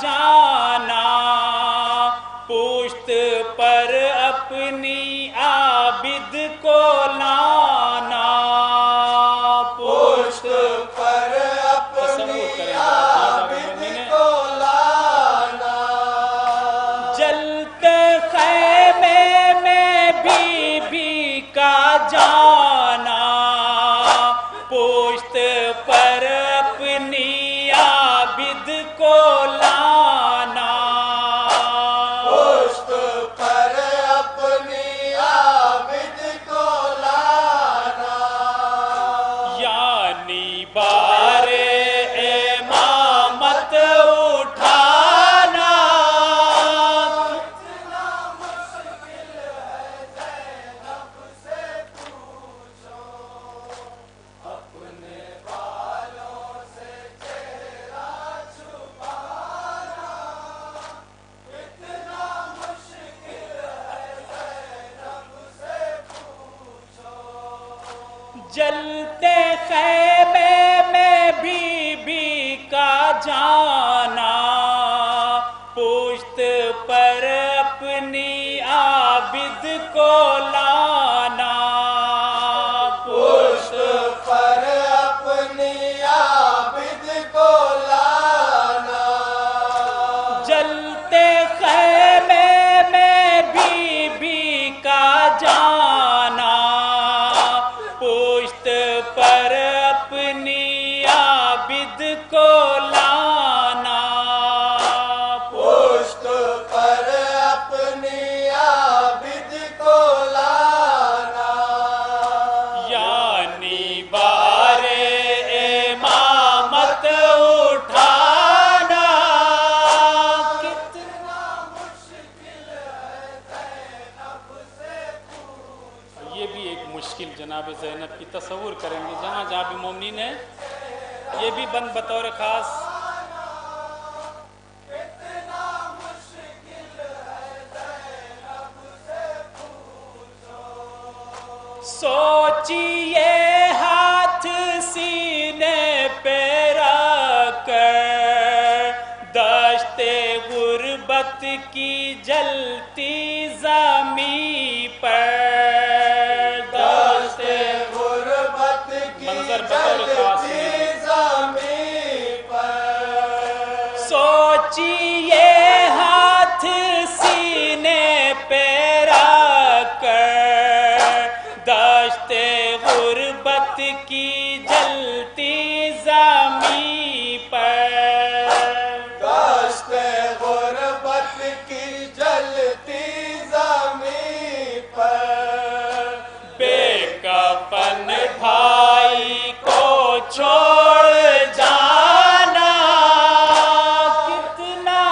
جانا پشت پر اپنی عابد کو لانا پشت پر اپنی عابد کو لانا جلتے خیمے میں بی بی کا جانا پشت پر اپنی عابد کو لانا پشت پر اپنی عابد کو لانا یعنی بار امامت اٹھانا جلتے خیمے میں بی بی کا جانا پشت پر اپنی عابد کو لانا پشت پر اپنی عابد کو لانا جلتے خیمے میں بی بی کا جانا پشت پر اپنی عابد کو لانا پشت پر اپنی عابد کو لانا یعنی بار امامت اٹھانا یہ بھی ایک مشکل جناب زینب کی تصور کریں گے جہاں جہاں بھی مومنین ہے یہ بھی بند بطور خاص سوچیے ہاتھ سینے پہ رکھ کر دشت غربت کی جلتی زمین پر دشت غربت کی منظر بطور خاص جلتی زمین پر سوچیے ہاتھ سینے پہ رکھ کر دشت غربت کی جلتی زمین پر دشت غربت کی جلتی زمین پر بے کفن بھائی کو چھوڑ جانا کتنا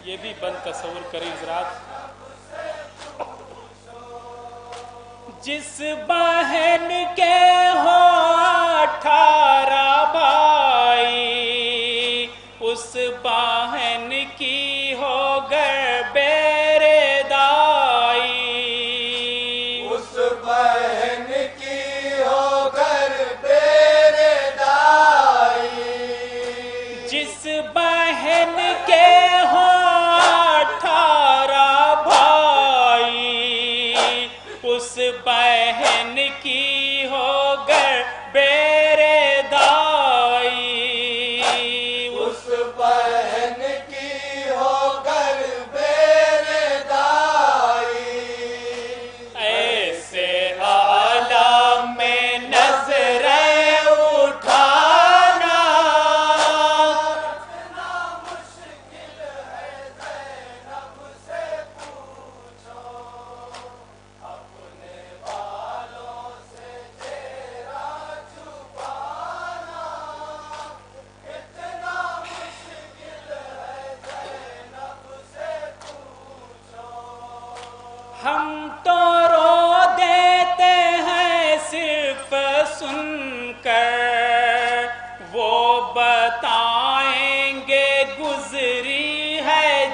یہ بھی بند تصور کریں حضرات جس بہن کے ہو 18 بھائی اس بہن کی ہو گر بیرے دائی اس بہن کی ہو گر بیرے دائی جس بہن کے ہو 18 بھائی اس بہن کی ہو گر بیرے دائی اس بہن کی ہو گر بیرے دائی ایسے عالم میں نظریں اٹھانا ہم تو رو دیتے ہیں صرف سن کر وہ بتائیں گے گزری ہے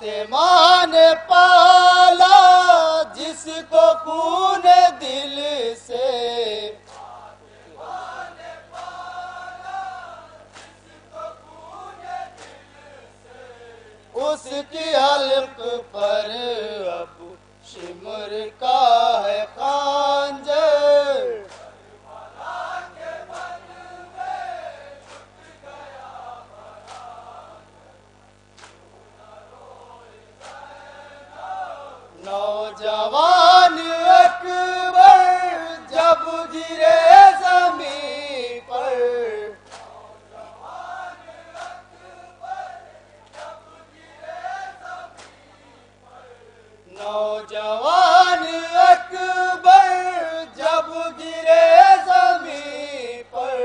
فاطمہ نے پالا جس کو خون دل سے، اس کی حلق پر اب شمر کا ہے خنجر، نوجوان اکبر جب گرے زمین پر، نوجوان اکبر جب گرے زمین پر،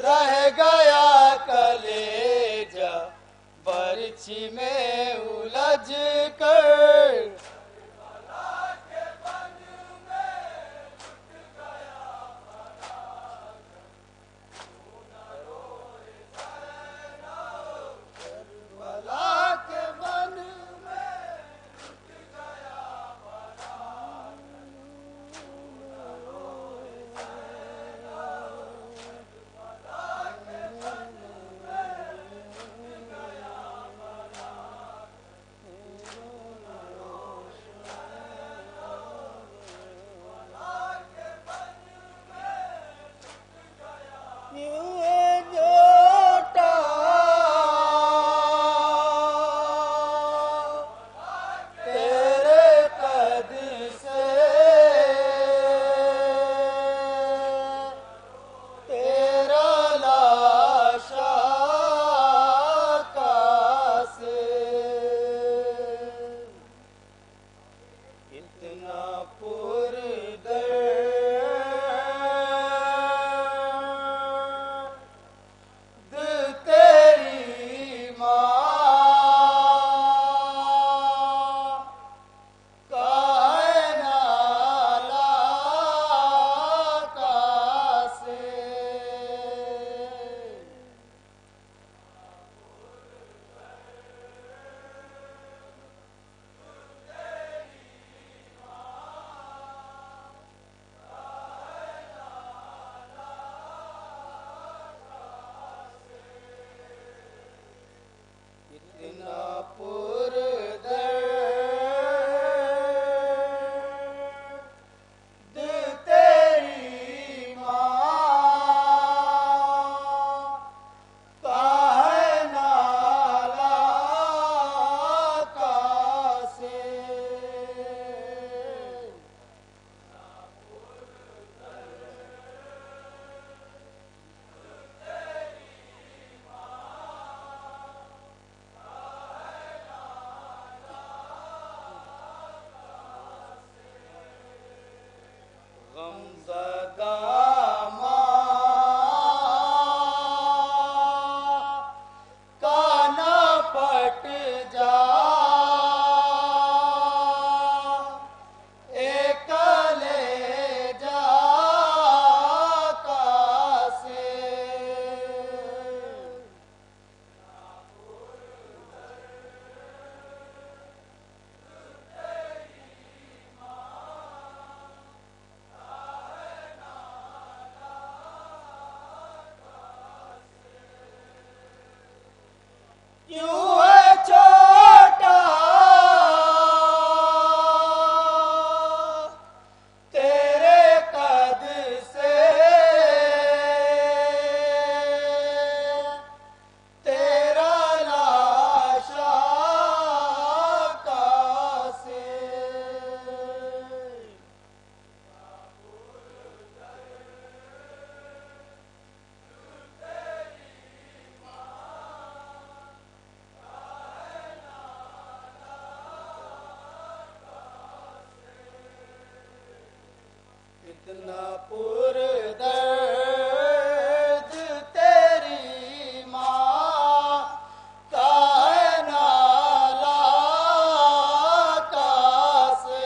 رہ گیا کلیجہ برچھی میں الجھ کر، اتنا پر درد تیری ماں کا ہے نالا کاسے،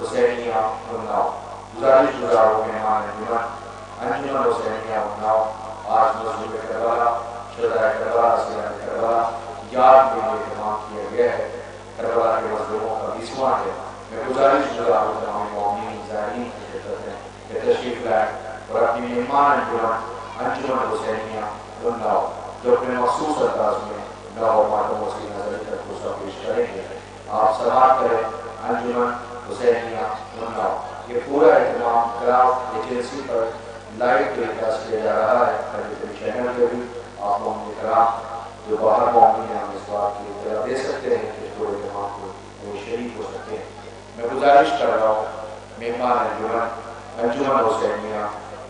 حسینیہ اناؤ گزارش گزاروں مہمان انجمن انجمن حسینیہ اناؤ آج مظلوم کربلا شہدائے کربلا سیاح کربلا یاد کے لیے اہتمام کیا گیا ہے کربلا کے مظلوموں کا 20واں ہے میں گزارش گزاروں تمام مومنین زائرین کی خدمت میں کہ تشریف لائیں اور اپنی مہمان انجمن حسینیہ اناؤ جو اپنے مخصوص انداز میں نو ماتموں سے نظری تک دوسرا پیش کریں گے آپ سماعت کریں انجمن حسینیہ اناؤ یہ پورا اہتمام کرافٹ ایجنسی پر لائیو ٹیلی کاسٹ کیا جا رہا ہے ٹیلی چینل پہ بھی آپ مومن کرام جو باہر مومن ہیں ہم اس بات کی اطلاع دے سکتے ہیں کہ پورے اہتمام کو وہ شریک ہو سکتے ہیں میں گزارش کر رہا ہوں مہمان انجمن حسینیہ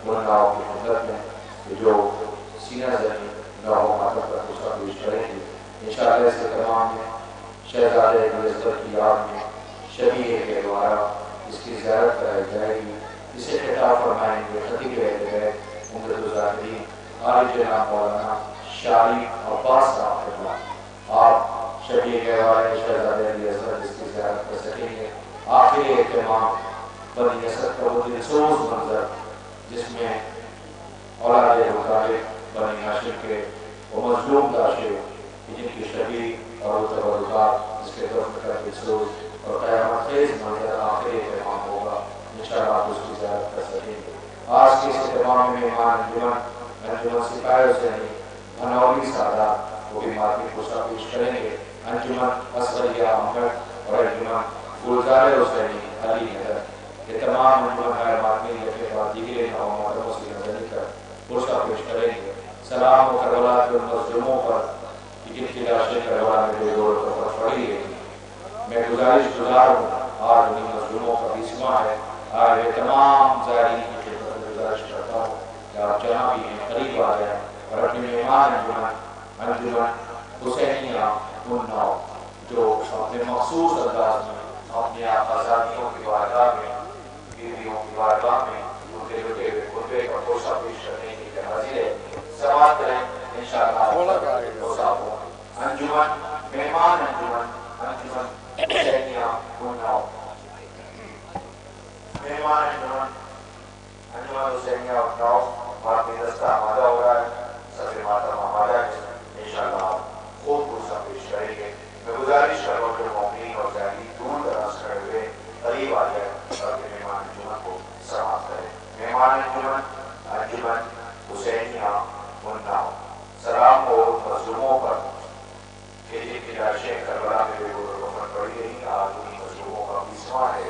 اناؤ کی خدمت میں کہ جو سینہ زنی نو ماتم پر دوسرا پیش کریں گے انشاءاللہ اس اہتمام میں شہزادے عزت کی یاد میں شبیہ کے دوارا اس کی زیارت کرائی جائے گی اسے خطاب فرمائیں گے خطیب اہل بیت عمدۃ الظاہرین عالی جناب مولانا شاہی عباس صاحب خدمت آپ شبیہ کے دوارے شہزادے عزت اس کی زیارت کر سکیں گے آخری اہتمام بنی نسب کا وہ دلسوز منظر جس میں اولاد مطابق بنی ہاشم کے وہ مظلوم داشے جن کی شبیہ اور تبرکات جس کے طرف کا دلسوز اور قیامت خیز منظر آخری اہتمام ہوگا انشاءاللہ آپ اس کی زیارت کر سکیں گے آج کے اس اہتمام میں مہمان انجمن سپاہی حسینی بھنوری سادہ وہ بھی ماتمی پوسا پیش کریں گے انجمن اصغریہ احمد اور انجمن گلزار حسینی علی نگر یہ تمام انجمن غیر ماتمی کے بعد دیگر نو محترموں سے نظری کر پوسا پیش کریں گے سلام و کربلا کے ان مظلوموں پر جن کی لاشیں کربلا میں بے دور پر پڑی ہے میں گزارش گزار ہوں آج انہیں مظلوموں کا 20واں ہے آج تمام زائرین کی خدمت میں گزارش کرتا ہوں کہ آپ جہاں بھی ہیں قریب آ جائیں اور اپنے مہمان انجمن حسینیہ اناؤ جو اپنے مخصوص انداز میں اپنے آزادیوں کی بارگاہ میں بیویوں کی بارگاہ میں ان کے لٹے ہوئے خطبے کا توسا پیش کرنے کی حاضر ہے سماعت کریں انشاءاللہ انجمن مہمان انجمن حسینیہ اناؤ مہمان انجمن حسینیہ اناؤ باقی دستہ آمادہ ہو رہا ہے سب ماتم آمادہ ہے انشاءاللہ خوب پوسا پیش کریں گے میں گزارش کر رہا ہوں کہ مومنین اور زائرین دور دراز کھڑے ہوئے قریب آ جائے اور مہمان انجمن کو سماعت کریں مہمان انجمن حسینیہ اناؤ سلام ہو مظلوموں پر کہ جن کی لاشیں کربلا میں بے گور وفن پڑی گئی آج انہیں مظلوموں کا 20واں ہے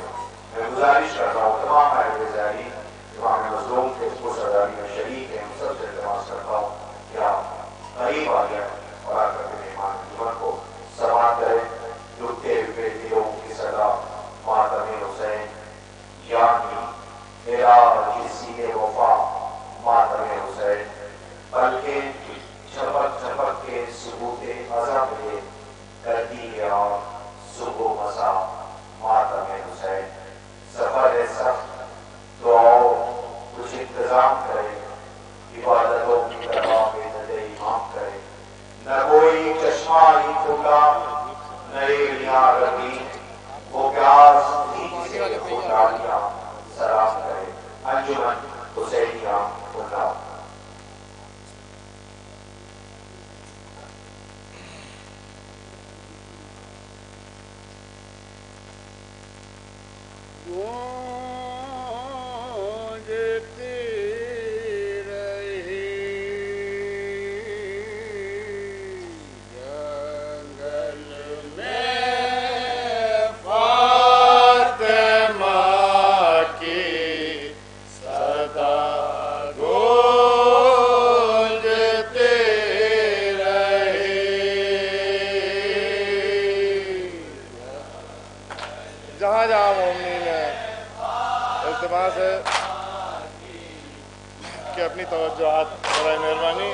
میں گزارش کرتا ہوں تمام اہل زائرین تمام مظلوم کے اس اداری میں شریک ہیں سب سے التماس کرتا ہوں کہ آپ قریب آ جائیں اور آ کر کے مہمان انجمن کو سماعت کریں لٹے ہوئے دلوں کی صدا ماتم حسین یعنی میرا کسی وفا ماتم حسین بلکہ چھپک چھپک کے ثبوت عزم لے کرتی ہے اور صبح مسا ماتم حسین سفر سخت تو آؤ کچھ انتظام کرے عبادتوں کی طرح بے نظر امام کرے نہ کوئی چشمہ ہی کھلا نہ ایڑیاں رگی وہ پیاس ہی جسے خودداریاں سلام کرے انجمن حسینیہ اناؤ جہاں جہاں مومنین ہیں التماس ہے کہ اپنی توجہات برائے مہربانی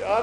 4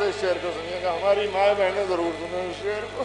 سے اس شعر کو سنیے گا. ہماری مائیں بہنیں ضرور سنیں اس شعر کو.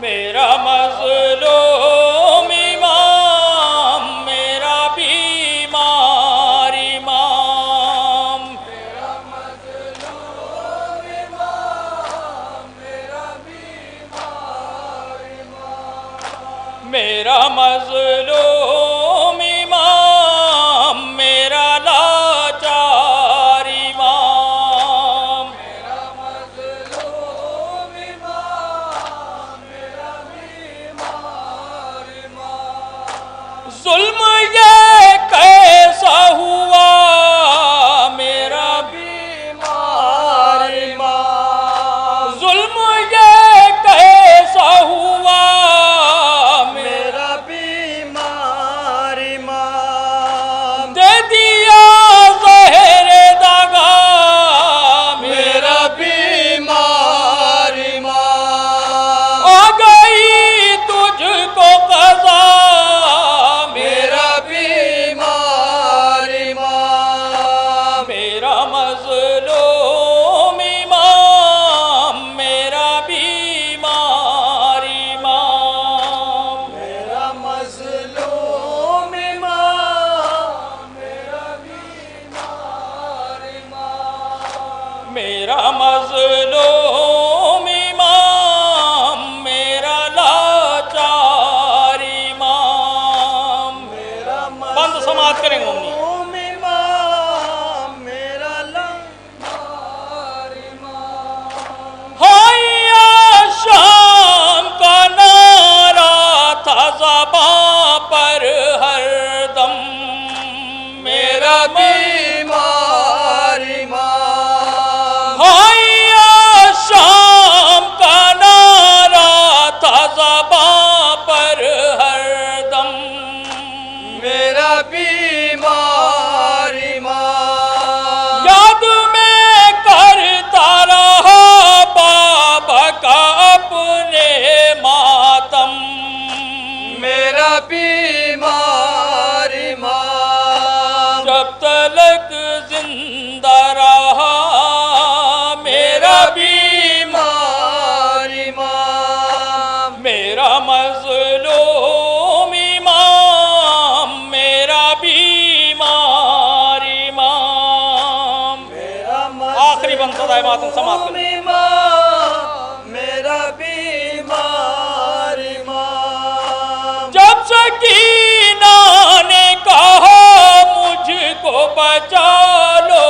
میرا مظلوم امام میرا بیمار امام میرا مظلوم امام میرا بیمار امام میرا مظلوم امام میرا لاچار امام میرا مظلوم امام میرا بیمار امام ظلم یہ کیسا ہوا میرا بیمار امام ظلم یہ کیسا ہوا میرا بیمار امام دے دیا زہر دغا میرا بیمار امام آ گئی تجھ کو قضا میرا بیمار امام میرا مظلوم امام میرا بیمار امام میرا مظلوم امام میرا بیمار امام میرا مظلوم امام میرا لاچار امام بند سماعت کریں گے امنی امام میرا بیمار امام ہائیا شام کا نعرہ تھا زباں پر ہر دم میرا بیمار امام ہائیا شام کا نعرہ تھا زباں پر ہر دم میرا بیمار امام یاد میں کرتا رہا بابا کا اپنے ماتم میرا بیمار امام جب تلک زندہ رہا میرا بیمار امام میرا مظلوم امام میرا بیمار امام آخری بند خدای ماتم سماعت کریں امام میرا بیمار امام جب سکینہ نے کہا مجھ کو بچا لو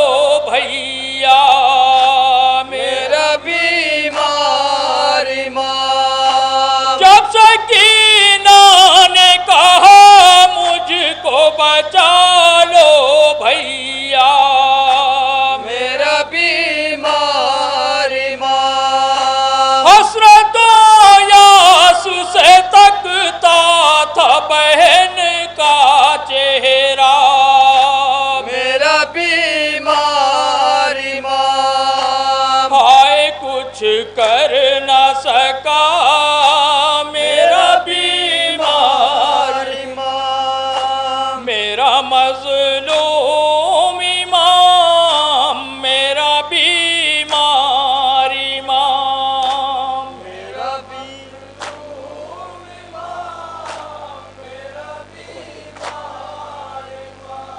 بھیا میرا بیمار امام جب سکینہ نے کہا مجھ کو بچا لو بھیا میرا بیمار امام حسرت و یاس سے تکتا تھا بہن کا چہرہ میرا بیمار امام ہائے کچھ کر نہ سکا میرا بیمار امام میرا مظلوم امام میرا بیمار امام میرا بیمار امام میرا بیمار امام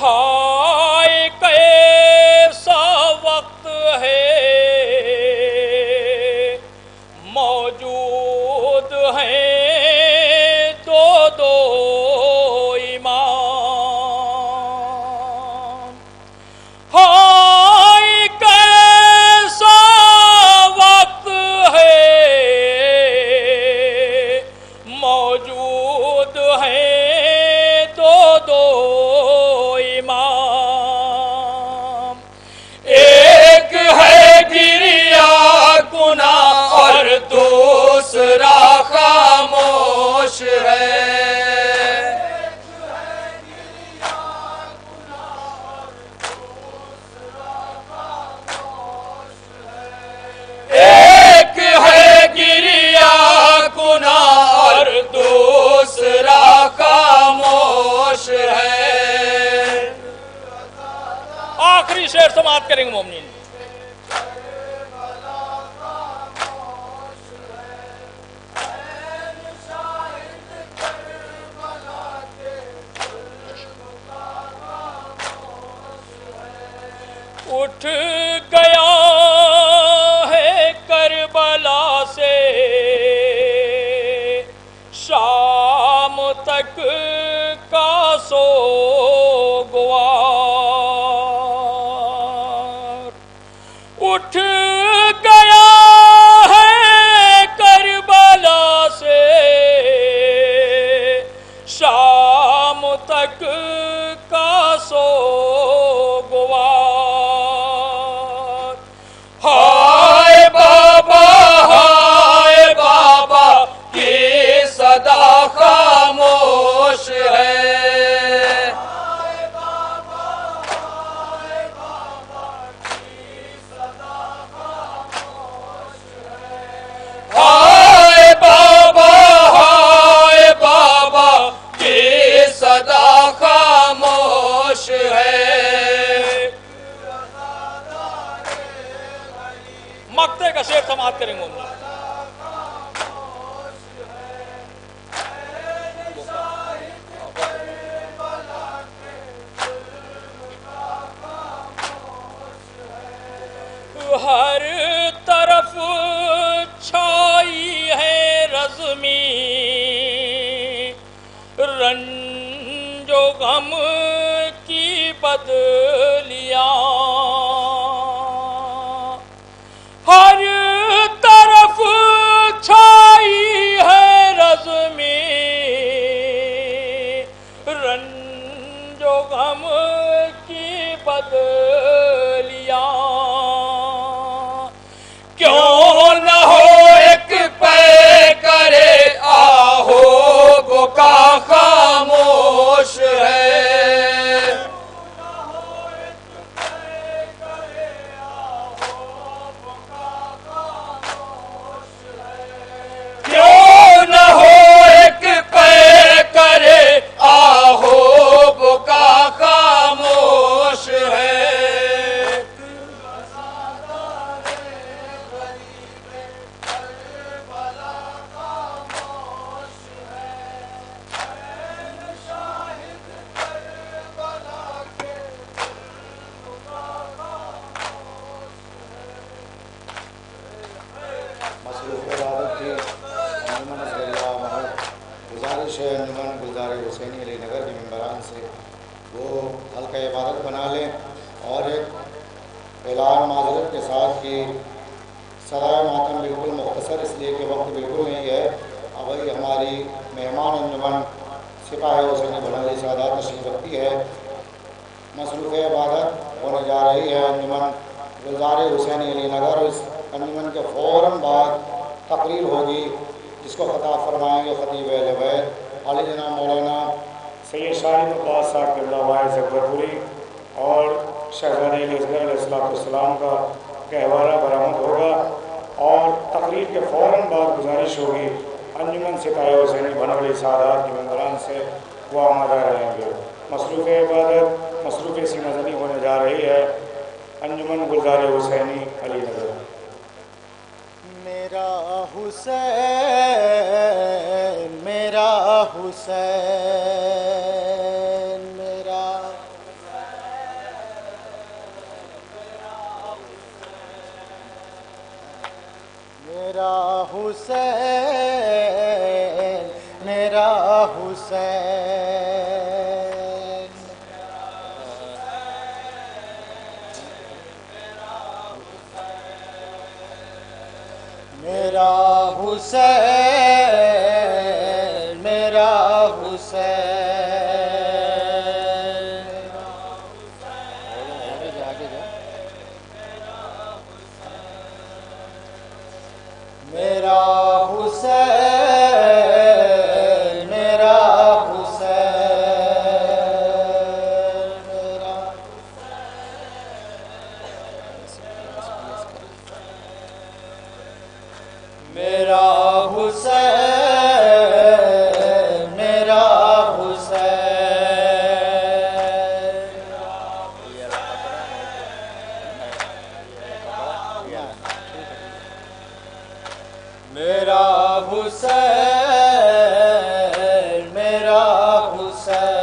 ہائے کیسا وقت ہے موجود ہیں دو دو امام ہائے کیسا وقت ہے موجود ہیں دو دو امام ایک ہے گریا گناہ اور دوسرا خاموش ہے ایک ہے گریا گناہ اور دوسرا خاموش ہے آخری شعر سماعت کریں گے مومنین اٹھ گیا ہے کربلا سے شام تک کا سوگوار اٹھ گیا ہے کربلا سے شام تک کا سوگوار ہائے بابا کی صدا خاموش ہے ہائے بابا کی صدا خاموش ہے مقطع کا شعر سماعت کریں گے ہر طرف چھائی ہے رزمی رنج و غم کی بدلیاں ہر طرف چھائی ہے رزمی رنج و غم کی بدلیاں کیوں نہ ہو ایک پے کرے آہو بکا خاموش ہے کیوں نہ ہو ایک پے کرے آہو بکا خاموش ہے مصروف عبادت تھی انجمن ضلع محمد گزارش ہے انجمن گلزار حسینی علی نگر کے ممبران سے وہ حلقہ عبادت بنا لیں اور ایک اعلان معذرت کے ساتھ کہ سرائے ماتم بالکل مختصر اس لیے کہ وقت بالکل نہیں ہے ابھی ہماری مہمان انجمن سپاہی حسینی بھنوری سعادات تشریف رکھتی ہے مصروف عبادت ہونے جا رہی ہے انجمن گلزار حسینی علی نگر اس انجمن کے فوراً بعد تقریر ہوگی جس کو خطاب فرمائیں گے خطیب اہل بیت علی جناب مولانا سید شاہد عباس صاحب قبلہ وائز اکبرپوری اور شہزادی اصغر علیہ السلام کا گہوارہ برآمد ہوگا اور تقریر کے فوراً بعد گزارش ہوگی انجمن سپاہی حسینی بھنوری سعادات کے ممبران سے وہ آمادہ رہیں گے مصروف عبادت مصروف سی مدنی ہونے جا رہی ہے انجمن گلزار حسینی علی نگر میرا حسین میرا حسین میرا حسین میرا حسین میرا حسین میرا حسین میرا حسین میرا حسین میرا حسین میرا حسین میرا حسین میرا حسین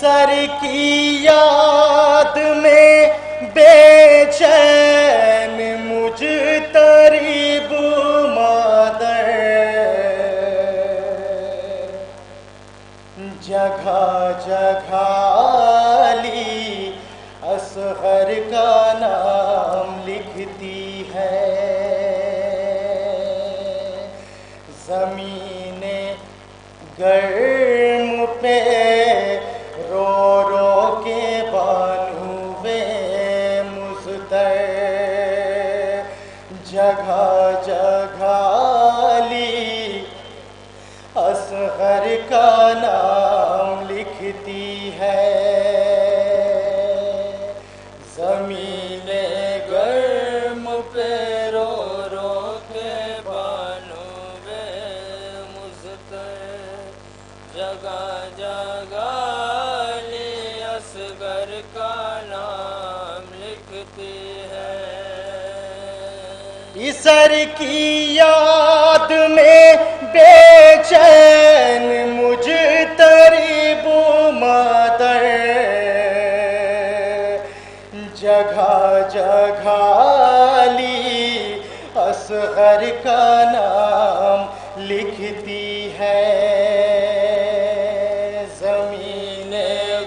سر کی یاد میں بے چین مجترب مادر جگہ جگہ علی اصغر کا نام لکھتی ہے زمین گرم پہ رو رو کے بانوے مزدر جگہ جگہ علی اصغر کا نام لکھتی ہے زمین گرم پہ رو رو کے بانوے مزدر جگہ جگہ اصغر کا نام لکھتی ہے سر کی یاد میں بے چین مجترب مادر جگہ جگہ علی اصغر کا نام لکھتی ہے زمین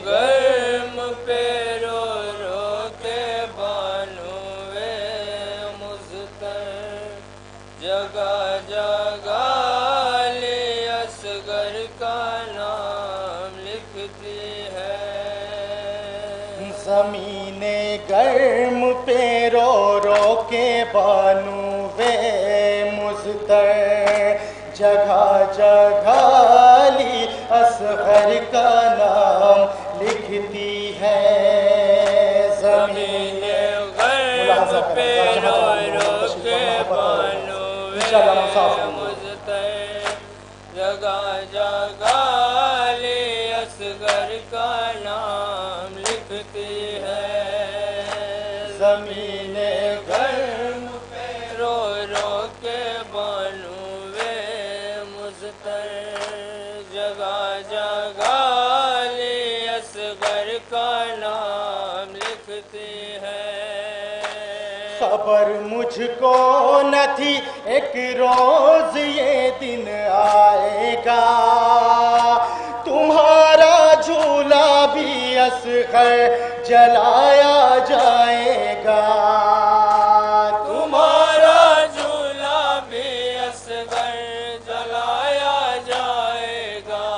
گرم پہ رو رو کے بانوے مزدر جگہ جگہ علی اصغر کا نام لکھتی ہے زمین گرم پہ رو رو کے بانوے مزدر جگہ جگہ علی اصغر کا نام لکھتی ہے زمین غرب پہ رو رو کے بانوے مزدر جگہ جگہ علی اصغر کا نام لکھتی ہے زمین غرب پہ رو رو کے بانوے جگہ جگہ علی اصغر کا نام لکھتی ہے خبر مجھ کو نہ تھی ایک روز یہ دن آئے گا تمہارا جھولا بھی اصغر جلایا جائے گا تمہارا جھولا بھی اصغر جلایا جائے گا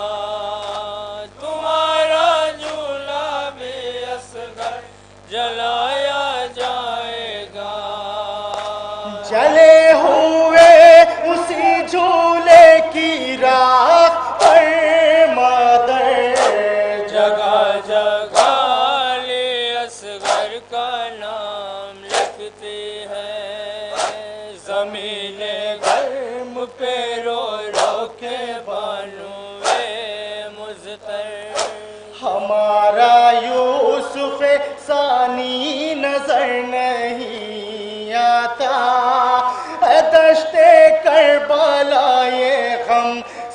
تمہارا جھولا بھی اصغر جلایا جائے گا جلے ہوئے اسی جھولے کی راکھ پر مادر جگہ جگہ علی اصغر کا نام لکھتی ہے زمین گھر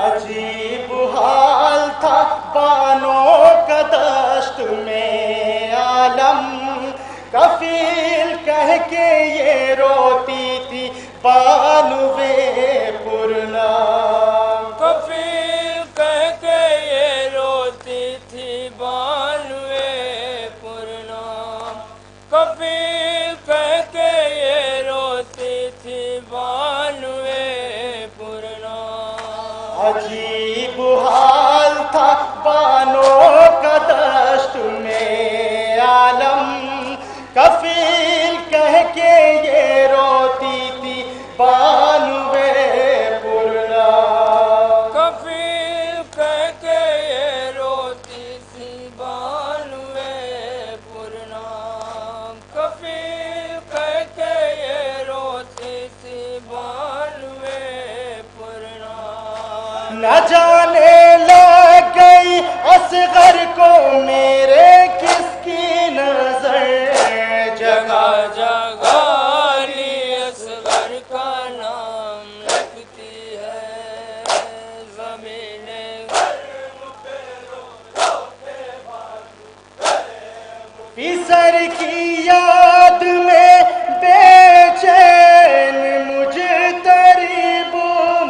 عجیب حال تھا بانوں کا دشت میں عالم، کفیل کہہ کے یہ روتی تھی بانوے پرنام، کفیل کہہ کے یہ روتی تھی بانوے پرنام، کفیل کہہ کے یہ روتی تھی بانوے پرنام۔ عجیب حال تھا بانوں کا دشت میں عالم، کفیل کہہ کے یہ روتی تھی بانوے پرنام، کفیل کہہ کے یہ روتی تھی بانوے پرنام، کفیل کہہ کے یہ روتی تھی بانوے پرنام۔ نہ جانے لگ گئی اصغر کو میرے کس کی نظر، جگہ جگہ علی اصغر کا نام لکھتی ہے زمین پیسر کی یاد میں بے چین مجترب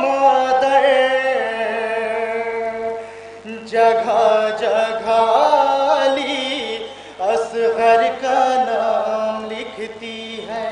مادر، جگہ جگہ علی اصغر کا نام لکھتی ہے۔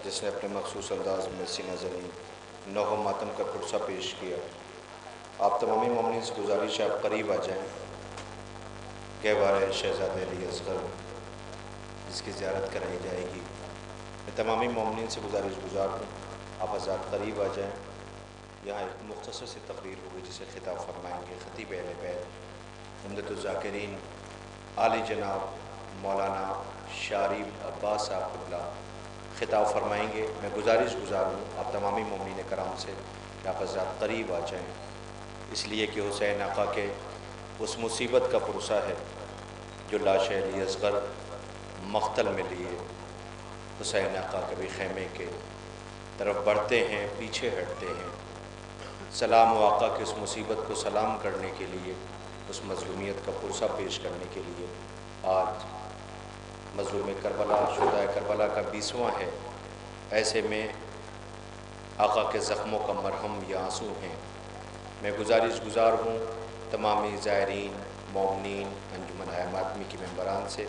جس نے اپنے مخصوص انداز میں سینہ زنی نوح و ماتم کا پرسہ پیش کیا. آپ تمامی مومنین سے گزارش ہے آپ قریب آ جائیں. گہوارہ شہزادہ علی اصغر جس کی زیارت کرائی جائے گی. میں تمامی مومنین سے گزار ہوں آپ حضرات قریب آ جائیں. یہاں ایک مختصر سی تقریر ہوگی جسے خطاب فرمائیں گے خطیب اہل بیت عمدۃ الذاکرین عالی جناب مولانا شارب عباس صاحب قبلہ خطاب فرمائیں گے. میں گزار ہوں آپ تمامی مومنین کرام سے کہ آپ حضرات قریب آ جائیں، اس لیے کہ حسین آقا کے اس مصیبت کا پرسہ ہے جو لاش علی اصغر مقتل میں لیے حسین آقا کبھی خیمے کے طرف بڑھتے ہیں، پیچھے ہٹتے ہیں، سلام و آقا کی اس مصیبت کو سلام کرنے کے لیے، اس مظلومیت کا پرسہ پیش کرنے کے لیے آج مظلوم کربلا، شہداء کربلا کا 20واں ہے۔ ایسے میں آقا کے زخموں کا مرہم یہ آنسو ہیں۔ میں گزار ہوں تمامی زائرین، مومنین، انجمن حیام آدمی کے ممبران سے،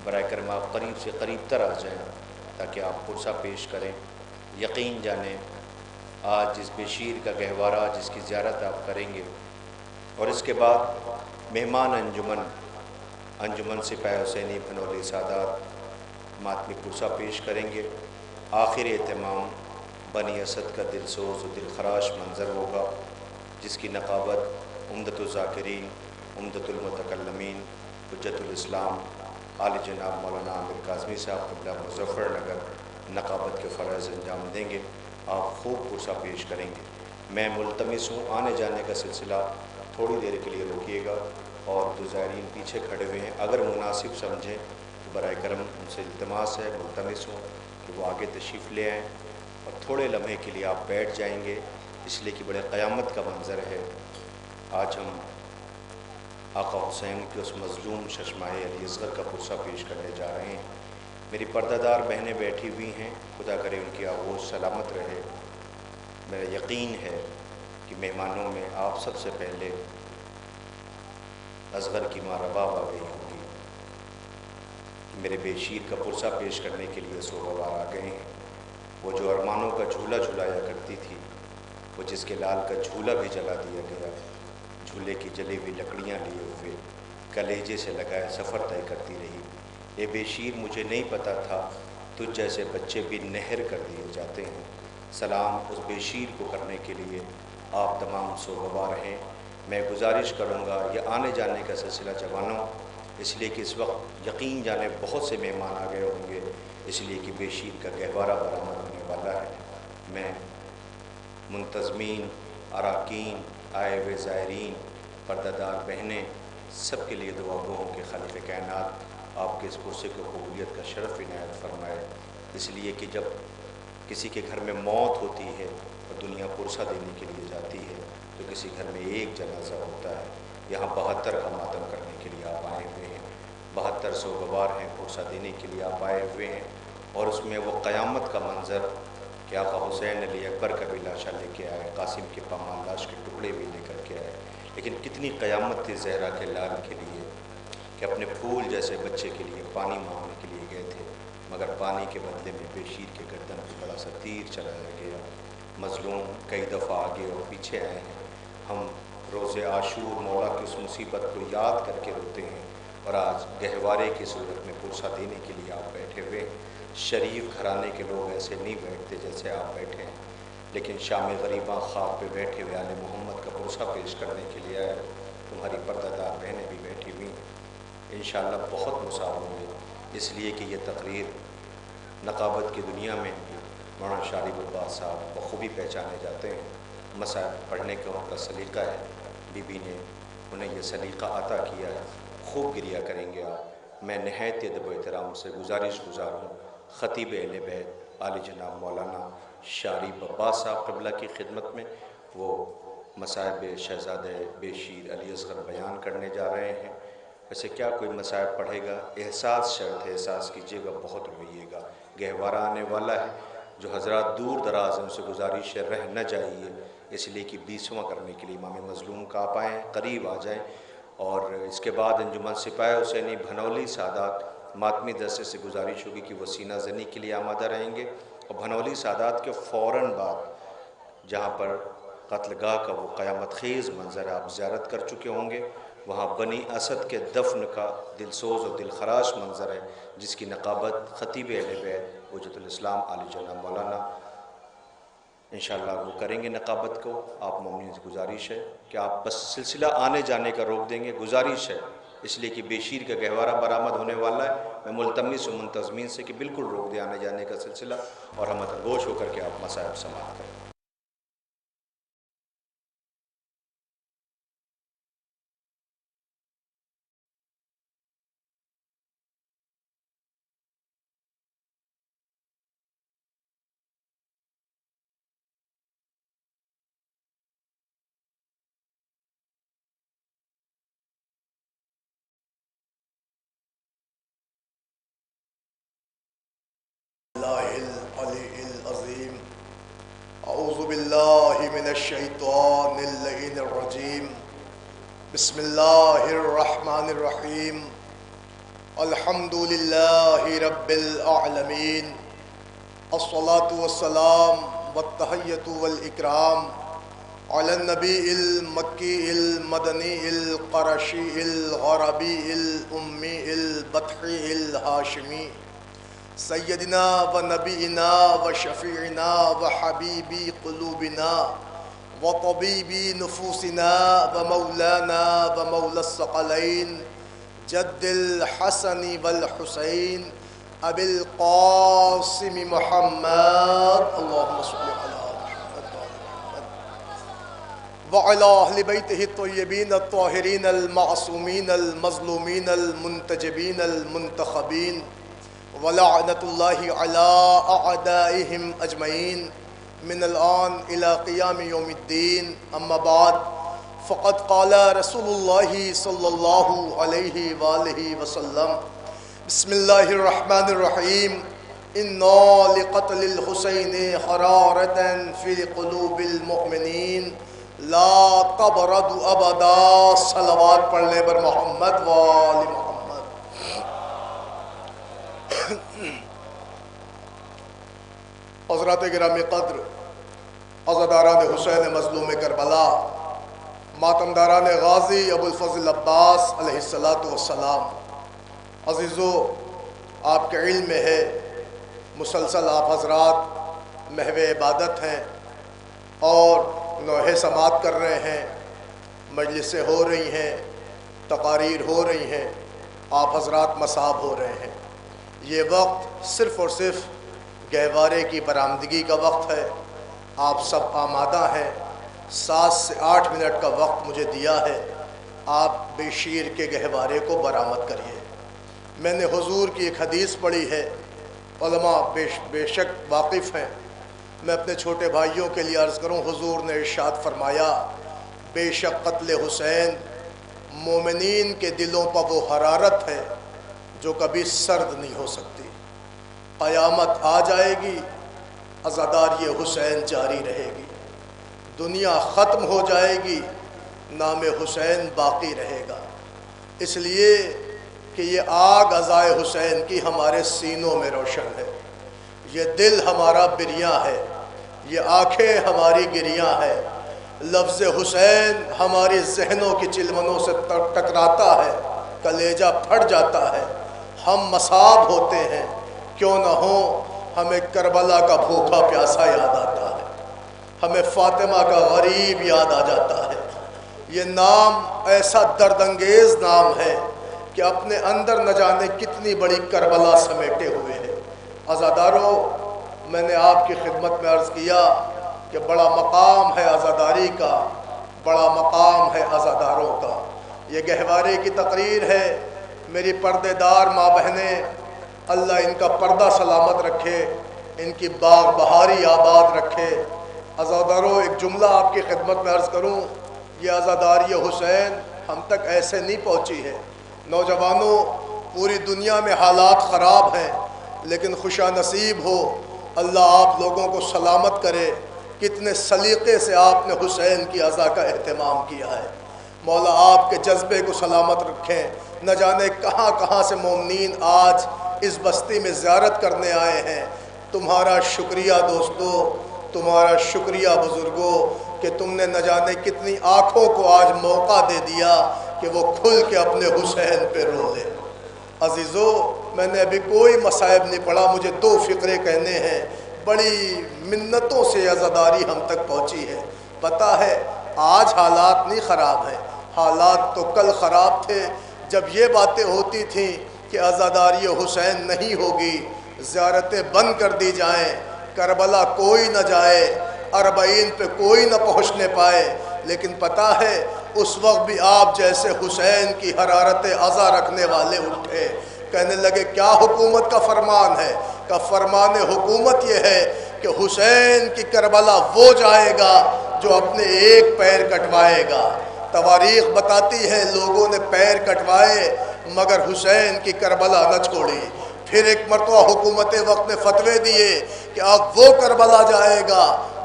برائے کرم آپ قریب سے قریب تر آ جائیں تاکہ آپ پرسہ پیش کریں۔ یقین جانیں آج جس بے شیر کا گہوارہ جس کی زیارت آپ کریں گے اور اس کے بعد مہمان انجمن سپاہی حسینی بھنولی سادات ماتمی پرسہ پیش کریں گے۔ آخر اہتمام بنی اسد کا دلسوز و دلخراش منظر ہوگا جس کی نقابت عمدۃ الذاکرین، عمدۃ المتکلمین، حجت الاسلام عالی جناب مولانا عامر کاظمی صاحب قبلہ مظفر نگر نقابت کے فرائض انجام دیں گے۔ آپ خوب پرسہ پیش کریں گے۔ میں ملتمس ہوں آنے جانے کا سلسلہ تھوڑی دیر کے لیے روکیے گا، اور جو زائرین پیچھے کھڑے ہوئے ہیں اگر مناسب سمجھیں تو برائے کرم ان سے التماس ہے، ملتمس ہوں کہ وہ آگے تشریف لے آئیں اور تھوڑے لمحے کے لیے آپ بیٹھ جائیں گے، اس لیے کہ بڑے قیامت کا منظر ہے۔ آج ہم آقا حسین کے اس مظلوم ششماہ علی اصغر کا پرسہ پیش کرنے جا رہے ہیں۔ میری پردہ دار بہنیں بیٹھی ہوئی ہیں، خدا کرے ان کی آغوش سلامت رہے۔ میرا یقین ہے کہ مہمانوں میں آپ سب سے پہلے اصغر کی ماں رباب آ گئی ہوگی، میرے بے شیر کا پرسہ پیش کرنے کے لیے سوگوار آ گئے ہیں۔ وہ جو ارمانوں کا جھولا جھلایا کرتی تھی، وہ جس کے لال کا جھولا بھی جلا دیا گیا، جھولے کی جلی ہوئی لکڑیاں لیے ہوئے کلیجے سے لگائے سفر طے کرتی رہی۔ اے بے شیر مجھے نہیں پتا تھا تجھ جیسے بچے بھی نہر کر دیے جاتے ہیں۔ سلام اس بے شیر کو کرنے کے لیے آپ تمام سوگوار ہیں۔ میں گزارش کروں گا یہ آنے جانے کا سلسلہ جوانوں، اس لیے کہ اس وقت یقین جانے بہت سے مہمان آ گئے ہوں گے، اس لیے کہ بے شیر کا گہوارہ برآمد ہونے والا ہے۔ میں منتظمین، اراکین، آئے ہوئے زائرین، پردہ دار بہنیں سب کے لیے دعا گو ہوں کہ خالق کائنات آپ کے اس پرسے کو قبولیت کا شرف عنایت فرمائے، اس لیے کہ جب کسی کے گھر میں موت ہوتی ہے اور دنیا پرسہ دینے کے لیے جاتی ہے تو کسی گھر میں ایک جنازہ ہوتا ہے۔ یہاں 72 کا ماتم کرنے کے لیے آپ آئے ہوئے ہیں، 72 سوگوار ہیں، پرسہ دینے کے لیے آپ آئے ہوئے ہیں، اور اس میں وہ قیامت کا منظر کہ آقا حسین علی اکبر کا بھی لاشا لے کے آئے، قاسم کے پامال لاش کے ٹکڑے بھی لے کر کے آئے، لیکن کتنی قیامت تھی زہرا کے لال کے لیے کہ اپنے پھول جیسے بچے کے لیے پانی مانگنے کے لیے گئے تھے، مگر پانی کے بدلے میں بے شیر کے گردن پہ بڑا سا تیر چلایا گیا۔ مظلوم کئی دفعہ آگے اور پیچھے آئے ہیں۔ ہم روز عاشور مولا کی اس مصیبت کو یاد کر کے روتے ہیں، اور آج گہوارے کی صورت میں پرسہ دینے کے لیے آپ بیٹھے ہوئے ہیں۔ شریف گھرانے کے لوگ ایسے نہیں بیٹھتے جیسے آپ بیٹھے ہیں، لیکن شام غریباں خواب پہ بیٹھے ہوئے آل محمد کا پرسہ پیش کرنے کے لیے آئے۔ تمہاری پردہ دار بہنیں بھی بیٹھی ہوئی ہیں، انشاءاللہ بہت مساو ہوں گے، اس لیے کہ یہ تقریر نقابت کی دنیا میں مولانا شارب عباس صاحب بخوبی پہچانے جاتے ہیں۔ مسائل پڑھنے کا ان کا سلیقہ ہے، بی بی نے انہیں یہ سلیقہ عطا کیا ہے، خوب گریہ کریں گے آپ۔ میں نہایت ادب و احترام سے گزار ہوں خطیب اہل بیت عالی جناب مولانا شارب عباس صاحب قبلہ کی خدمت میں، وہ مصائب شہزادہ بے شیر علی اصغر بیان کرنے جا رہے ہیں۔ ویسے کیا کوئی مصائب پڑھے گا؟ احساس شرط ہے، احساس کیجیے گا، بہت روئیے گا، گہوارہ آنے والا ہے۔ جو حضرات دور دراز ہیں ان سے گزارش ہے رہ نہ جائیے، اس لیے کہ 20واں کرنے کے لیے امام مظلوم کا آپ آئیں، قریب آ جائیں، اور اس کے بعد انجمن سپاہی حسینی بھنولی سادات ماتمی دستے سے گزارش ہوگی کہ وہ سینہ زنی کے لیے آمادہ رہیں گے، اور بھنولی سادات کے فوراً بعد جہاں پر قتل گاہ کا وہ قیامت خیز منظر آپ زیارت کر چکے ہوں گے، وہاں بنی اسد کے دفن کا دلسوز و دلخراش منظر ہے جس کی نقابت خطیب اہل بیت حجت الاسلام عالی جناب مولانا انشاءاللہ وہ کریں گے نقابت کو۔ آپ مومنین سے گزارش ہے کہ آپ بس سلسلہ آنے جانے کا روک دیں گے، گزارش ہے، اس لیے کہ بے شیر کا گہوارہ برآمد ہونے والا ہے۔ میں ملتمس ہوں منتظمین سے کہ بالکل روک دیں آنے جانے کا سلسلہ، اور ہم گوش ہو کر کے آپ مصائب سماعت کریں۔ باللہ من الشیطان اللعین الرجیم بسم اللہ الرحمن الرحیم الحمد للہ رب العالمین الصلاة والسلام والتحیۃ والاکرام علی النبی المکی المدنی القرشی العربی الامی البطحی الہاشمی سیدنا و نبینا و شفیعنا و حبیبی قلوبنا و طبیبی نفوسنا و مولانا و مولا الثقلین جد الحسن والحسین ابی القاسم محمد اللہم صلی علی محمد وعلی اہل بیتہ الطیبین الطاہرین المعصومین المظلومین المنتجبین المنتخبین ولعنت اللہ علی اعدائهم اجمعین من الان الى قیام یوم الدین اما بعد فقد قال رسول اللہ صلی اللہ علیہ وآلہ وسلم بسم اللہ الرحمن الرحیم انا لقتل الحسین حرارتا فی قلوب المؤمنین لا تبرد ابدا صلوات پڑھ لے بر محمد وآل محمد حضرات گرامی قدر، عزاداران حسین مظلوم کربلا، ماتمداران غازی ابو الفضل عباس علیہ السلام، عزیزو آپ کے علم میں ہے مسلسل آپ حضرات محو عبادت ہیں اور نوحہ سماعت کر رہے ہیں، مجلسیں ہو رہی ہیں، تقاریر ہو رہی ہیں، آپ حضرات مصاب ہو رہے ہیں۔ یہ وقت صرف اور صرف گہوارے کی برآمدگی کا وقت ہے، آپ سب آمادہ ہیں، 7 سے 8 منٹ کا وقت مجھے دیا ہے، آپ بے شیر کے گہوارے کو برآمد کریے۔ میں نے حضور کی ایک حدیث پڑھی ہے، علماء بے شک واقف ہیں، میں اپنے چھوٹے بھائیوں کے لیے عرض کروں، حضور نے ارشاد فرمایا بے شک قتل حسین مومنین کے دلوں پر وہ حرارت ہے جو کبھی سرد نہیں ہو سکتی، قیامت آ جائے گی عزاداری حسین جاری رہے گی، دنیا ختم ہو جائے گی نام حسین باقی رہے گا، اس لیے کہ یہ آگ عزائے حسین کی ہمارے سینوں میں روشن ہے، یہ دل ہمارا بریاں ہے، یہ آنکھیں ہماری گریاں ہے، لفظ حسین ہماری ذہنوں کی چلمنوں سے ٹکراتا ہے، کلیجہ پھٹ جاتا ہے، ہم مصاب ہوتے ہیں، کیوں نہ ہوں ہمیں کربلا کا بھوکا پیاسا یاد آتا ہے، ہمیں فاطمہ کا غریب یاد آ جاتا ہے۔ یہ نام ایسا درد انگیز نام ہے کہ اپنے اندر نہ جانے کتنی بڑی کربلا سمیٹے ہوئے ہیں۔ عزاداروں، میں نے آپ کی خدمت میں عرض کیا کہ بڑا مقام ہے عزاداری کا، بڑا مقام ہے عزاداروں کا۔ یہ گہوارے کی تقریر ہے، میری پردے دار ماں بہنیں، اللہ ان کا پردہ سلامت رکھے، ان کی باغ بہاری آباد رکھے۔ عزاداروں، ایک جملہ آپ کی خدمت میں عرض کروں، یہ عزاداری حسین ہم تک ایسے نہیں پہنچی ہے۔ نوجوانوں، پوری دنیا میں حالات خراب ہیں، لیکن خوشا نصیب ہو، اللہ آپ لوگوں کو سلامت کرے۔ کتنے سلیقے سے آپ نے حسین کی عزا کا اہتمام کیا ہے، مولا آپ کے جذبے کو سلامت رکھیں۔ نہ جانے کہاں کہاں سے مومنین آج اس بستی میں زیارت کرنے آئے ہیں، تمہارا شکریہ دوستو، تمہارا شکریہ بزرگوں کہ تم نے نہ جانے کتنی آنکھوں کو آج موقع دے دیا کہ وہ کھل کے اپنے حسین پہ رو لے۔ عزیزو، میں نے ابھی کوئی مصائب نہیں پڑھا، مجھے 2 فقرے کہنے ہیں، بڑی منتوں سے عزاداری ہم تک پہنچی ہے۔ پتہ ہے آج حالات نہیں خراب ہیں، حالات تو کل خراب تھے جب یہ باتیں ہوتی تھیں کہ عزاداری حسین نہیں ہوگی، زیارتیں بند کر دی جائیں، کربلا کوئی نہ جائے، 40 پہ کوئی نہ پہنچنے پائے۔ لیکن پتہ ہے اس وقت بھی آپ جیسے حسین کی حرارت عزا رکھنے والے اٹھے، کہنے لگے کیا حکومت کا فرمان ہے؟ کا فرمان حکومت یہ ہے کہ حسین کی کربلا وہ جائے گا جو اپنے ایک پیر کٹوائے گا۔ تواریخ بتاتی ہے لوگوں نے پیر کٹوائے مگر حسین کی کربلا نہ چھوڑی۔ پھر ایک مرتبہ حکومت وقت نے فتوے دیے کہ اب وہ کربلا جائے گا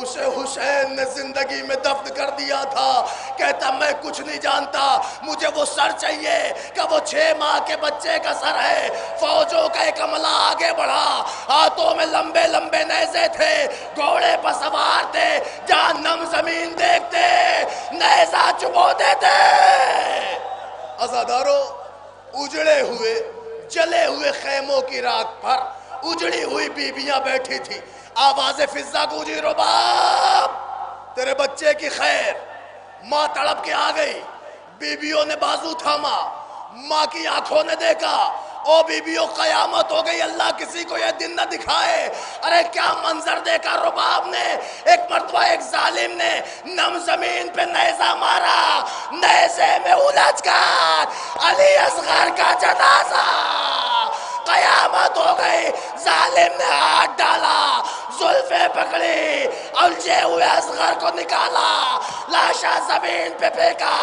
اسے حسین نے زندگی میں دفن کر دیا تھا. کہتا میں کچھ نہیں جانتا, مجھے وہ سر چاہیے کہ وہ 6 ماہ کے بچے کا سر ہے. فوجوں کا ایک عملہ آگے بڑھا, ہاتھوں میں لمبے لمبے نیزے تھے, گھوڑے پر سوار تھے, جہنم زمین دیکھتے نیزہ چبو دیتے. عزاداروں, اجڑے ہوئے جلے ہوئے خیموں کی رات پر اجڑی ہوئی بیویاں بیٹھی تھی. آواز فضا گونجی, رباب تیرے بچے کی خیر. ماں تڑپ کے آ گئی, بیویوں نے بازو تھاما, ماں کی آنکھوں نے دیکھا, او بیویوں قیامت ہو گئی, اللہ کسی کو یہ دن نہ دکھائے. ارے کیا منظر دیکھا رباب نے. ایک مرتبہ ایک ظالم نے نم زمین پہ نیزہ مارا, نیزے میں الجھ کر علی اصغر کا جنازہ. قیامت ہو گئی, ظالم نے ہاتھ ڈالا, زلفیں پکڑی, الجھے ہوئے اصغر کو نکالا, لاشا زمین پہ پھینکا,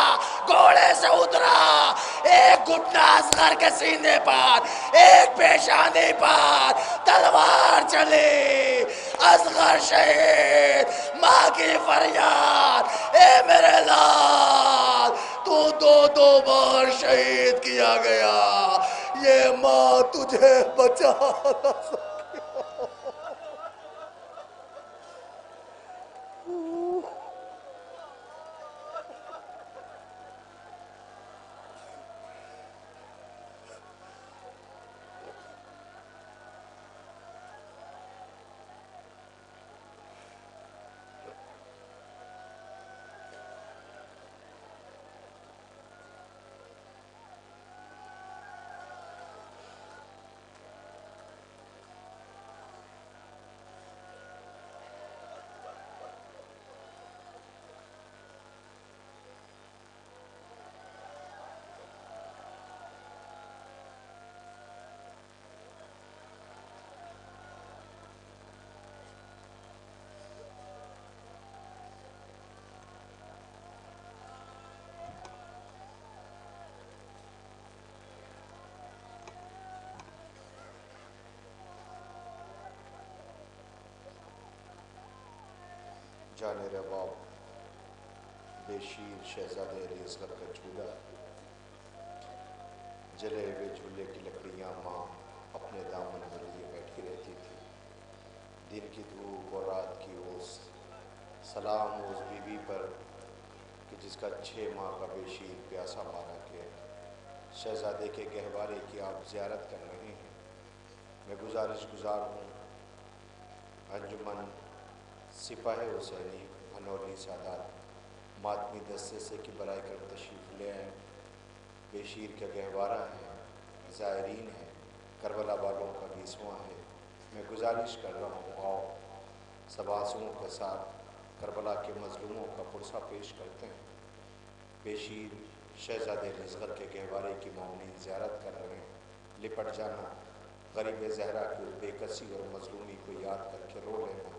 گھوڑے سے اترا, ایک گھٹنا اصغر کے سینے پر, ایک پیشانی پر تلوار چلی. اصغر شہید, ماں کی فریاد, اے میرے لال تو 2 بار شہید کیا گیا, یہ ماں تجھے بچا نہ سکی. جان رباب بے شیر شہزادے علی اصغر کا جھولا, جلے ہوئے جھولے کی لکڑیاں ماں اپنے دامن میں لیے بیٹھی رہتی تھی. دن کی دھوپ اور رات کی اوس, سلام اس بیوی پر کہ جس کا 6 ماہ کا بے شیر پیاسا مارا گیا. شہزادے کے گہوارے کی آپ زیارت کر رہے ہیں. میں گزارش گزار ہوں انجمن سپاہ حسینی انولی سادات ماتمی دستے سے کہ برائے کر تشریف لے آئیں. بے شیر کا گہوارہ ہے, زائرین ہے, کربلا والوں کا 20واں ہے. میں گزارش کر رہا ہوں آؤ سب آنسوؤں کے ساتھ کربلا کے مظلوموں کا پرسہ پیش کرتے ہیں. بے شیر شہزادے علی اصغر کے گہوارے کی مومنین زیارت کر رہے ہیں. لپٹ جانا, غریب زہرا کی بے کسی اور مظلومی کو یاد کر کے رو لینا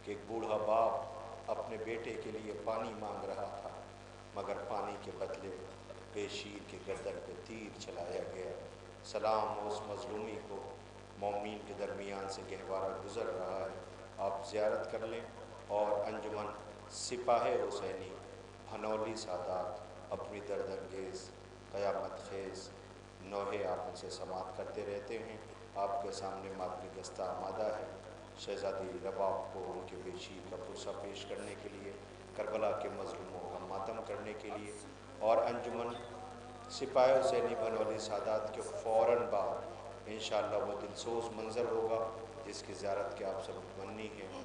کہ ایک بوڑھا باپ اپنے بیٹے کے لیے پانی مانگ رہا تھا, مگر پانی کے بدلے بے شیر کے گردن پہ تیر چلایا گیا. سلام اس مظلومی کو, مومنین کے درمیان سے گہوارہ گزر رہا ہے, آپ زیارت کر لیں. اور انجمن سپاہ حسینی بھنولی سادات اپنی درد انگیز قیامت خیز نوحے آپ ان سے سماعت کرتے رہتے ہیں. آپ کے سامنے ماتمی دستہ آمادہ ہے شہزادی رباب کو ان کے بے شیر کا پرسہ پیش کرنے کے لیے, کربلا کے مظلوموں کا ماتم کرنے کے لیے. اور انجمن سپاہ حسینی بھنولی سادات کے فوراً بعد انشاءاللہ وہ دلسوز منظر ہوگا جس کی زیارت کے آپ سب متمنی ہیں.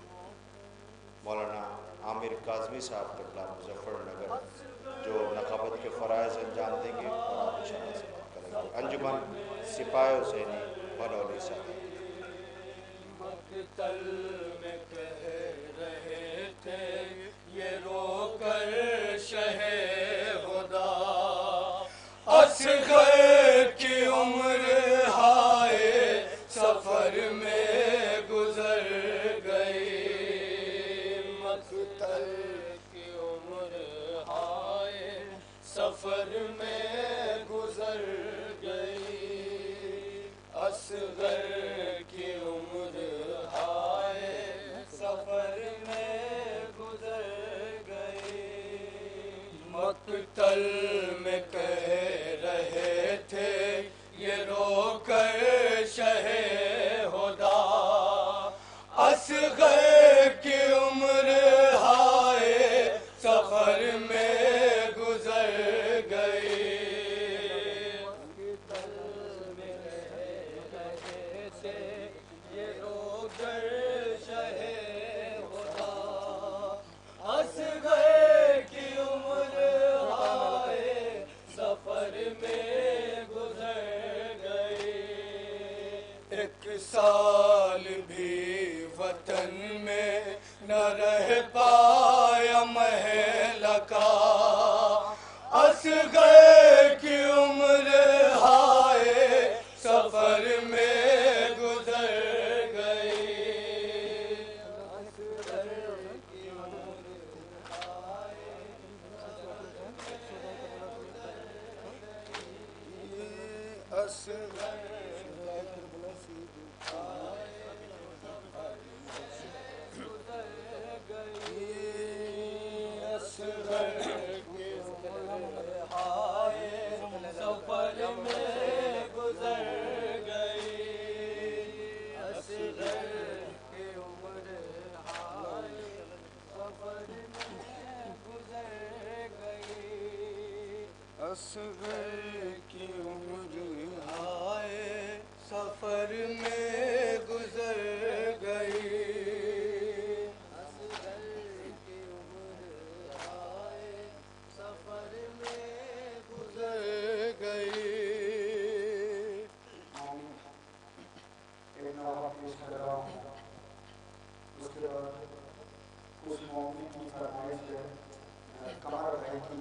مولانا عامر کاظمی صاحب قبلہ مظفر نگر جو نقابت کے فرائض انجام دیں گے اور آپ انشاءاللہ سے بات کریں گے. انجمن سپاہ حسینی بھنولی سادات. مقتل میں کہہ رہے تھے یہ رو کر شہ خدا, اصغر کی عمر ہائے سفر میں گزر گئی. مقتل کی عمر ہائے سفر میں گزر گئی. اصغر کی عمر ہائے سفر میں مقتل میں کہہ رہے تھے یہ رو کر شہ ہدا اصغر کی عمر ہائے سفر میں گزر گئی مقتل میں کہہ رہے تھے یہ رو کر شہ ہدا اصغر کی عمر ہائے سفر میں گزر گئی ایک سال بھی وطن میں نہ رہ پایا مہلکا اصغر کی عمر ہائے سفر میں گزر گئی اصغر کی عمر ہائے سفر میں گزر گئی اصغر کی عمر ہائے سفر میں گزر گئی ایک نوحہ پیش کر رہا ہوں اس کے بعد اس مومن کی فرمائش ہے قمر بھائی کی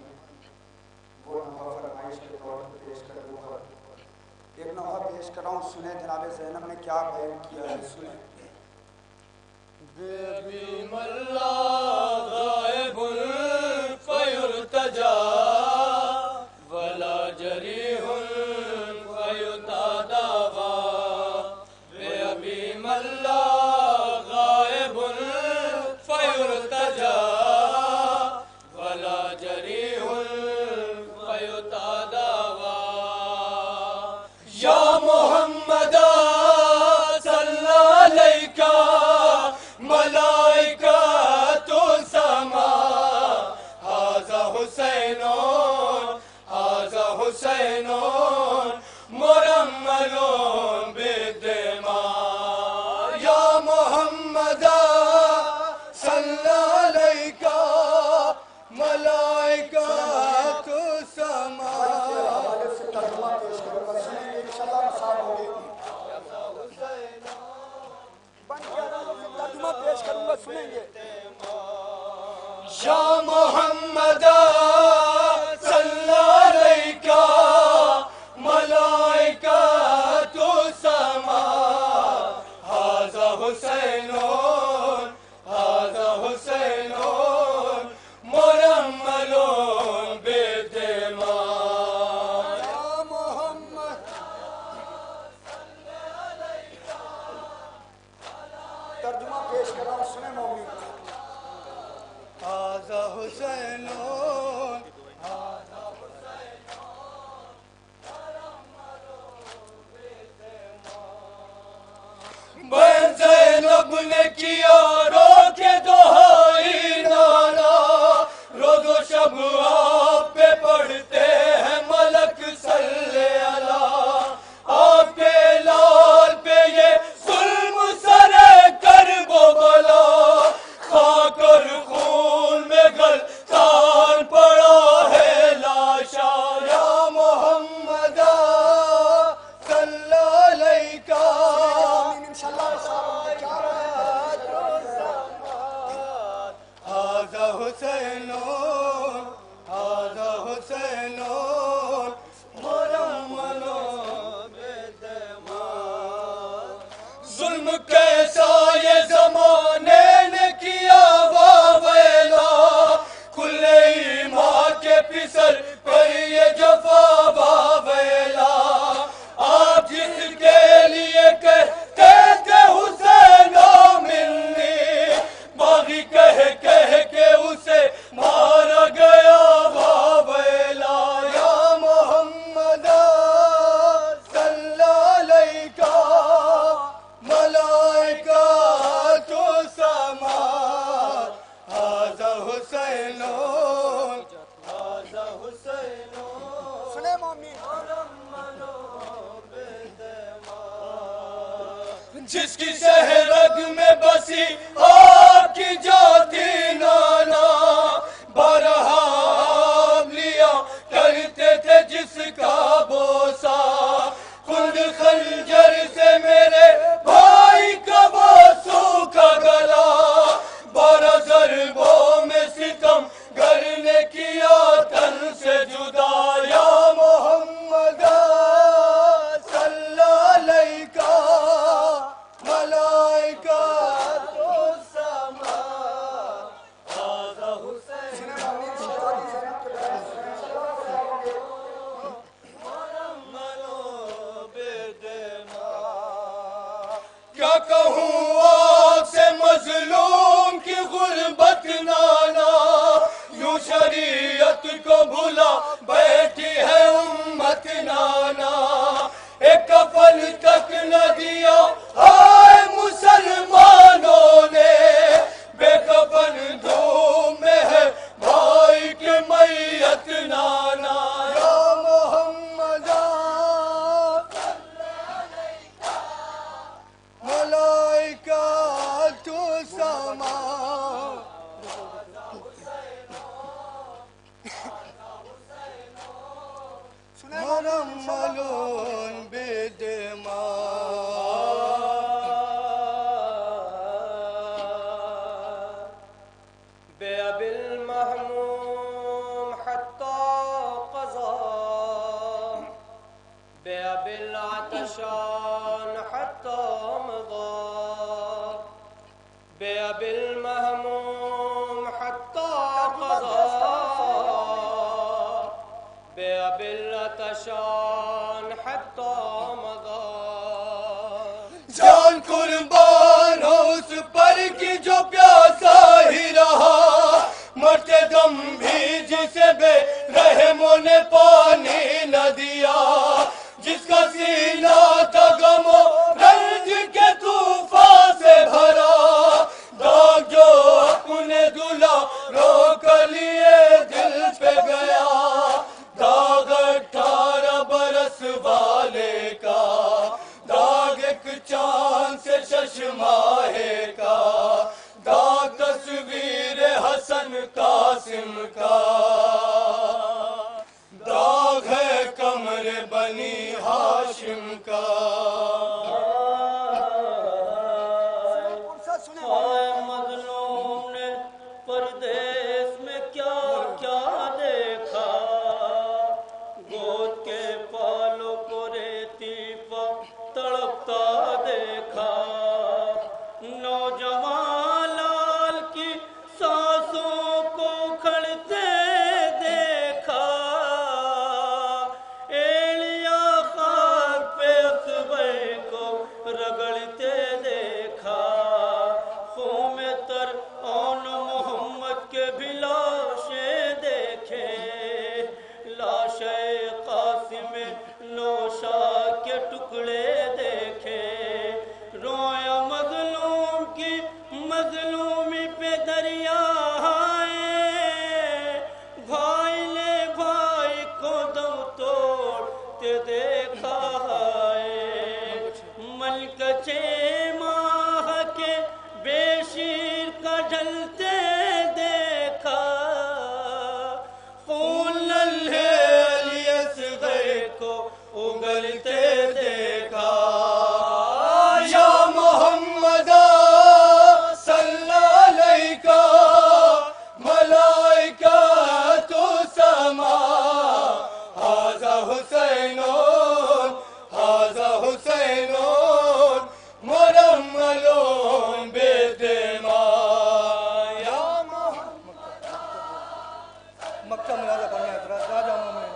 وہ نوحہ فرمائش کے طور پر پیش کر دوں گا ایک نوحہ پیش کر رہا ہوں سنیں جناب زینب نے کیا بیان کیا ہے سنیں بے ملا غائب فیرتجا ولا جریح فیتاداوا بے ابی ملا غائب فیرتجا ولا جریح فیتاداوا یا محمد صلی علیکہ ملائکہ تو سما حاذا حسینون حاذا حسینون مرملون بالدماء یا محمد صلی علیکہ ملائکہ تو سما پیش کروں گا سنیں گے یا محمد صلی علیکہ جس کی شہرگ میں بسی آپ کی جاتی نانا برہم لیا کرتے تھے جس کا بوسا خود خنجر سے میرے بھائی کا باسو کا گلا بارہ ضربوں میں ستم گر نے کیا تن سے جدا یا محمد صلی علیہ ملائکہ تو سما آزا حسین کیا کہوں آپ سے مظلوم کی غربت نانا یوں شریعت کو بھلا بیٹھی ہے امت نانا ایک کفن تک نہ دیا ہائے مسلمانوں نے بے کفن دھوم میں ہے بھائی کی میت نانا یا محمد ملائکہ تو سما مرملون بدماء بأبي المهموم حتى قضى بأبي العطشان حتى مضى بأبي المهموم حتى قضى بأبي العطشان حتى مضى جان قربان ہو اس پر کی جو پیاسا ہی رہا مرتے دم بھی جسے بے رحموں نے پانی نہ دیا جس کا سینہ تھا غم و رنج کے طوفان سے بھرا داغ جو اپنے دلا رو کر لیے دل پہ گیا داغ 18 برس والے کا داغ ایک چاند سے 6 ماہے کا داغ تصویر حسن قاسم کا داغ ہے کمر بنی ہاشم کا مظلوم نے پردیس میں کیا کیا دیکھا گود کے پالوں کو ریتی پر تڑپتا دیکھا نوجوان لال کی سانسوں کو کھڑتے دیکھا ایلیا خاک پہ اصبع کو رگڑتے دیکھا خون میں تر اون محمد کے بھی لاشیں دیکھے لاشیں قاسم نوشا کے ٹکڑے دیکھے رویا مظلوم کی مظلومی پہ دریا ہے بھائی نے بھائی کو دم توڑتے دیکھا ہے ملک 6 ماہ کے بے شیر کا ڈھلتے دیکھا خون للہے علی اصغر کو اگلتے دیکھا یا محمد صلی علیہ ملائکہ تو سما ھذا حسینون ھذا حسینون مرملون بدماء یا محمد مکہ ملازہ پڑھنا اعتراض راجہ مومن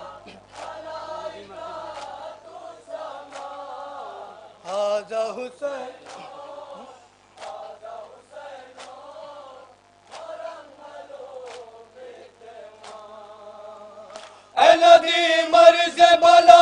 ھذا حسین اے ندی مرز بلا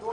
2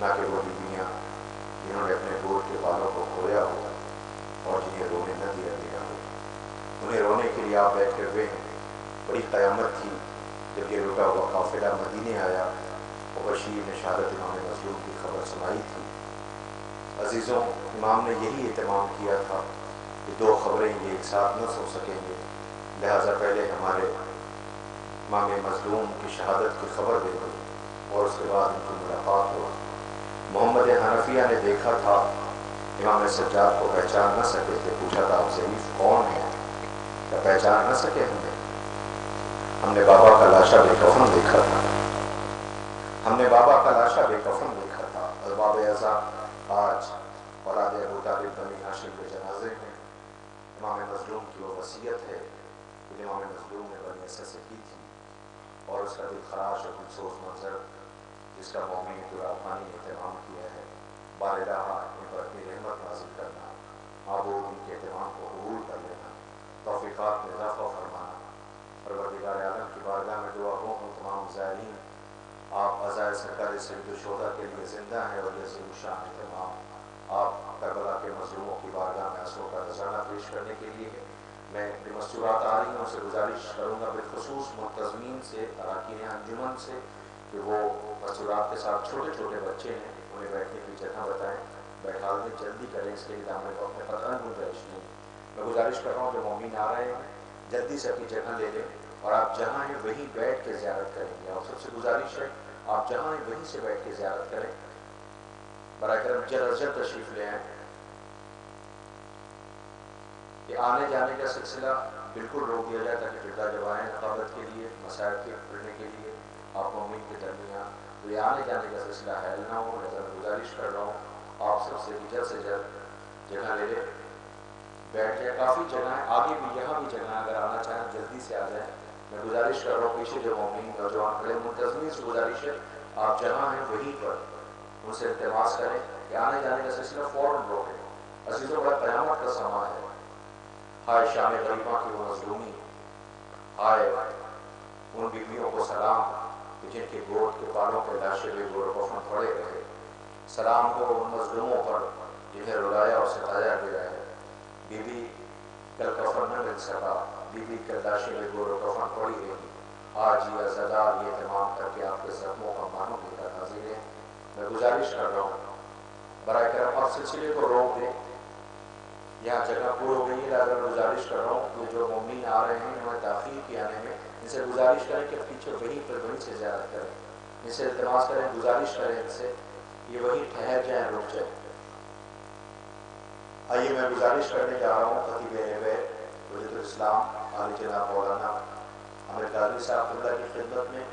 نہ کہ وہ بیویاں جنہوں نے اپنے گود کے بالوں کو کھویا ہو اور جنہیں رونے نہ دیا گیا ہو، انہیں رونے کے لیے آپ بیٹھے ہوئے ہیں۔ بڑی قیامت تھی جب یہ لٹا ہوا قافلہ مدینے آیا اور بشیر نے شہادت امام مظلوم کی خبر سنائی تھی۔ عزیزوں، امام نے یہی اہتمام کیا تھا کہ دو خبریں یہ ایک ساتھ نہ سو سکیں گے، لہٰذا پہلے ہمارے امام مظلوم کی شہادت کی خبر دے دی اور اس کے بعد ان کی ملاقات ہو۔ محمد حنفیہ نے دیکھا تھا امام سجاد کو پہچان نہ سکے تھے، پوچھا تھا آپ ضعیف کون ہے، کیا پہچان نہ سکے ہم نے بابا کا لاشا بے کفن دیکھا تھا، ہم نے بابا کا لاشا بے کفن دیکھا تھا۔ ارباب اعضاء آج اولاد ابو طالب بنی ہاشم کے جنازے میں امام مظلوم کی وہ وصیت ہے کہ امام مظلوم نے بنی اسد سے کی تھی، اور اس کا دل خراش اور دلسوز منظر جس کا مومن دلافانی نے اہتمام کیا ہے، بار الہ ان پر اپنی رحمت نازل کرنا، معبود ان کے اہتمام کو قبول کر لینا، توفیقات میں اضافہ فرمانا۔ پروردگار عالم کی بارگاہ میں دعا ہوں تمام زائرین، آپ عزائے سرکار سید الشہداء کے لیے زندہ ہیں اور یہ عظیم شان اہتمام آپ کربلا کے مظلوموں کی بارگاہ میں آنسوؤں کا خزانہ پیش کرنے کے لیے ہے۔ میں جو مستورات آ رہی ہیں ان سے گزارش کروں گا بالخصوص منتظمین سے، اراکین انجمن سے، کہ وہ مستورات کے ساتھ چھوٹے چھوٹے بچے ہیں انہیں بیٹھنے کی جگہ بتائیں، بیٹھا دیں، جلدی کریں، اس کے لیے دامن کو اپنے قطعاً گنجائش نہیں۔ میں گزارش کر رہا ہوں جو مومن آ رہے ہیں جلدی سے اپنی جگہ لے لیں، اور آپ جہاں ہیں وہیں بیٹھ کے زیارت کریں گے۔ اور سب سے گزارش ہے آپ جہاں ہیں وہیں سے بیٹھ کے زیارت کریں۔ برائے کرم جلد از جلد تشریف لے آئیں کہ آنے جانے کا سلسلہ بالکل روک دیا جائے تاکہ فردا جب آئیں نقابت کے لیے، مسائل کے پڑھنے کے لیے آپ مومن کے درمیان، تو یہ آنے جانے کا سلسلہ حائل نہ ہو۔ میں گزارش کر رہا ہوں آپ سب سے جلد جگہ لے لیں، بیٹھ جائیں۔ کافی جگہ ہیں آگے بھی، یہاں بھی جگہ ہے، اگر آنا چاہیں جلدی سے آ جائیں۔ میں گزارش کر رہا ہوں پیچھے جو مومن نوجوان کھڑے منتظمین سے گزارش ہے آپ جہاں ہیں وہیں پر ان سے التماس کریں کہ آنے جانے کا سلسلہ فوراً روکیں۔ عزیزوں، بڑا قیامت کا سماں ہے۔ ہائے شام غریباں کی وہ مظلومی، ہائے ان بیویوں کو سلام کہ جن کے گود کے بالوں کے لاشے بے گور و کفن پڑے رہے۔ سلام ہو ان مظلوموں پر جنہیں رلایا اور ستایا گیا ہے۔ بی بی کل کفن نہ مل سکا، بی بی کل لاشے بے گور و کفن پڑی رہی، آج یہ عزادار یہ اہتمام کر کے آپ کے زخموں کا مانو لے کر حاضر ہے۔ میں گزارش کر رہا ہوں برائے کرم آپ سلسلے کو روک دیں، یہاں جگہ پور ہو گئی ہے، لہٰذا گزارش کر رہا ہوں کہ جو مومن آ رہے ہیں انہیں تاخیر کے آنے میں ان سے گزارش کریں کہ پیچھے وہیں پر وہیں سے زیارت کریں، ان سے التماس کریں، گزارش کریں ان سے یہ وہیں ٹھہر جائیں، رک جائیں۔ آئیے میں گزارش کرنے جا رہا ہوں خطیب وجد الاسلام عالی جناب مولانا عامر قادری صاحب اللہ کی خدمت میں۔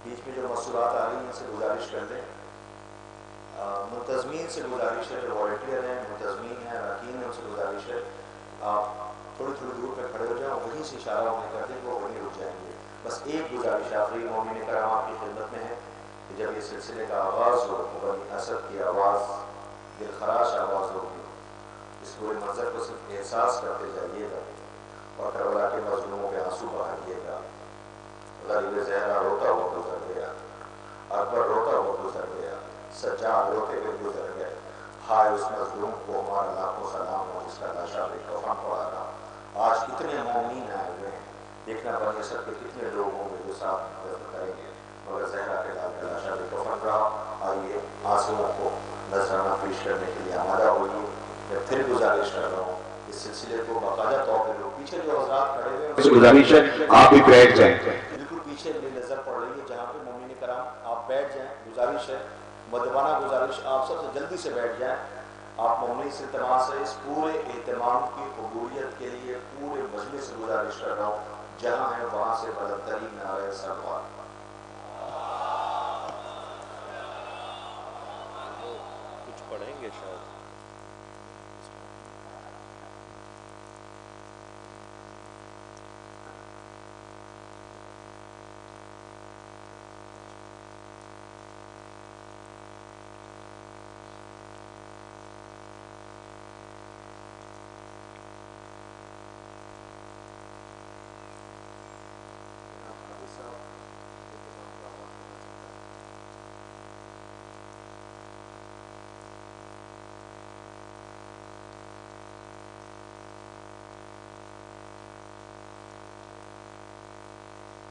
بیچ میں جو مسئولات آ رہی ہیں ان سے گزارش کر دیں، منتظمین سے گزارش ہے، جو والنٹیئر ہیں، منتظمین ہیں، اراکین ہیں، ان سے گزارش ہے آپ تھوڑی دور پہ کھڑے ہو جائیں، وہیں سے اشارہ انہیں کر دیں کہ وہ وہیں رک جائیں گے۔ بس ایک گزارش آخری مومن کرام آپ کی خدمت میں ہے کہ جب یہ سلسلے کا آغاز ہو بنی اسد کی آواز دل خراش آواز ہوگی، اس پورے منظر کو صرف احساس کرتے جائیے گا اور کربلا کے مظلوموں پہ آنسو بہائیے گا۔ غریب زہرا روتا ہوا گزر گیا، اکبر روتا ہوا گزر گیا، سجاد روتے ہوئے گزر گئے، ہائے اس مظلوم کو ہمارا لاکھوں سلام ہو جس کا لاشا بے کفن پڑا رہا۔ آج کتنے مومین آئے ہوئے ہیں، دیکھنا بنی اسد کے کتنے لوگ ہوں گے جو ساتھ دفن کریں گے، مگر زہرا کے لال کا لاشا بے کفن رہا۔ آئیے آنسوؤں کو نذرانہ پیش کرنے کے لیے آمادہ ہوئیے۔ میں پھر گزارش کر رہا ہوں اس سلسلے کو باقاعدہ طور پہ لوگ پیچھے جو حضرات کھڑے ہوئے ہیں گزارش ہے آپ بھی بیٹھ جائیں، بالکل پیچھے میری نظر پڑ رہی ہے جہاں پہ مومن کرام آپ بیٹھ جائیں۔ گزارش ہے مدبانہ گزارش، آپ سب سے جلدی سے بیٹھ جائیں۔ آپ مومن سے التماس ہے اس پورے اہتمام کی قبولیت کے لیے پورے مجلس سے گزارش کر رہا ہوں جہاں ہے وہاں سے بلند ترین نعرہ صلوات۔ کچھ پڑھیں گے شاید۔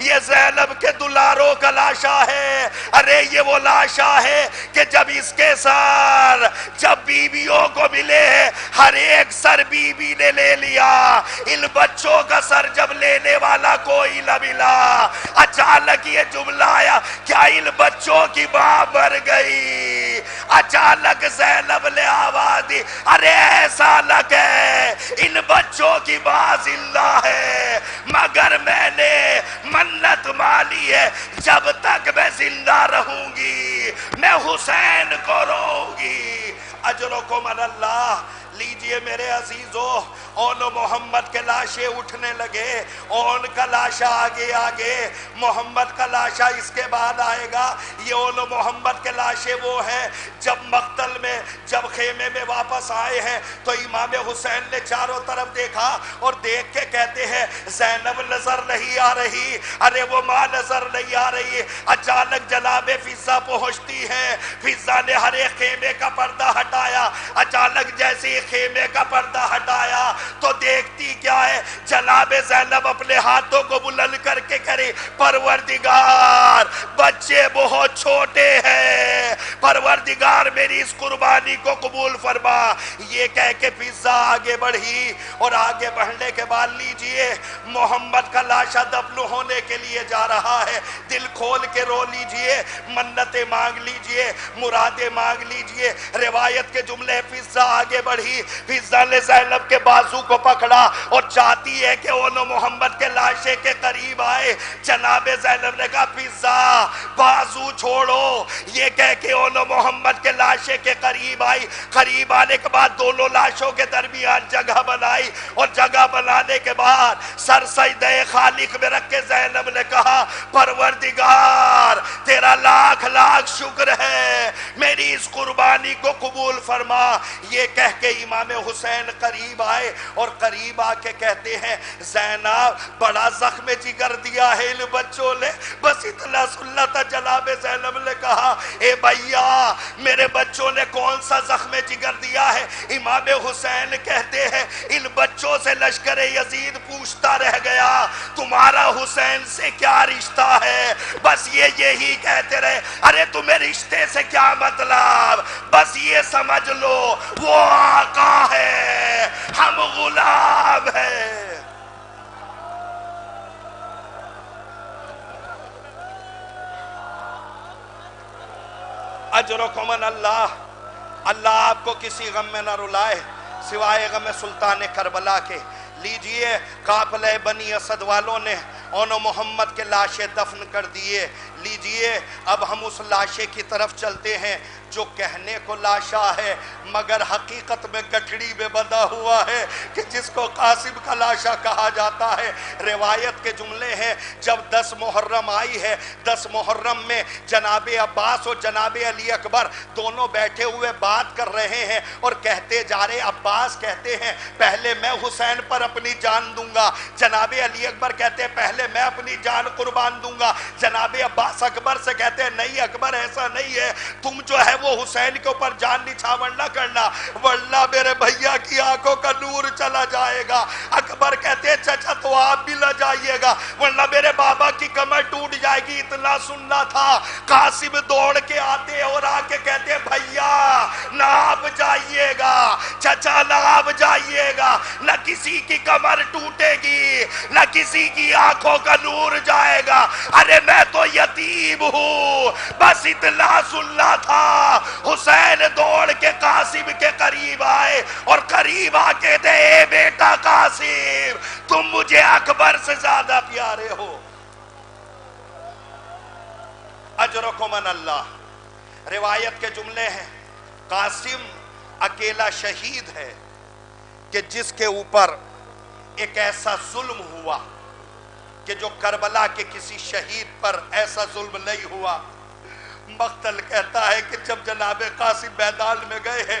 یہ زینب کے دلاروں کا لاشا ہے۔ ارے یہ وہ لاشا ہے کہ جب اس کے سر جب بیویوں کو ملے ہر ایک سر بیوی نے لے لیا، ان بچوں کا سر جب لینے والا کوئی نہ ملا، اچانک یہ جملہ آیا کیا ان بچوں کی ماں مر گئی؟ اچانک زینب نے آواز دی ارے ایسا لگے ان بچوں کی ماں زندہ ہے، مگر میں نے منت مانی ہے جب تک میں زندہ رہوں گی میں حسین کو رہوں گی۔ اجرکم اللہ۔ لیجئے میرے عزیزو، اون محمد کے لاشے اٹھنے لگے، اون کا لاشا آگے آگے، محمد کا لاشا اس کے بعد آئے گا۔ یہ اون محمد کے لاشے وہ ہیں جب مقتل میں جب خیمے میں واپس آئے ہیں تو امام حسین نے چاروں طرف دیکھا اور دیکھ کے کہتے ہیں زینب نظر نہیں آ رہی، ارے وہ ماں نظر نہیں آ رہی۔ اچانک جناب فضہ پہنچتی ہے، فضہ نے ہر ایک خیمے کا پردہ ہٹایا، اچانک جیسے خیمے کا پردہ ہٹایا تو دیکھتی کیا ہے، جناب زینب اپنے ہاتھوں کو بلند کر کے کرے پروردگار بچے بہت چھوٹے ہیں، پروردگار میری اس قربانی کو قبول فرما۔ یہ کہہ کے فضہ آگے بڑھی اور آگے بڑھنے کے بعد لیجئے محمد کا لاشا دفن ہونے کے لیے جا رہا ہے، دل کھول کے رو لیجئے، منتیں مانگ لیجئے، مرادیں مانگ لیجئے۔ روایت کے جملے فضہ آگے بڑھی، فضہ نے زینب کے بازو کو پکڑا اور چاہتی ہے کہ اون محمد کے لاشے کے قریب آئے، جناب زینب نے کہا فضہ بازو چھوڑو، یہ کہہ کے اون محمد کے لاشے کے قریب آئی۔ قریب آنے کے بعد دونوں لاشوں کے درمیان جگہ بنائی اور جگہ بنانے کے بعد سر سجدہ خالق میں رکھ کے زینب نے کہا پروردگار تیرا لاکھ لاکھ شکر ہے، میری اس قربانی کو قبول فرما۔ یہ کہہ کے امام حسین قریب آئے اور قریب آ کے کہتے ہیں زینب بڑا زخم جگر دیا ہے ان بچوں نے، بس اتنا سننا تھا۔ جناب زینب نے کہا اے بھیا میرے بچوں نے کون سا زخم جگر دیا ہے؟ امام حسین کہتے ہیں ان بچوں سے لشکر یزید پوچھتا رہ گیا تمہارا حسین سے کیا رشتہ ہے، بس یہی کہتے رہے ارے تمہیں رشتے سے کیا مطلب، بس یہ سمجھ لو وہ آقا ہے ہم غلام ہیں۔ اجرکم اللہ۔ اللہ آپ کو کسی غم میں نہ رلائے سوائے غم سلطان کربلا کے۔ لیجئے قافلہ بنی اسد والوں نے اون محمد کے لاشے دفن کر دیے۔ لیجئے اب ہم اس لاشے کی طرف چلتے ہیں جو کہنے کو لاشا ہے مگر حقیقت میں گٹھڑی میں بندھا ہوا ہے کہ جس کو قاسم کا لاشا کہا جاتا ہے۔ روایت کے جملے ہیں جب 10 محرم آئی ہے، 10 محرم میں جناب عباس اور جناب علی اکبر دونوں بیٹھے ہوئے بات کر رہے ہیں اور کہتے جا رہے، عباس کہتے ہیں پہلے میں حسین پر اپنی جان دوں گا، جناب علی اکبر کہتے ہیں پہلے میں اپنی جان قربان دوں گا، جناب عباس اکبر سے کہتے ہیں نہیں اکبر ایسا نہیں ہے، تم جو ہے وہ حسین کے اوپر جان نچھاور نہ کرنا ورنہ میرے بھیا کی آنکھوں کا نور چلا جائے گا۔ اکبر کہتے ہیں چچا تو آپ بھی نہ جائیے گا ورنہ میرے بابا کی کمر ٹوٹ جائے گی۔ اتنا سننا تھا، قاسم دوڑ کے آتے اور آ کے کہتے بھیا نہ آپ جائیے گا، چچا نہ آپ جائیے گا، نہ کسی کی کمر ٹوٹے گی نہ کسی کی آنکھوں کا نور جائے گا، ارے میں تو یتیم ہوں۔ بس اتنا سننا تھا۔ حسین دوڑ کے قاسم کے قریب آئے اور قریب آ کے دے اے بیٹا قاسم تم مجھے اکبر سے زیادہ پیارے ہو۔ اجرکم اللہ۔ روایت کے جملے ہیں قاسم اکیلا شہید ہے کہ جس کے اوپر ایک ایسا ظلم ہوا کہ جو کربلا کے کسی شہید پر ایسا ظلم نہیں ہوا۔ مقتل کہتا ہے کہ جب جناب قاسم میدان میں گئے ہیں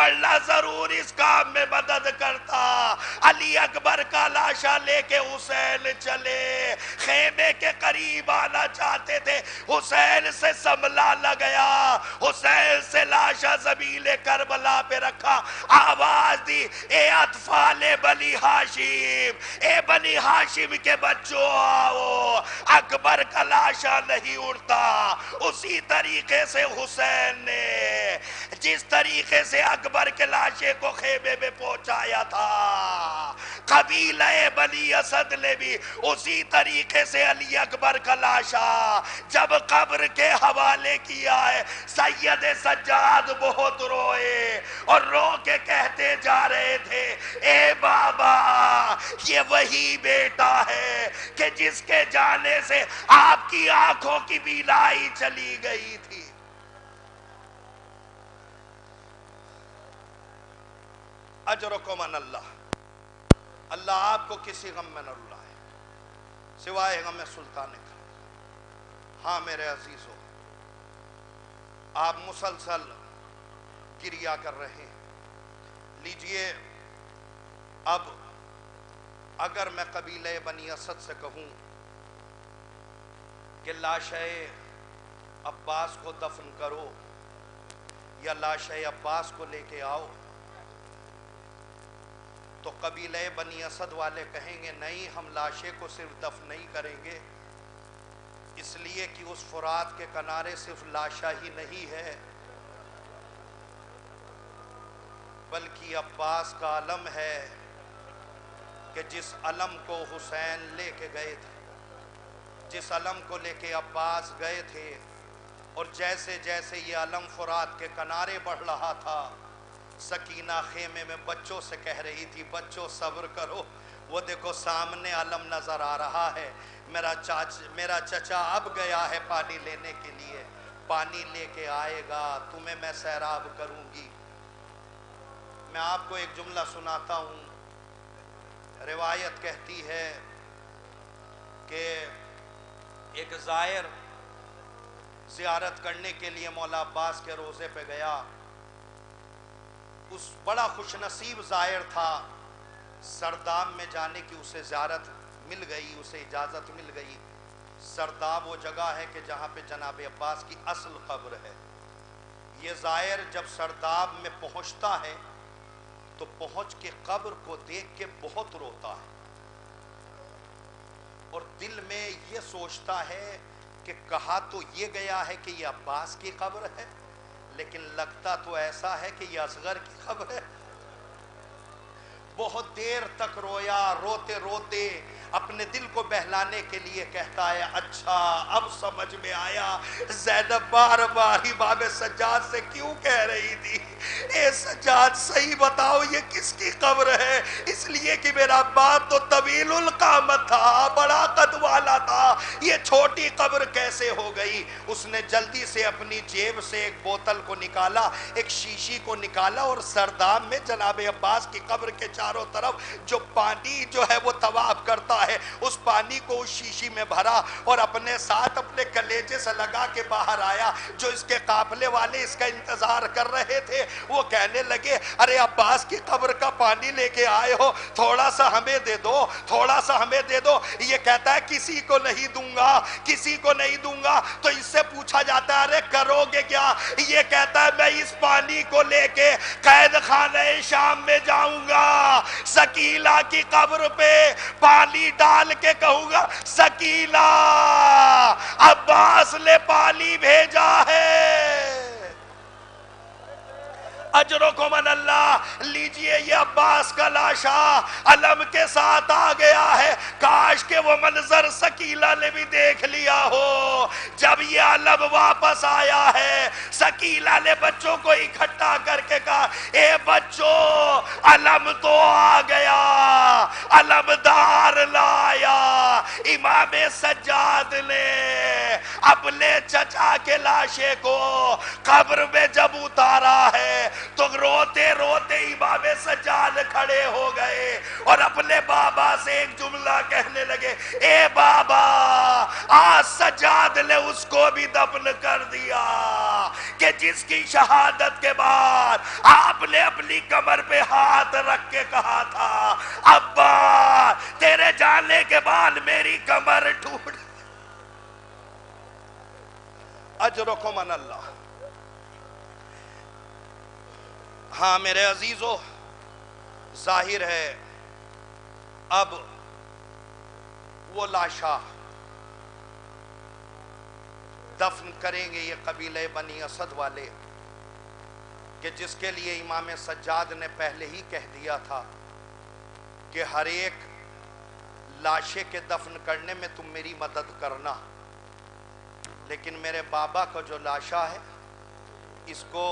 ورنہ ضرور اس کام میں مدد کرتا۔ علی اکبر کا لاشا لے کے حسین چلے، خیمے کے قریب آنا چاہتے تھے، حسین سے سنبھلا نہ گیا، حسین سے لاشا زمین کربلا پہ رکھا، آواز دی اے اطفال بنی ہاشم، اے بنی ہاشم کے بچوں آؤ، اکبر کا لاشا نہیں اڑتا۔ اسی طریقے سے حسین نے جس طریقے سے اکبر کے لاشے کو خیمے میں پہنچایا تھا، قبیلہ بنی اسد نے بھی اسی طریقے سے علی اکبر کا لاشا جب قبر کے حوالے کیا ہے، سید سجاد بہت روئے اور رو کے کہتے جا رہے تھے اے بابا یہ وہی بیٹا ہے کہ جس کے جانے سے آپ کی آنکھوں کی بینائی چلی گئی تھی۔ اجرکم ان اللہ، اللہ آپ کو کسی غم میں نہ رلائے سوائے غم سلطان کا۔ ہاں میرے عزیزو، آپ مسلسل گریہ کر رہے ہیں، لیجئے اب اگر میں قبیلہ بنی اسد سے کہوں کہ لاشہ عباس کو دفن کرو یا لاشہ عباس کو لے کے آؤ، تو قبیلہ بنی اسد والے کہیں گے نہیں، ہم لاشے کو صرف دفن نہیں کریں گے، اس لیے کہ اس فرات کے کنارے صرف لاشا ہی نہیں ہے بلکہ عباس کا علم ہے کہ جس علم کو حسین لے کے گئے تھے، جس علم کو لے کے عباس گئے تھے، اور جیسے جیسے یہ علم فرات کے کنارے بڑھ رہا تھا، سکینہ خیمے میں بچوں سے کہہ رہی تھی بچوں صبر کرو، وہ دیکھو سامنے علم نظر آ رہا ہے، میرا چچا اب گیا ہے پانی لینے کے لیے، پانی لے کے آئے گا، تمہیں میں سیراب کروں گی۔ میں آپ کو ایک جملہ سناتا ہوں، روایت کہتی ہے کہ ایک زائر زیارت کرنے کے لیے مولا عباس کے روضے پہ گیا، اس بڑا خوش نصیب زائر تھا، سرداب میں جانے کی اسے زیارت مل گئی، اسے اجازت مل گئی۔ سرداب وہ جگہ ہے کہ جہاں پہ جناب عباس کی اصل قبر ہے۔ یہ زائر جب سرداب میں پہنچتا ہے تو پہنچ کے قبر کو دیکھ کے بہت روتا ہے اور دل میں یہ سوچتا ہے کہ کہا تو یہ گیا ہے کہ یہ عباس کی قبر ہے، لیکن لگتا تو ایسا ہے کہ یہ اصغر کی قبر ہے۔ بہت دیر تک رویا، روتے روتے اپنے دل کو بہلانے کے لیے کہتا ہے اچھا اب سمجھ میں آیا زینب بار بار امام سجاد سے کیوں کہہ رہی تھی اے سجاد صحیح بتاؤ یہ کس کی قبر ہے؟ اس لیے کہ میرا باپ تو طویل القامت تھا، بڑا قد والا تھا، یہ چھوٹی قبر کیسے ہو گئی؟ اس نے جلدی سے اپنی جیب سے ایک بوتل کو نکالا، ایک شیشی کو نکالا اور سرداب میں جناب عباس کی قبر کے چاروں طرف جو پانی جو ہے وہ طواف کرتا ہے، اس پانی کو اس شیشی میں بھرا اور اپنے ساتھ اپنے کلیجے سے لگا کے باہر آیا۔ جو اس کے قافلے والے اس کا انتظار کر رہے تھے وہ کہنے لگے ارے عباس کی قبر کا پانی لے کے آئے ہو، تھوڑا سا ہمیں دے دو، تھوڑا سا ہمیں دے دو۔ یہ کہتا ہے کسی کو نہیں دوں گا، کسی کو نہیں دوں گا۔ تو اس سے پوچھا جاتا ہے ارے کرو گے کیا؟ یہ کہتا ہے میں اس پانی کو لے کے قید خانہ شام میں جاؤں گا، سکیلہ کی قبر پہ پانی ڈال کے کہوں گا سکیلہ عباس نے پانی بھیجا ہے، اجرکم من اللہ۔ لیجئے یہ عباس کا لاشا علم کے ساتھ آ گیا ہے، کاش کہ وہ منظر سکیلہ نے بھی دیکھ لیا ہو۔ جب یہ علم واپس آیا ہے سکیلہ نے بچوں کو اکٹھا کر کے کہا اے بچوں علم تو آ گیا، علمدار لایا۔ امام سجاد نے اپنے چچا کے لاشے کو قبر میں جب اتارا ہے تو روتے روتے امام سجاد کھڑے ہو گئے اور اپنے بابا سے ایک جملہ کہنے لگے اے بابا آج سجاد نے اس کو بھی دفن کر دیا کہ جس کی شہادت کے بعد آپ نے اپنی کمر پہ ہاتھ رکھ کے کہا تھا ابا تیرے جانے کے بعد میری کمر ٹوٹ. اجرکم من اللہ. ہاں میرے عزیزو، ظاہر ہے اب وہ لاشا دفن کریں گے یہ قبیلہ بنی اسد والے، کہ جس کے لیے امام سجاد نے پہلے ہی کہہ دیا تھا کہ ہر ایک لاشے کے دفن کرنے میں تم میری مدد کرنا. لیکن میرے بابا کا جو لاشا ہے اس کو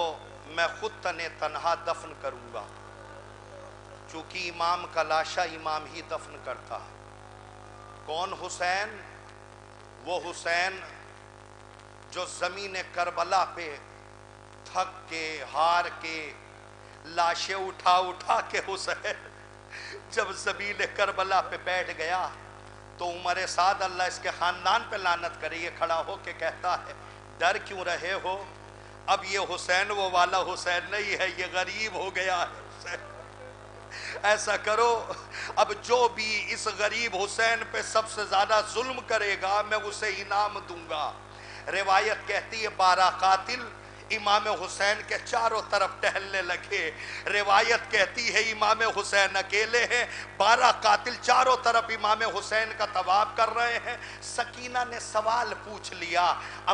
میں خود تنہا دفن کروں گا، چونکہ امام کا لاشا امام ہی دفن کرتا ہے. کون حسین؟ وہ حسین جو زمین کربلا پہ تھک کے ہار کے لاشیں اٹھا اٹھا کے حسین جب زمین کربلا پہ بیٹھ گیا تو عمر سعد اللہ اس کے خاندان پہ لعنت کرے یہ کھڑا ہو کے کہتا ہے ڈر کیوں رہے ہو؟ اب یہ حسین وہ والا حسین نہیں ہے، یہ غریب ہو گیا ہے حسین. ایسا کرو اب جو بھی اس غریب حسین پہ سب سے زیادہ ظلم کرے گا میں اسے انعام دوں گا. روایت کہتی ہے 12 قاتل امام حسین کے چاروں طرف ٹہلنے لگے. روایت کہتی ہے امام حسین اکیلے ہیں، 12 قاتل چاروں طرف امام حسین کا طواف کر رہے ہیں. سکینہ نے سوال پوچھ لیا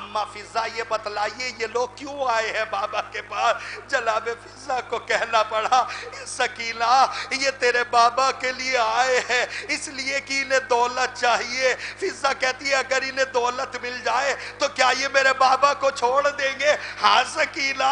اما فضا یہ بتلائیے یہ لوگ کیوں آئے ہیں بابا کے پاس؟ جناب فضا کو کہنا پڑا سکینہ یہ تیرے بابا کے لیے آئے ہیں اس لیے کہ انہیں دولت چاہیے. فضا کہتی ہے اگر انہیں دولت مل جائے تو کیا یہ میرے بابا کو چھوڑ دیں گے؟ ہاں سکینہ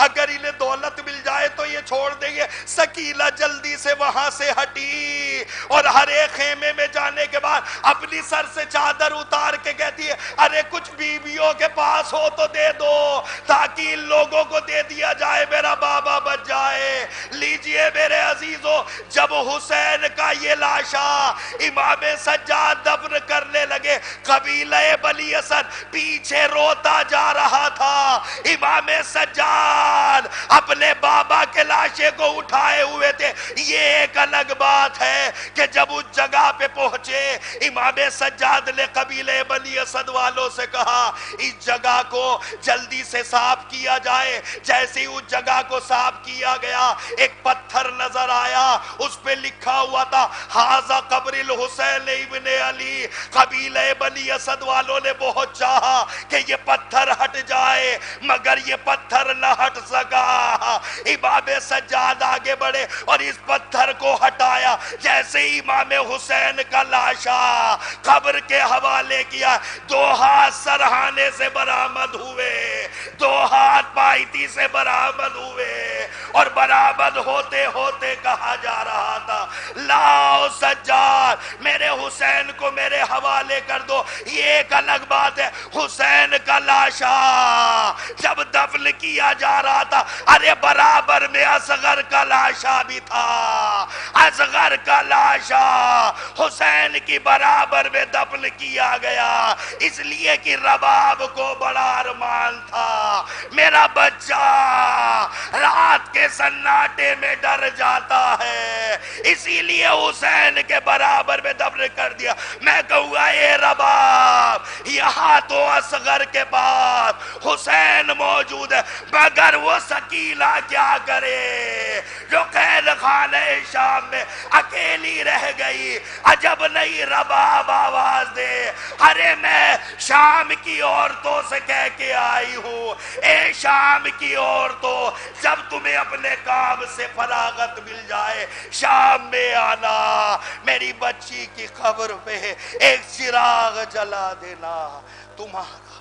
اگر انہیں دولت مل جائے تو یہ چھوڑ دیں گے. سکینہ جلدی سے وہاں سے ہٹی اور ہر ایک خیمے میں جانے کے بعد اپنی سر سے چادر اتار کے کہتی ہے ارے کچھ بیویوں کے پاس ہو تو دے دو تاکہ ان لوگوں کو دے دیا جائے میرا بابا بچ جائے. لیجئے میرے عزیزو، جب حسین کا یہ لاشا امام سجاد دفن کرنے لگے قبیلہ بنی اسد پیچھے روتا جا رہا تھا. امام سجاد اپنے بابا کے لاشے کو اٹھائے ہوئے تھے. یہ ایک الگ بات ہے کہ جب اس جگہ پہ پہنچے امام سجاد نے قبیلہ بنی اسد والوں سے کہا اس جگہ کو جلدی سے صاف کیا جائے. جیسے ہی اس جگہ کو صاف کیا گیا ایک پتھر نظر آیا، اس پہ لکھا ہوا تھا ھذا قبر الحسین ابن علی. قبیلہ بنی اسد والوں نے بہت چاہا کہ یہ پتھر ہٹ جائے مگر یہ پتھر نہ ہٹ سکا. امام سجاد آگے بڑھے اور اس پتھر کو ہٹایا. جیسے امام حسین کا لاشا قبر کے حوالے کیا 2 ہاتھ سرہانے سے برآمد ہوئے، 2 ہاتھ پائیتی سے برآمد ہوئے اور برآمد ہوتے ہوتے کہا جا رہا تھا لاؤ سجاد میرے حسین کو میرے حوالے کر دو. یہ ایک الگ بات ہے حسین کا لاشا جب دفن کیا جا رہا تھا ارے برابر میں اصغر کا لاشا بھی تھا. اصغر کا لاشا حسین کی برابر میں دفن کیا گیا اس لیے کہ رباب کو بڑا ارمان تھا میرا بچہ رات کے سناٹے میں ڈر جاتا ہے اسی لیے حسین کے برابر میں دفن کر دیا. میں کہوں گا اے رباب یہاں تو اصغر کے پاس حسین موجود ہے مگر وہ سکینہ کیا کرے جو قید خانہ شام میں اکیلی رہ گئی. عجب نہیں رباب آواز دے ارے میں شام کی عورتوں سے کہہ کے آئی ہوں اے شام کی عورتوں جب تمہیں اپنے کام سے فراغت مل جائے شام میں آنا میری بچی کی قبر پہ ایک چراغ جلا دینا. تمہارا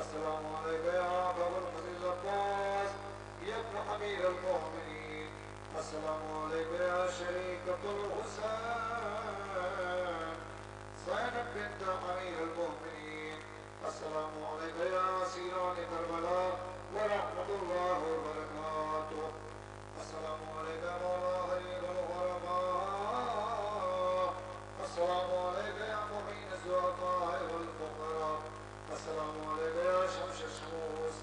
السلام عليك يا أبا بكر العباس يا ابن أمير المؤمنين السلام عليك يا شريكة الحسين زينب بنت أمير المؤمنين السلام عليك يا أسيران كربلاء ورحمة الله وبركاته السلام عليك يا مولا غريب الغرباء السلام عليك يا معين الزعفاء والفقراء السلام عليك يا شمس الشموس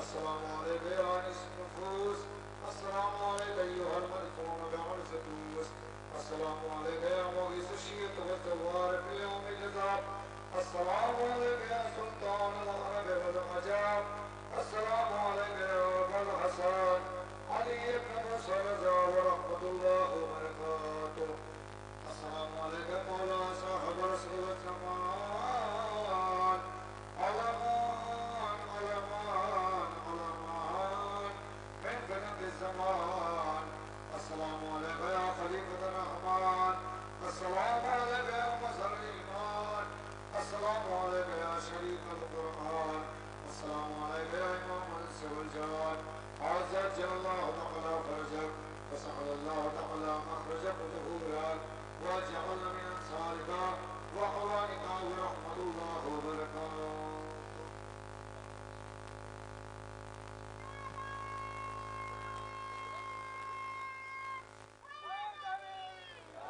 السلام عليك يا أنس النفوس السلام عليك أيها المدفون بعرس الدوس السلام عليك يا مغيث الشيط والزوار في يوم الجزاء السلام عليك يا سلطان العرب والعجاب السلام عليك يا أبا الحسن علي بن موسى رضا ورحمة الله وبركاته السلام عليك مولا صاحب رسول الزمان علمان علمان علمان من فنب الزمان السلام عليك يا خليفة الرحمن السلام عليك يا مظهر الإيمان السلام عليك يا شريك القرآن السلام عليك يا إمام الإنس والجان عزت الله تعالى فرجك وسهل الله تعالى مخرجك وظهورك واجعل من أنصارك وأعوانك ورحمة الله وبركاته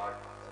8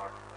8